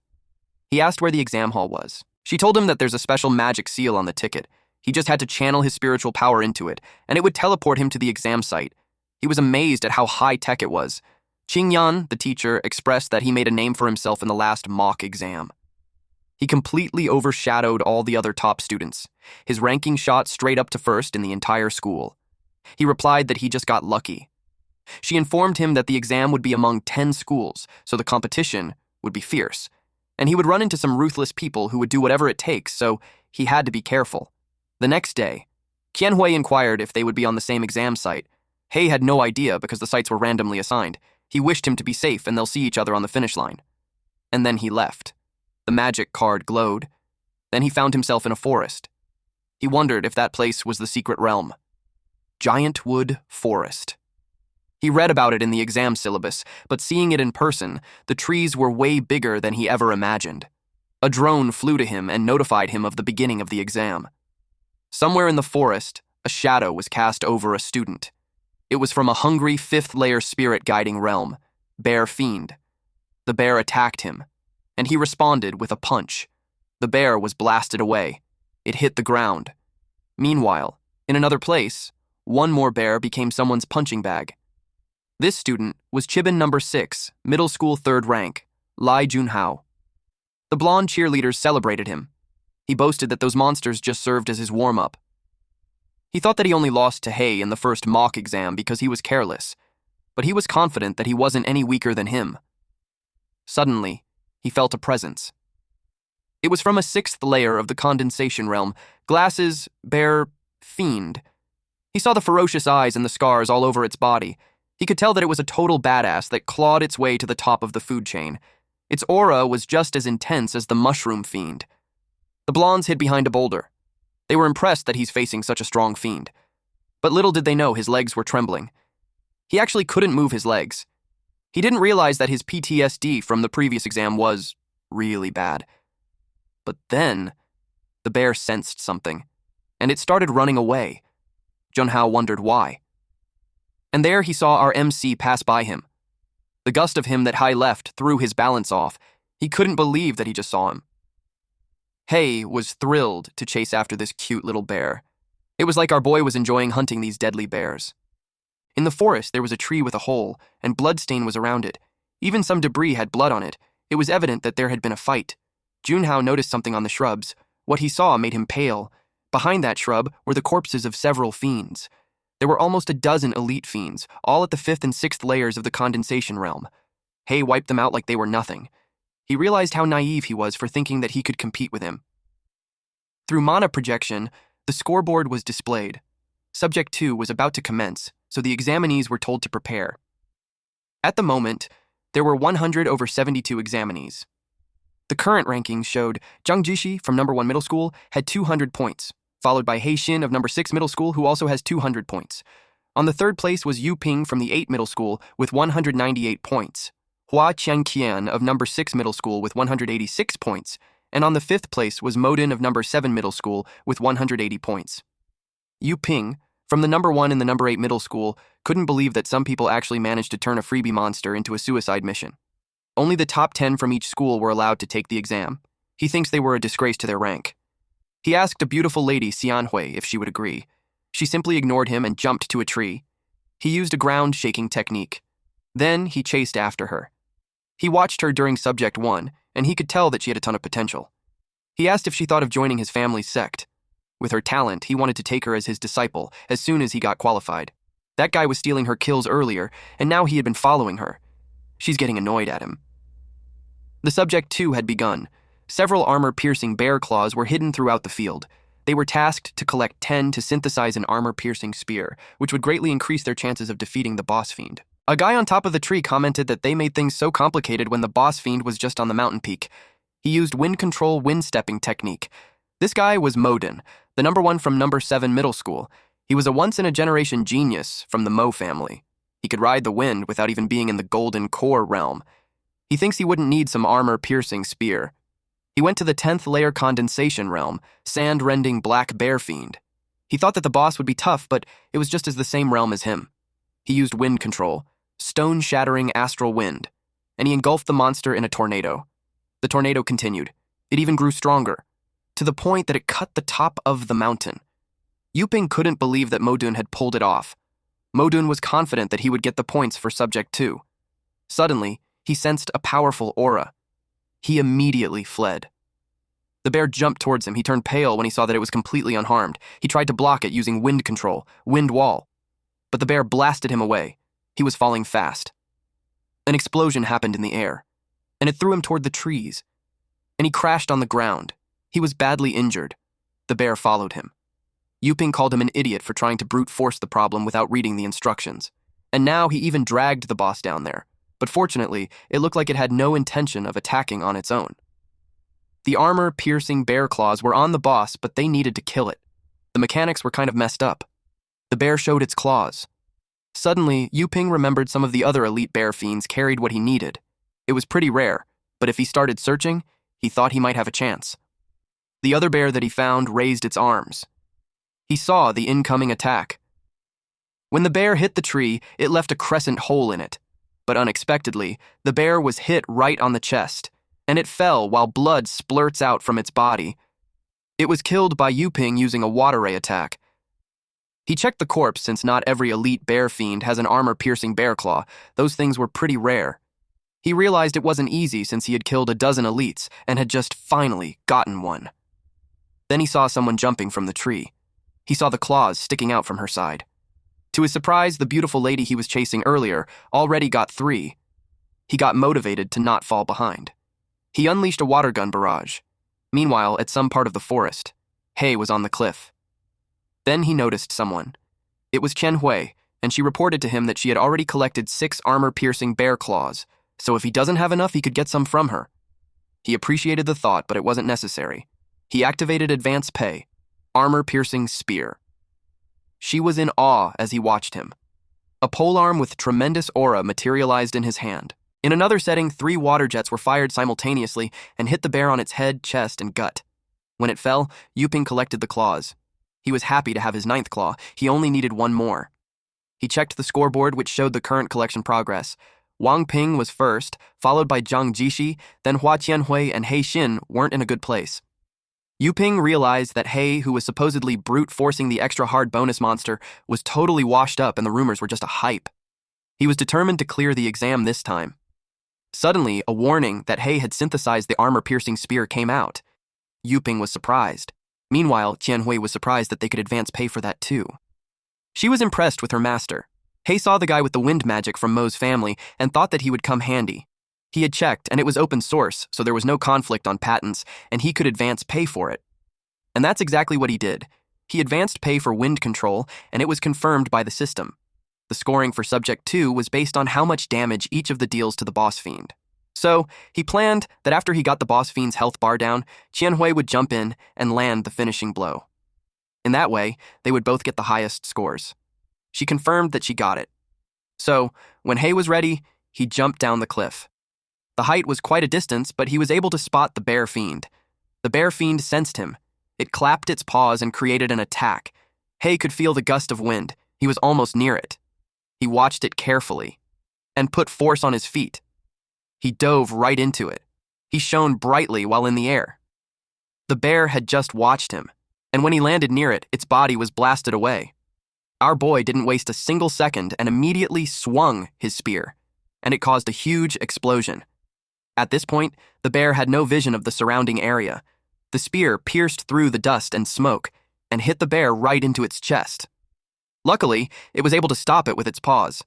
He asked where the exam hall was. She told him that there's a special magic seal on the ticket. He just had to channel his spiritual power into it, and it would teleport him to the exam site. He was amazed at how high-tech it was. Qingyan, the teacher, expressed that he made a name for himself in the last mock exam. He completely overshadowed all the other top students. His ranking shot straight up to first in the entire school. He replied that he just got lucky. She informed him that the exam would be among 10 schools, so the competition would be fierce, and he would run into some ruthless people who would do whatever it takes, so he had to be careful. The next day, Qianhui inquired if they would be on the same exam site. Hei had no idea because the sites were randomly assigned. He wished him to be safe and they'll see each other on the finish line. And then he left. The magic card glowed. Then he found himself in a forest. He wondered if that place was the secret realm. Giant Wood Forest. He read about it in the exam syllabus, but seeing it in person, the trees were way bigger than he ever imagined. A drone flew to him and notified him of the beginning of the exam. Somewhere in the forest, a shadow was cast over a student. It was from a hungry fifth-layer spirit guiding realm, Bear Fiend. The bear attacked him, and he responded with a punch. The bear was blasted away. It hit the ground. Meanwhile, in another place, one more bear became someone's punching bag. This student was Chibin number 6, middle school 3rd rank, Lai Junhao. The blonde cheerleaders celebrated him. He boasted that those monsters just served as his warm-up. He thought that he only lost to Hei in the first mock exam because he was careless, but he was confident that he wasn't any weaker than him. Suddenly, he felt a presence. It was from a 6th layer of the condensation realm, Glasses, Bear, Fiend. He saw the ferocious eyes and the scars all over its body. He could tell that it was a total badass that clawed its way to the top of the food chain. Its aura was just as intense as the Mushroom Fiend. The blondes hid behind a boulder. They were impressed that he's facing such a strong fiend. But little did they know his legs were trembling. He actually couldn't move his legs. He didn't realize that his PTSD from the previous exam was really bad. But then, the bear sensed something, and it started running away. Junhao wondered why. And there he saw our MC pass by him. The gust of him that Hai left threw his balance off. He couldn't believe that he just saw him. Hei was thrilled to chase after this cute little bear. It was like our boy was enjoying hunting these deadly bears. In the forest, there was a tree with a hole, and bloodstain was around it. Even some debris had blood on it. It was evident that there had been a fight. Junhao noticed something on the shrubs. What he saw made him pale. Behind that shrub were the corpses of several fiends. There were almost a dozen elite fiends, all at the 5th and 6th layers of the condensation realm. Hei wiped them out like they were nothing. He realized how naive he was for thinking that he could compete with him. Through mana projection, the scoreboard was displayed. Subject 2 was about to commence, so the examinees were told to prepare. At the moment, there were 100 over 72 examinees. The current rankings showed Zhang Jishi from number 1 middle school had 200 points, followed by Hei Xin of number 6 middle school who also has 200 points. On the 3rd place was Yu Ping from the 8 middle school with 198 points. Hua Qianqian of number 6 middle school with 186 points, and on the 5th place was Modin of number 7 middle school with 180 points. Yu Ping, from the number 1 in the number 8 middle school, couldn't believe that some people actually managed to turn a freebie monster into a suicide mission. Only the top 10 from each school were allowed to take the exam. He thinks they were a disgrace to their rank. He asked a beautiful lady, Xianhui, if she would agree. She simply ignored him and jumped to a tree. He used a ground-shaking technique. Then he chased after her. He watched her during Subject 1, and he could tell that she had a ton of potential. He asked if she thought of joining his family's sect. With her talent, he wanted to take her as his disciple as soon as he got qualified. That guy was stealing her kills earlier, and now he had been following her. She's getting annoyed at him. The Subject 2 had begun. Several armor-piercing bear claws were hidden throughout the field. They were tasked to collect 10 to synthesize an armor-piercing spear, which would greatly increase their chances of defeating the boss fiend. A guy on top of the tree commented that they made things so complicated when the boss fiend was just on the mountain peak. He used wind control wind stepping technique. This guy was Modin, the number 1 from number 7 middle school. He was a once-in-a-generation genius from the Mo family. He could ride the wind without even being in the golden core realm. He thinks he wouldn't need some armor-piercing spear. He went to the 10th layer condensation realm, sand-rending black bear fiend. He thought that the boss would be tough, but it was just as the same realm as him. He used wind control, stone-shattering astral wind, and he engulfed the monster in a tornado. The tornado continued. It even grew stronger, to the point that it cut the top of the mountain. Yuping couldn't believe that Modun had pulled it off. Modun was confident that he would get the points for Subject 2. Suddenly, he sensed a powerful aura. He immediately fled. The bear jumped towards him. He turned pale when he saw that it was completely unharmed. He tried to block it using wind control, wind wall. But the bear blasted him away. He was falling fast. An explosion happened in the air, and it threw him toward the trees. And he crashed on the ground. He was badly injured. The bear followed him. Yuping called him an idiot for trying to brute force the problem without reading the instructions. And now he even dragged the boss down there. But fortunately, it looked like it had no intention of attacking on its own. The armor-piercing bear claws were on the boss, but they needed to kill it. The mechanics were kind of messed up. The bear showed its claws. Suddenly, Yuping remembered some of the other elite bear fiends carried what he needed. It was pretty rare, but if he started searching, he thought he might have a chance. The other bear that he found raised its arms. He saw the incoming attack. When the bear hit the tree, it left a crescent hole in it. But unexpectedly, the bear was hit right on the chest, and it fell while blood splurts out from its body. It was killed by Yuping using a water ray attack. He checked the corpse since not every elite bear fiend has an armor-piercing bear claw. Those things were pretty rare. He realized it wasn't easy since he had killed a dozen elites and had just finally gotten one. Then he saw someone jumping from the tree. He saw the claws sticking out from her side. To his surprise, the beautiful lady he was chasing earlier already got 3. He got motivated to not fall behind. He unleashed a water gun barrage. Meanwhile, at some part of the forest, Hei was on the cliff. Then he noticed someone. It was Chen Hui, and she reported to him that she had already collected 6 armor-piercing bear claws, so if he doesn't have enough, he could get some from her. He appreciated the thought, but it wasn't necessary. He activated Advanced Pay, armor-piercing spear. She was in awe as he watched him. A polearm with tremendous aura materialized in his hand. In another setting, 3 water jets were fired simultaneously and hit the bear on its head, chest, and gut. When it fell, Yuping collected the claws. He was happy to have his 9th claw. He only needed 1 more. He checked the scoreboard, which showed the current collection progress. Wang Ping was first, followed by Zhang Jishi, then Hua Qianhui and Hei Xin weren't in a good place. Yuping realized that Hei, who was supposedly brute-forcing the extra-hard bonus monster, was totally washed up and the rumors were just a hype. He was determined to clear the exam this time. Suddenly, a warning that Hei had synthesized the armor-piercing spear came out. Yuping was surprised. Meanwhile, Qianhui was surprised that they could advance pay for that too. She was impressed with her master. Hei saw the guy with the wind magic from Mo's family and thought that he would come handy. He had checked, and it was open source, so there was no conflict on patents, and he could advance pay for it. And that's exactly what he did. He advanced pay for wind control, and it was confirmed by the system. The scoring for Subject 2 was based on how much damage each of the deals to the boss fiend. So, he planned that after he got the boss fiend's health bar down, Qianhui would jump in and land the finishing blow. In that way, they would both get the highest scores. She confirmed that she got it. So, when Hei was ready, he jumped down the cliff. The height was quite a distance, but he was able to spot the bear fiend. The bear fiend sensed him. It clapped its paws and created an attack. Hei could feel the gust of wind. He was almost near it. He watched it carefully and put force on his feet. He dove right into it. He shone brightly while in the air. The bear had just watched him, and when he landed near it, its body was blasted away. Our boy didn't waste a single second and immediately swung his spear, and it caused a huge explosion. At this point, the bear had no vision of the surrounding area. The spear pierced through the dust and smoke and hit the bear right into its chest. Luckily, it was able to stop it with its paws.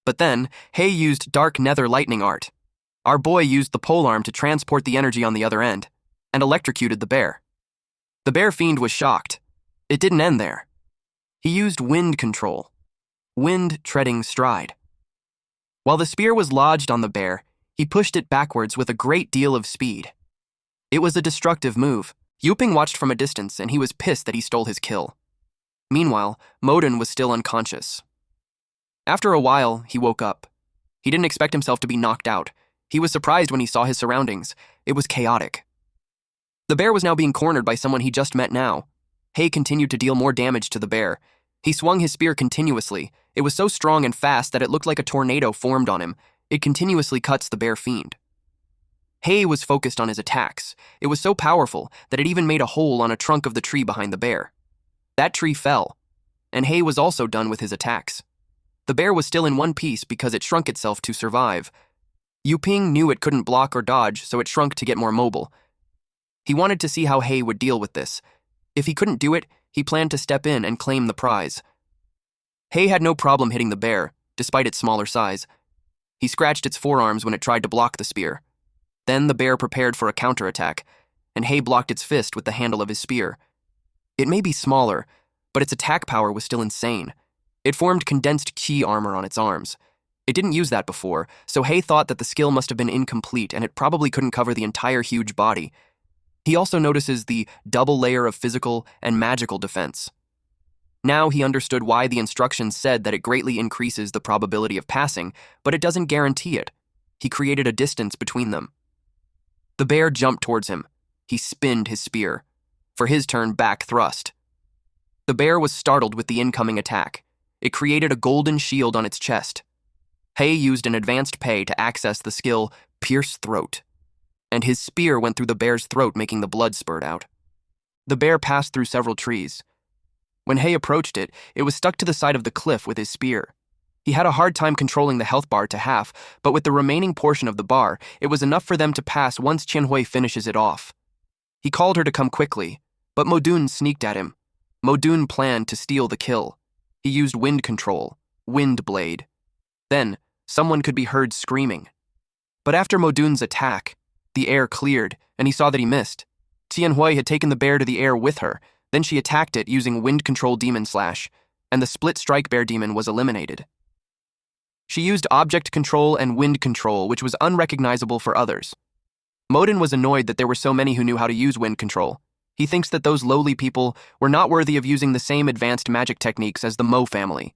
But then, Hei used dark nether lightning art. Our boy used the polearm to transport the energy on the other end and electrocuted the bear. The bear fiend was shocked. It didn't end there. He used wind control. Wind treading stride. While the spear was lodged on the bear, he pushed it backwards with a great deal of speed. It was a destructive move. Yuping watched from a distance, and he was pissed that he stole his kill. Meanwhile, Modun was still unconscious. After a while, he woke up. He didn't expect himself to be knocked out. He was surprised when he saw his surroundings. It was chaotic. The bear was now being cornered by someone he just met now. Hei continued to deal more damage to the bear. He swung his spear continuously. It was so strong and fast that it looked like a tornado formed on him. It continuously cuts the bear fiend. Hei was focused on his attacks. It was so powerful that it even made a hole on a trunk of the tree behind the bear. That tree fell, and Hei was also done with his attacks. The bear was still in one piece because it shrunk itself to survive. Yuping knew it couldn't block or dodge, so it shrunk to get more mobile. He wanted to see how Hei would deal with this. If he couldn't do it, he planned to step in and claim the prize. Hei had no problem hitting the bear, despite its smaller size. He scratched its forearms when it tried to block the spear. Then the bear prepared for a counterattack, and Hei blocked its fist with the handle of his spear. It may be smaller, but its attack power was still insane. It formed condensed ki armor on its arms. It didn't use that before, so Hei thought that the skill must have been incomplete and it probably couldn't cover the entire huge body. He also notices the double layer of physical and magical defense. Now he understood why the instructions said that it greatly increases the probability of passing, but it doesn't guarantee it. He created a distance between them. The bear jumped towards him. He spinned his spear. For his turn, back thrust. The bear was startled with the incoming attack. It created a golden shield on its chest. Hei used an advanced pay to access the skill Pierce Throat, and his spear went through the bear's throat, making the blood spurt out. The bear passed through several trees. When Hei approached it, it was stuck to the side of the cliff with his spear. He had a hard time controlling the health bar to half, but with the remaining portion of the bar, it was enough for them to pass once Qianhui finishes it off. He called her to come quickly, but Modun sneaked at him. Modun planned to steal the kill. He used wind control, wind blade. Then, someone could be heard screaming. But after Modun's attack, the air cleared, and he saw that he missed. Qianhui had taken the bear to the air with her, then she attacked it using wind control demon slash, and the split strike bear demon was eliminated. She used object control and wind control, which was unrecognizable for others. Modun was annoyed that there were so many who knew how to use wind control. He thinks that those lowly people were not worthy of using the same advanced magic techniques as the Mo family.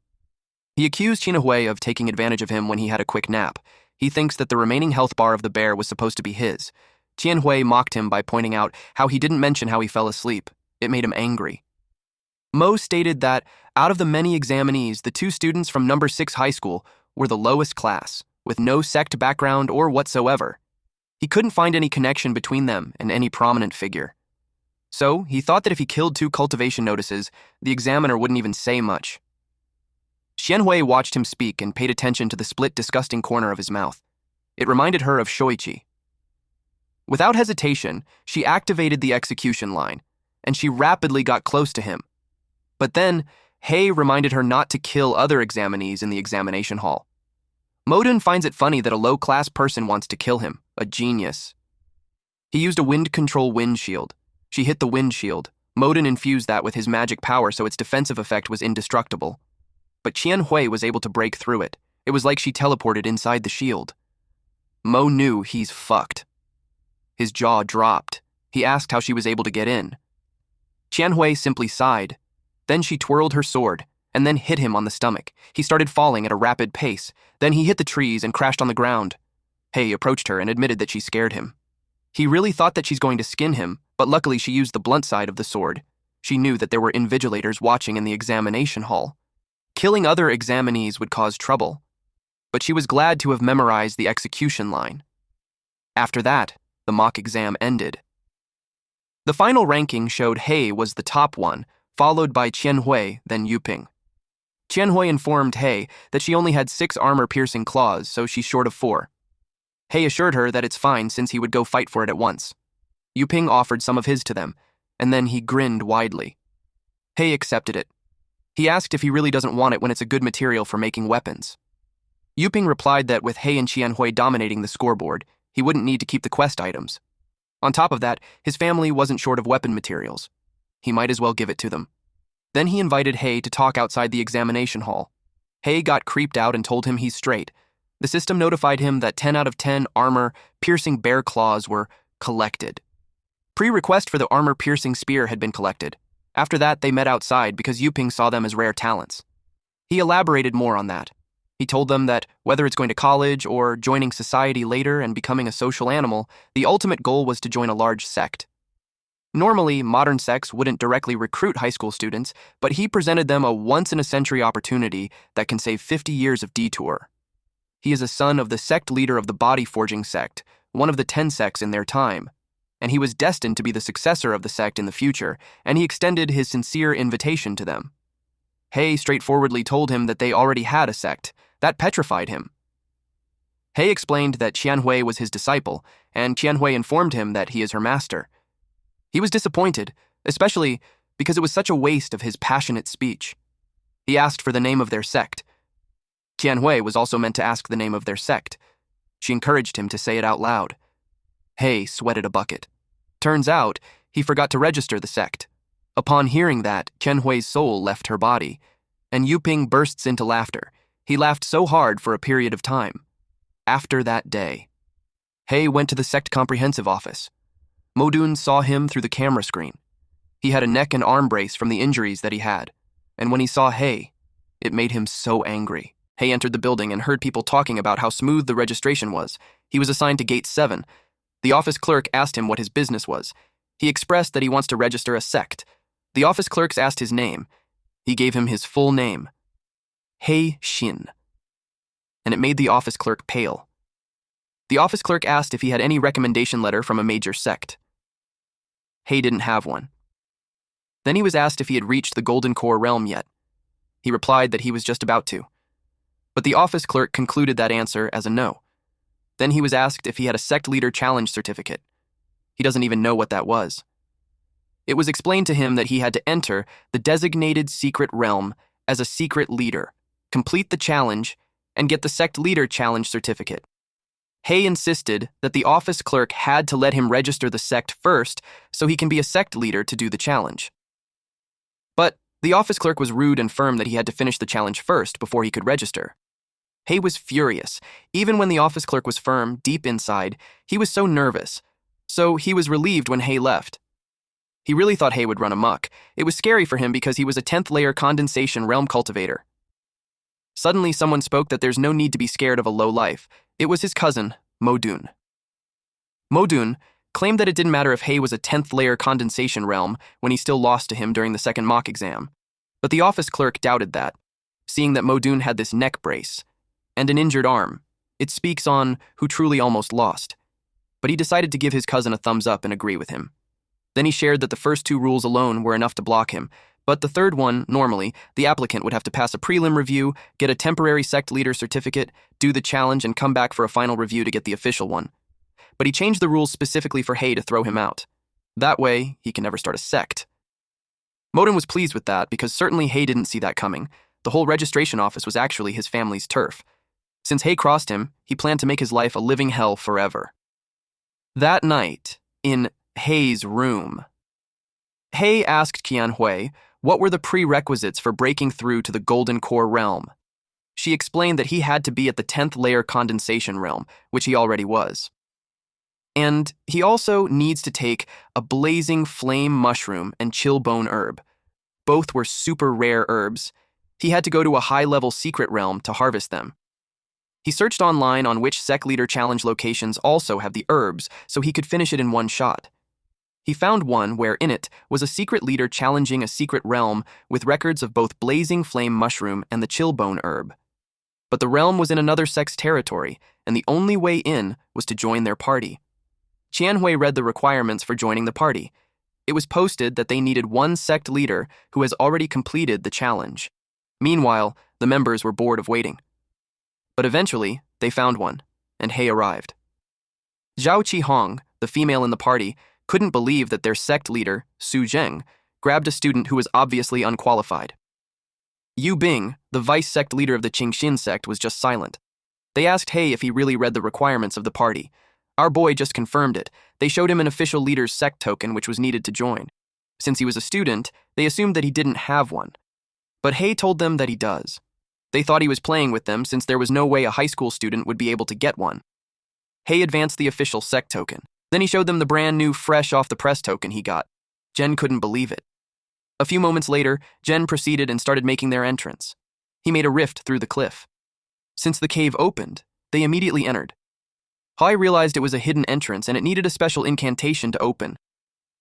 He accused Qianhui of taking advantage of him when he had a quick nap. He thinks that the remaining health bar of the bear was supposed to be his. Qianhui mocked him by pointing out how he didn't mention how he fell asleep. It made him angry. Mo stated that, out of the many examinees, the 2 students from number 6 high school were the lowest class, with no sect background or whatsoever. He couldn't find any connection between them and any prominent figure. So, he thought that if he killed 2 cultivation notices, the examiner wouldn't even say much. Qianhui watched him speak and paid attention to the split, disgusting corner of his mouth. It reminded her of Shoichi. Without hesitation, she activated the execution line, and she rapidly got close to him. But then, Hei reminded her not to kill other examinees in the examination hall. Modun finds it funny that a low-class person wants to kill him, a genius. He used a wind control wind shield. She hit the wind shield. Modun infused that with his magic power so its defensive effect was indestructible. But Qianhui was able to break through it. It was like she teleported inside the shield. Mo knew he's fucked. His jaw dropped. He asked how she was able to get in. Qianhui simply sighed. Then she twirled her sword, and then hit him on the stomach. He started falling at a rapid pace. Then he hit the trees and crashed on the ground. Hei approached her and admitted that she scared him. He really thought that she's going to skin him, but luckily she used the blunt side of the sword. She knew that there were invigilators watching in the examination hall. Killing other examinees would cause trouble, but she was glad to have memorized the execution line. After that, the mock exam ended. The final ranking showed Hei was the top one, followed by Qianhui, then Yuping. Qianhui informed Hei that she only had 6 armor-piercing claws, so she's short of 4. Hei assured her that it's fine since he would go fight for it at once. Yuping offered some of his to them, and then he grinned widely. Hei accepted it. He asked if he really doesn't want it when it's a good material for making weapons. Yuping replied that with Hei and Qianhui dominating the scoreboard, he wouldn't need to keep the quest items. On top of that, his family wasn't short of weapon materials. He might as well give it to them. Then he invited Hei to talk outside the examination hall. Hei got creeped out and told him he's straight. The system notified him that 10 out of 10 armor-piercing bear claws were collected. Pre-request for the armor-piercing spear had been collected. After that, they met outside because Yuping saw them as rare talents. He elaborated more on that. He told them that whether it's going to college or joining society later and becoming a social animal, the ultimate goal was to join a large sect. Normally, modern sects wouldn't directly recruit high school students, but he presented them a once-in-a-century opportunity that can save 50 years of detour. He is a son of the sect leader of the body-forging sect, one of the 10 sects in their time, and he was destined to be the successor of the sect in the future, and he extended his sincere invitation to them. Hei straightforwardly told him that they already had a sect. That petrified him. Hei explained that Qianhui was his disciple, and Qianhui informed him that he is her master. He was disappointed, especially because it was such a waste of his passionate speech. He asked for the name of their sect. Qianhui was also meant to ask the name of their sect. She encouraged him to say it out loud. Hei sweated a bucket. Turns out, he forgot to register the sect. Upon hearing that, Qianhui's soul left her body, and Yuping bursts into laughter. He laughed so hard for a period of time. After that day, Hei went to the sect comprehensive office. Modun saw him through the camera screen. He had a neck and arm brace from the injuries that he had, and when he saw Hei, it made him so angry. Hei entered the building and heard people talking about how smooth the registration was. He was assigned to Gate 7. The office clerk asked him what his business was. He expressed that he wants to register a sect. The office clerks asked his name. He gave him his full name, Hei Xin, and it made the office clerk pale. The office clerk asked if he had any recommendation letter from a major sect. Hei didn't have one. Then he was asked if he had reached the Golden Core realm yet. He replied that he was just about to. But the office clerk concluded that answer as a no. Then he was asked if he had a sect leader challenge certificate. He doesn't even know what that was. It was explained to him that he had to enter the designated secret realm as a secret leader, complete the challenge, and get the sect leader challenge certificate. Hei insisted that the office clerk had to let him register the sect first so he can be a sect leader to do the challenge. But the office clerk was rude and firm that he had to finish the challenge first before he could register. Hei was furious. Even when the office clerk was firm, deep inside, he was so nervous. So he was relieved when Hei left. He really thought Hei would run amok. It was scary for him because he was a 10th layer condensation realm cultivator. Suddenly, someone spoke that there's no need to be scared of a low life. It was his cousin, Modun. Modun claimed that it didn't matter if Hei was a 10th layer condensation realm when he still lost to him during the second mock exam. But the office clerk doubted that, seeing that Modun had this neck brace and an injured arm. It speaks on who truly almost lost. But he decided to give his cousin a thumbs up and agree with him. Then he shared that the first 2 rules alone were enough to block him, but the third one, normally, the applicant would have to pass a prelim review, get a temporary sect leader certificate, do the challenge, and come back for a final review to get the official one. But he changed the rules specifically for Hei to throw him out. That way, he can never start a sect. Modun was pleased with that because certainly Hei didn't see that coming. The whole registration office was actually his family's turf. Since Hei crossed him, he planned to make his life a living hell forever. That night, in Hei's room, Hei asked Qianhui what were the prerequisites for breaking through to the Golden Core realm. She explained that he had to be at the 10th layer condensation realm, which he already was. And he also needs to take a blazing flame mushroom and chill bone herb. Both were super rare herbs. He had to go to a high-level secret realm to harvest them. He searched online on which sect leader challenge locations also have the herbs so he could finish it in one shot. He found one where in it was a secret leader challenging a secret realm with records of both blazing flame mushroom and the chill bone herb. But the realm was in another sect's territory, and the only way in was to join their party. Qianhui read the requirements for joining the party. It was posted that they needed one sect leader who has already completed the challenge. Meanwhile, the members were bored of waiting. But eventually, they found one, and Hei arrived. Zhao Qihong, the female in the party, couldn't believe that their sect leader, Su Zheng, grabbed a student who was obviously unqualified. Yu Bing, the vice sect leader of the Qingxin sect, was just silent. They asked Hei if he really read the requirements of the party. Our boy just confirmed it. They showed him an official leader's sect token which was needed to join. Since he was a student, they assumed that he didn't have one. But Hei told them that he does. They thought he was playing with them since there was no way a high school student would be able to get one. Hei advanced the official sect token. Then he showed them the brand new fresh off the press token he got. Jen couldn't believe it. A few moments later, Jen proceeded and started making their entrance. He made a rift through the cliff. Since the cave opened, they immediately entered. Hei realized it was a hidden entrance and it needed a special incantation to open.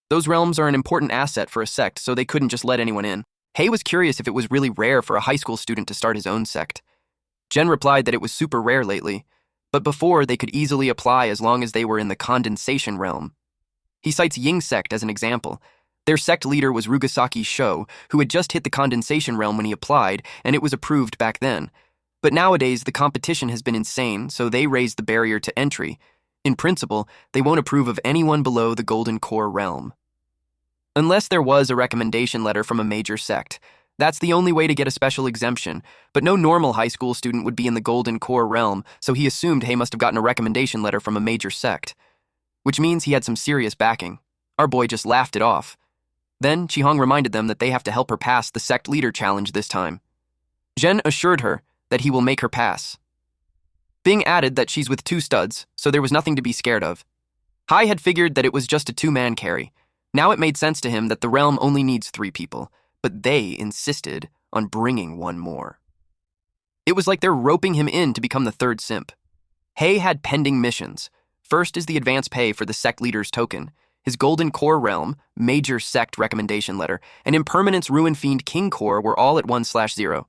Those realms are an important asset for a sect, so they couldn't just let anyone in. Hei was curious if it was really rare for a high school student to start his own sect. Jen replied that it was super rare lately, but before they could easily apply as long as they were in the condensation realm. He cites Ying sect as an example. Their sect leader was Rugasaki Sho, who had just hit the condensation realm when he applied, and it was approved back then. But nowadays, the competition has been insane, so they raised the barrier to entry. In principle, they won't approve of anyone below the Golden Core realm. Unless there was a recommendation letter from a major sect. That's the only way to get a special exemption, but no normal high school student would be in the Golden Core realm, so he assumed Hei must have gotten a recommendation letter from a major sect. Which means he had some serious backing. Our boy just laughed it off. Then, Chihong reminded them that they have to help her pass the sect leader challenge this time. Jen assured her that he will make her pass. Bing added that she's with 2 studs, so there was nothing to be scared of. Hei had figured that it was just a 2-man carry. Now it made sense to him that the realm only needs 3 people, but they insisted on bringing 1 more. It was like they're roping him in to become the 3rd simp. Hei had pending missions. First is the advance pay for the sect leader's token, his Golden Core realm, major sect recommendation letter, and Impermanence Ruin Fiend King Core were all at 1/0.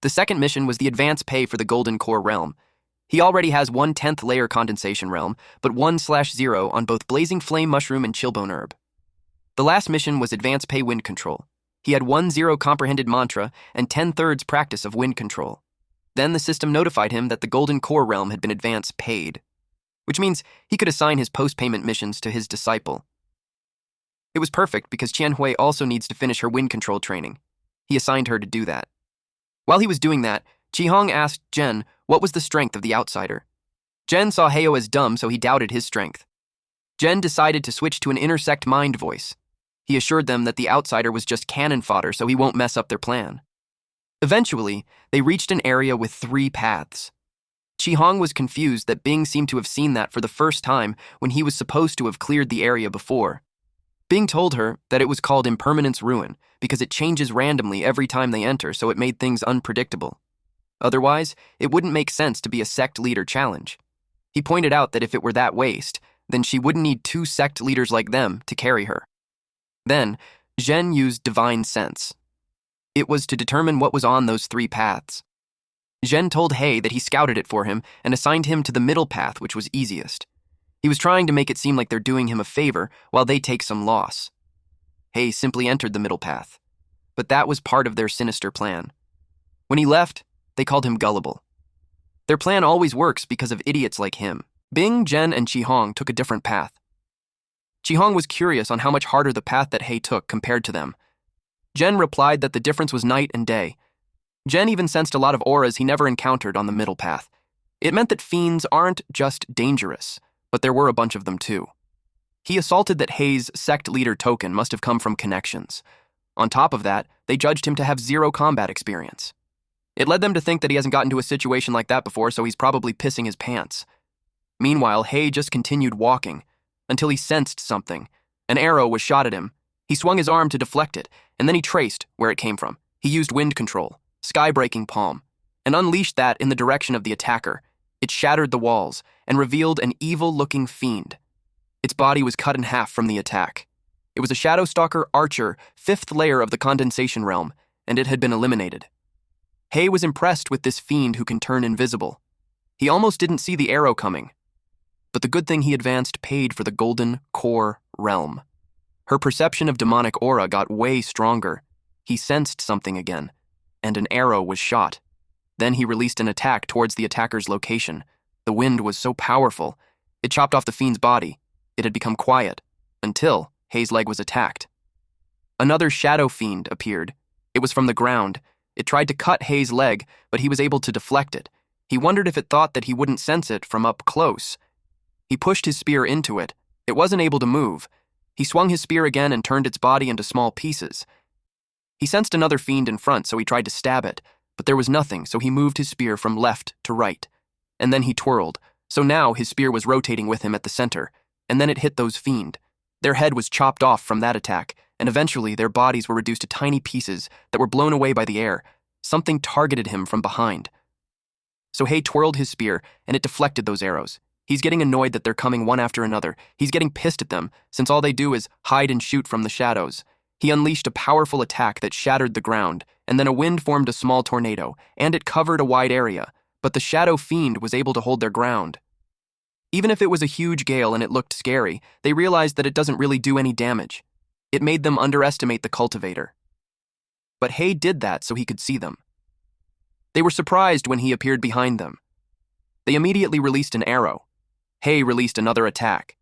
The second mission was the advance pay for the Golden Core realm. He already has 1/10 layer condensation realm, but 1/0 on both Blazing Flame Mushroom and Chillbone Herb. The last mission was advance pay wind control. He had 1/0 comprehended mantra and 10/3 practice of wind control. Then the system notified him that the Golden Core realm had been advance paid, which means he could assign his post-payment missions to his disciple. It was perfect because Qianhui also needs to finish her wind control training. He assigned her to do that. While he was doing that, Chihong asked Jen what was the strength of the outsider. Jen saw Heyo as dumb, so he doubted his strength. Jen decided to switch to an intersect mind voice. He assured them that the outsider was just cannon fodder, so he won't mess up their plan. Eventually, they reached an area with 3 paths. Chihong was confused that Bing seemed to have seen that for the first time when he was supposed to have cleared the area before. Bing told her that it was called Impermanence Ruin because it changes randomly every time they enter, so it made things unpredictable. Otherwise, it wouldn't make sense to be a sect leader challenge. He pointed out that if it were that waste, then she wouldn't need 2 sect leaders like them to carry her. Then, Zhen used divine sense. It was to determine what was on those 3 paths. Zhen told Hei that he scouted it for him and assigned him to the middle path, which was easiest. He was trying to make it seem like they're doing him a favor while they take some loss. Hei simply entered the middle path, but that was part of their sinister plan. When he left, they called him gullible. Their plan always works because of idiots like him. Bing, Zhen, and Chihong took a different path. Chihong was curious on how much harder the path that Hei took compared to them. Zhen replied that the difference was night and day. Zhen even sensed a lot of auras he never encountered on the middle path. It meant that fiends aren't just dangerous, but there were a bunch of them too. He assaulted that Hei's sect leader token must have come from connections. On top of that, they judged him to have 0 combat experience. It led them to think that he hasn't gotten to a situation like that before, so he's probably pissing his pants. Meanwhile, Hei just continued walking until he sensed something. An arrow was shot at him. He swung his arm to deflect it, and then he traced where it came from. He used wind control, sky-breaking palm, and unleashed that in the direction of the attacker. It shattered the walls and revealed an evil-looking fiend. Its body was cut in half from the attack. It was a Shadowstalker Archer, 5th layer of the condensation realm, and it had been eliminated. Hei was impressed with this fiend who can turn invisible. He almost didn't see the arrow coming. But the good thing he advanced paid for the Golden Core realm. Her perception of demonic aura got way stronger. He sensed something again, and an arrow was shot. Then he released an attack towards the attacker's location. The wind was so powerful, it chopped off the fiend's body. It had become quiet, until Hei's leg was attacked. Another shadow fiend appeared. It was from the ground. It tried to cut Hei's leg, but he was able to deflect it. He wondered if it thought that he wouldn't sense it from up close. He pushed his spear into it. It wasn't able to move. He swung his spear again and turned its body into small pieces. He sensed another fiend in front, so he tried to stab it, But there was nothing, so he moved his spear from left to right. And then he twirled, so now his spear was rotating with him at the center, and then it hit those fiend. Their head was chopped off from that attack, and eventually their bodies were reduced to tiny pieces that were blown away by the air. Something targeted him from behind. So Hei twirled his spear, and it deflected those arrows. He's getting annoyed that they're coming one after another. He's getting pissed at them, since all they do is hide and shoot from the shadows. He unleashed a powerful attack that shattered the ground, and then a wind formed a small tornado, and it covered a wide area, but the shadow fiend was able to hold their ground. Even if it was a huge gale and it looked scary, they realized that it doesn't really do any damage. It made them underestimate the cultivator. But Hei did that so he could see them. They were surprised when he appeared behind them. They immediately released an arrow. Hei released another attack.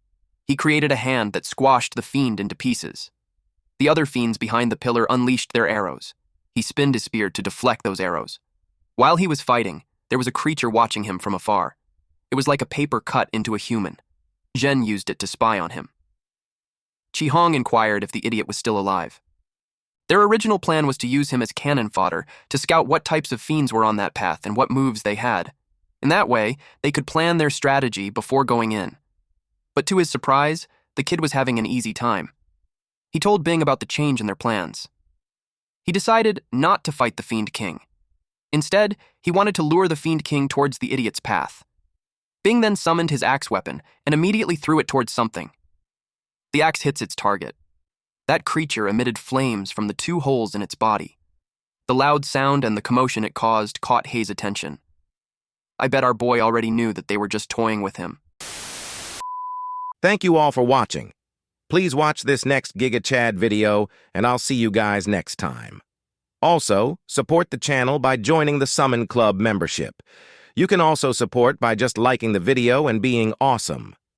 He created a hand that squashed the fiend into pieces. The other fiends behind the pillar unleashed their arrows. He spinned his spear to deflect those arrows. While he was fighting, there was a creature watching him from afar. It was like a paper cut into a human. Zhen used it to spy on him. Chi Hong inquired if the idiot was still alive. Their original plan was to use him as cannon fodder to scout what types of fiends were on that path and what moves they had. In that way, they could plan their strategy before going in. But to his surprise, the kid was having an easy time. He told Bing about the change in their plans. He decided not to fight the Fiend King. Instead, he wanted to lure the Fiend King towards the idiot's path. Bing then summoned his axe weapon and immediately threw it towards something. The axe hits its target. That creature emitted flames from the 2 holes in its body. The loud sound and the commotion it caused caught Hei's attention. I bet our boy already knew that they were just toying with him. Thank you all for watching. Please watch this next Giga Chad video, and I'll see you guys next time. Also, support the channel by joining the Summon Club membership. You can also support by just liking the video and being awesome.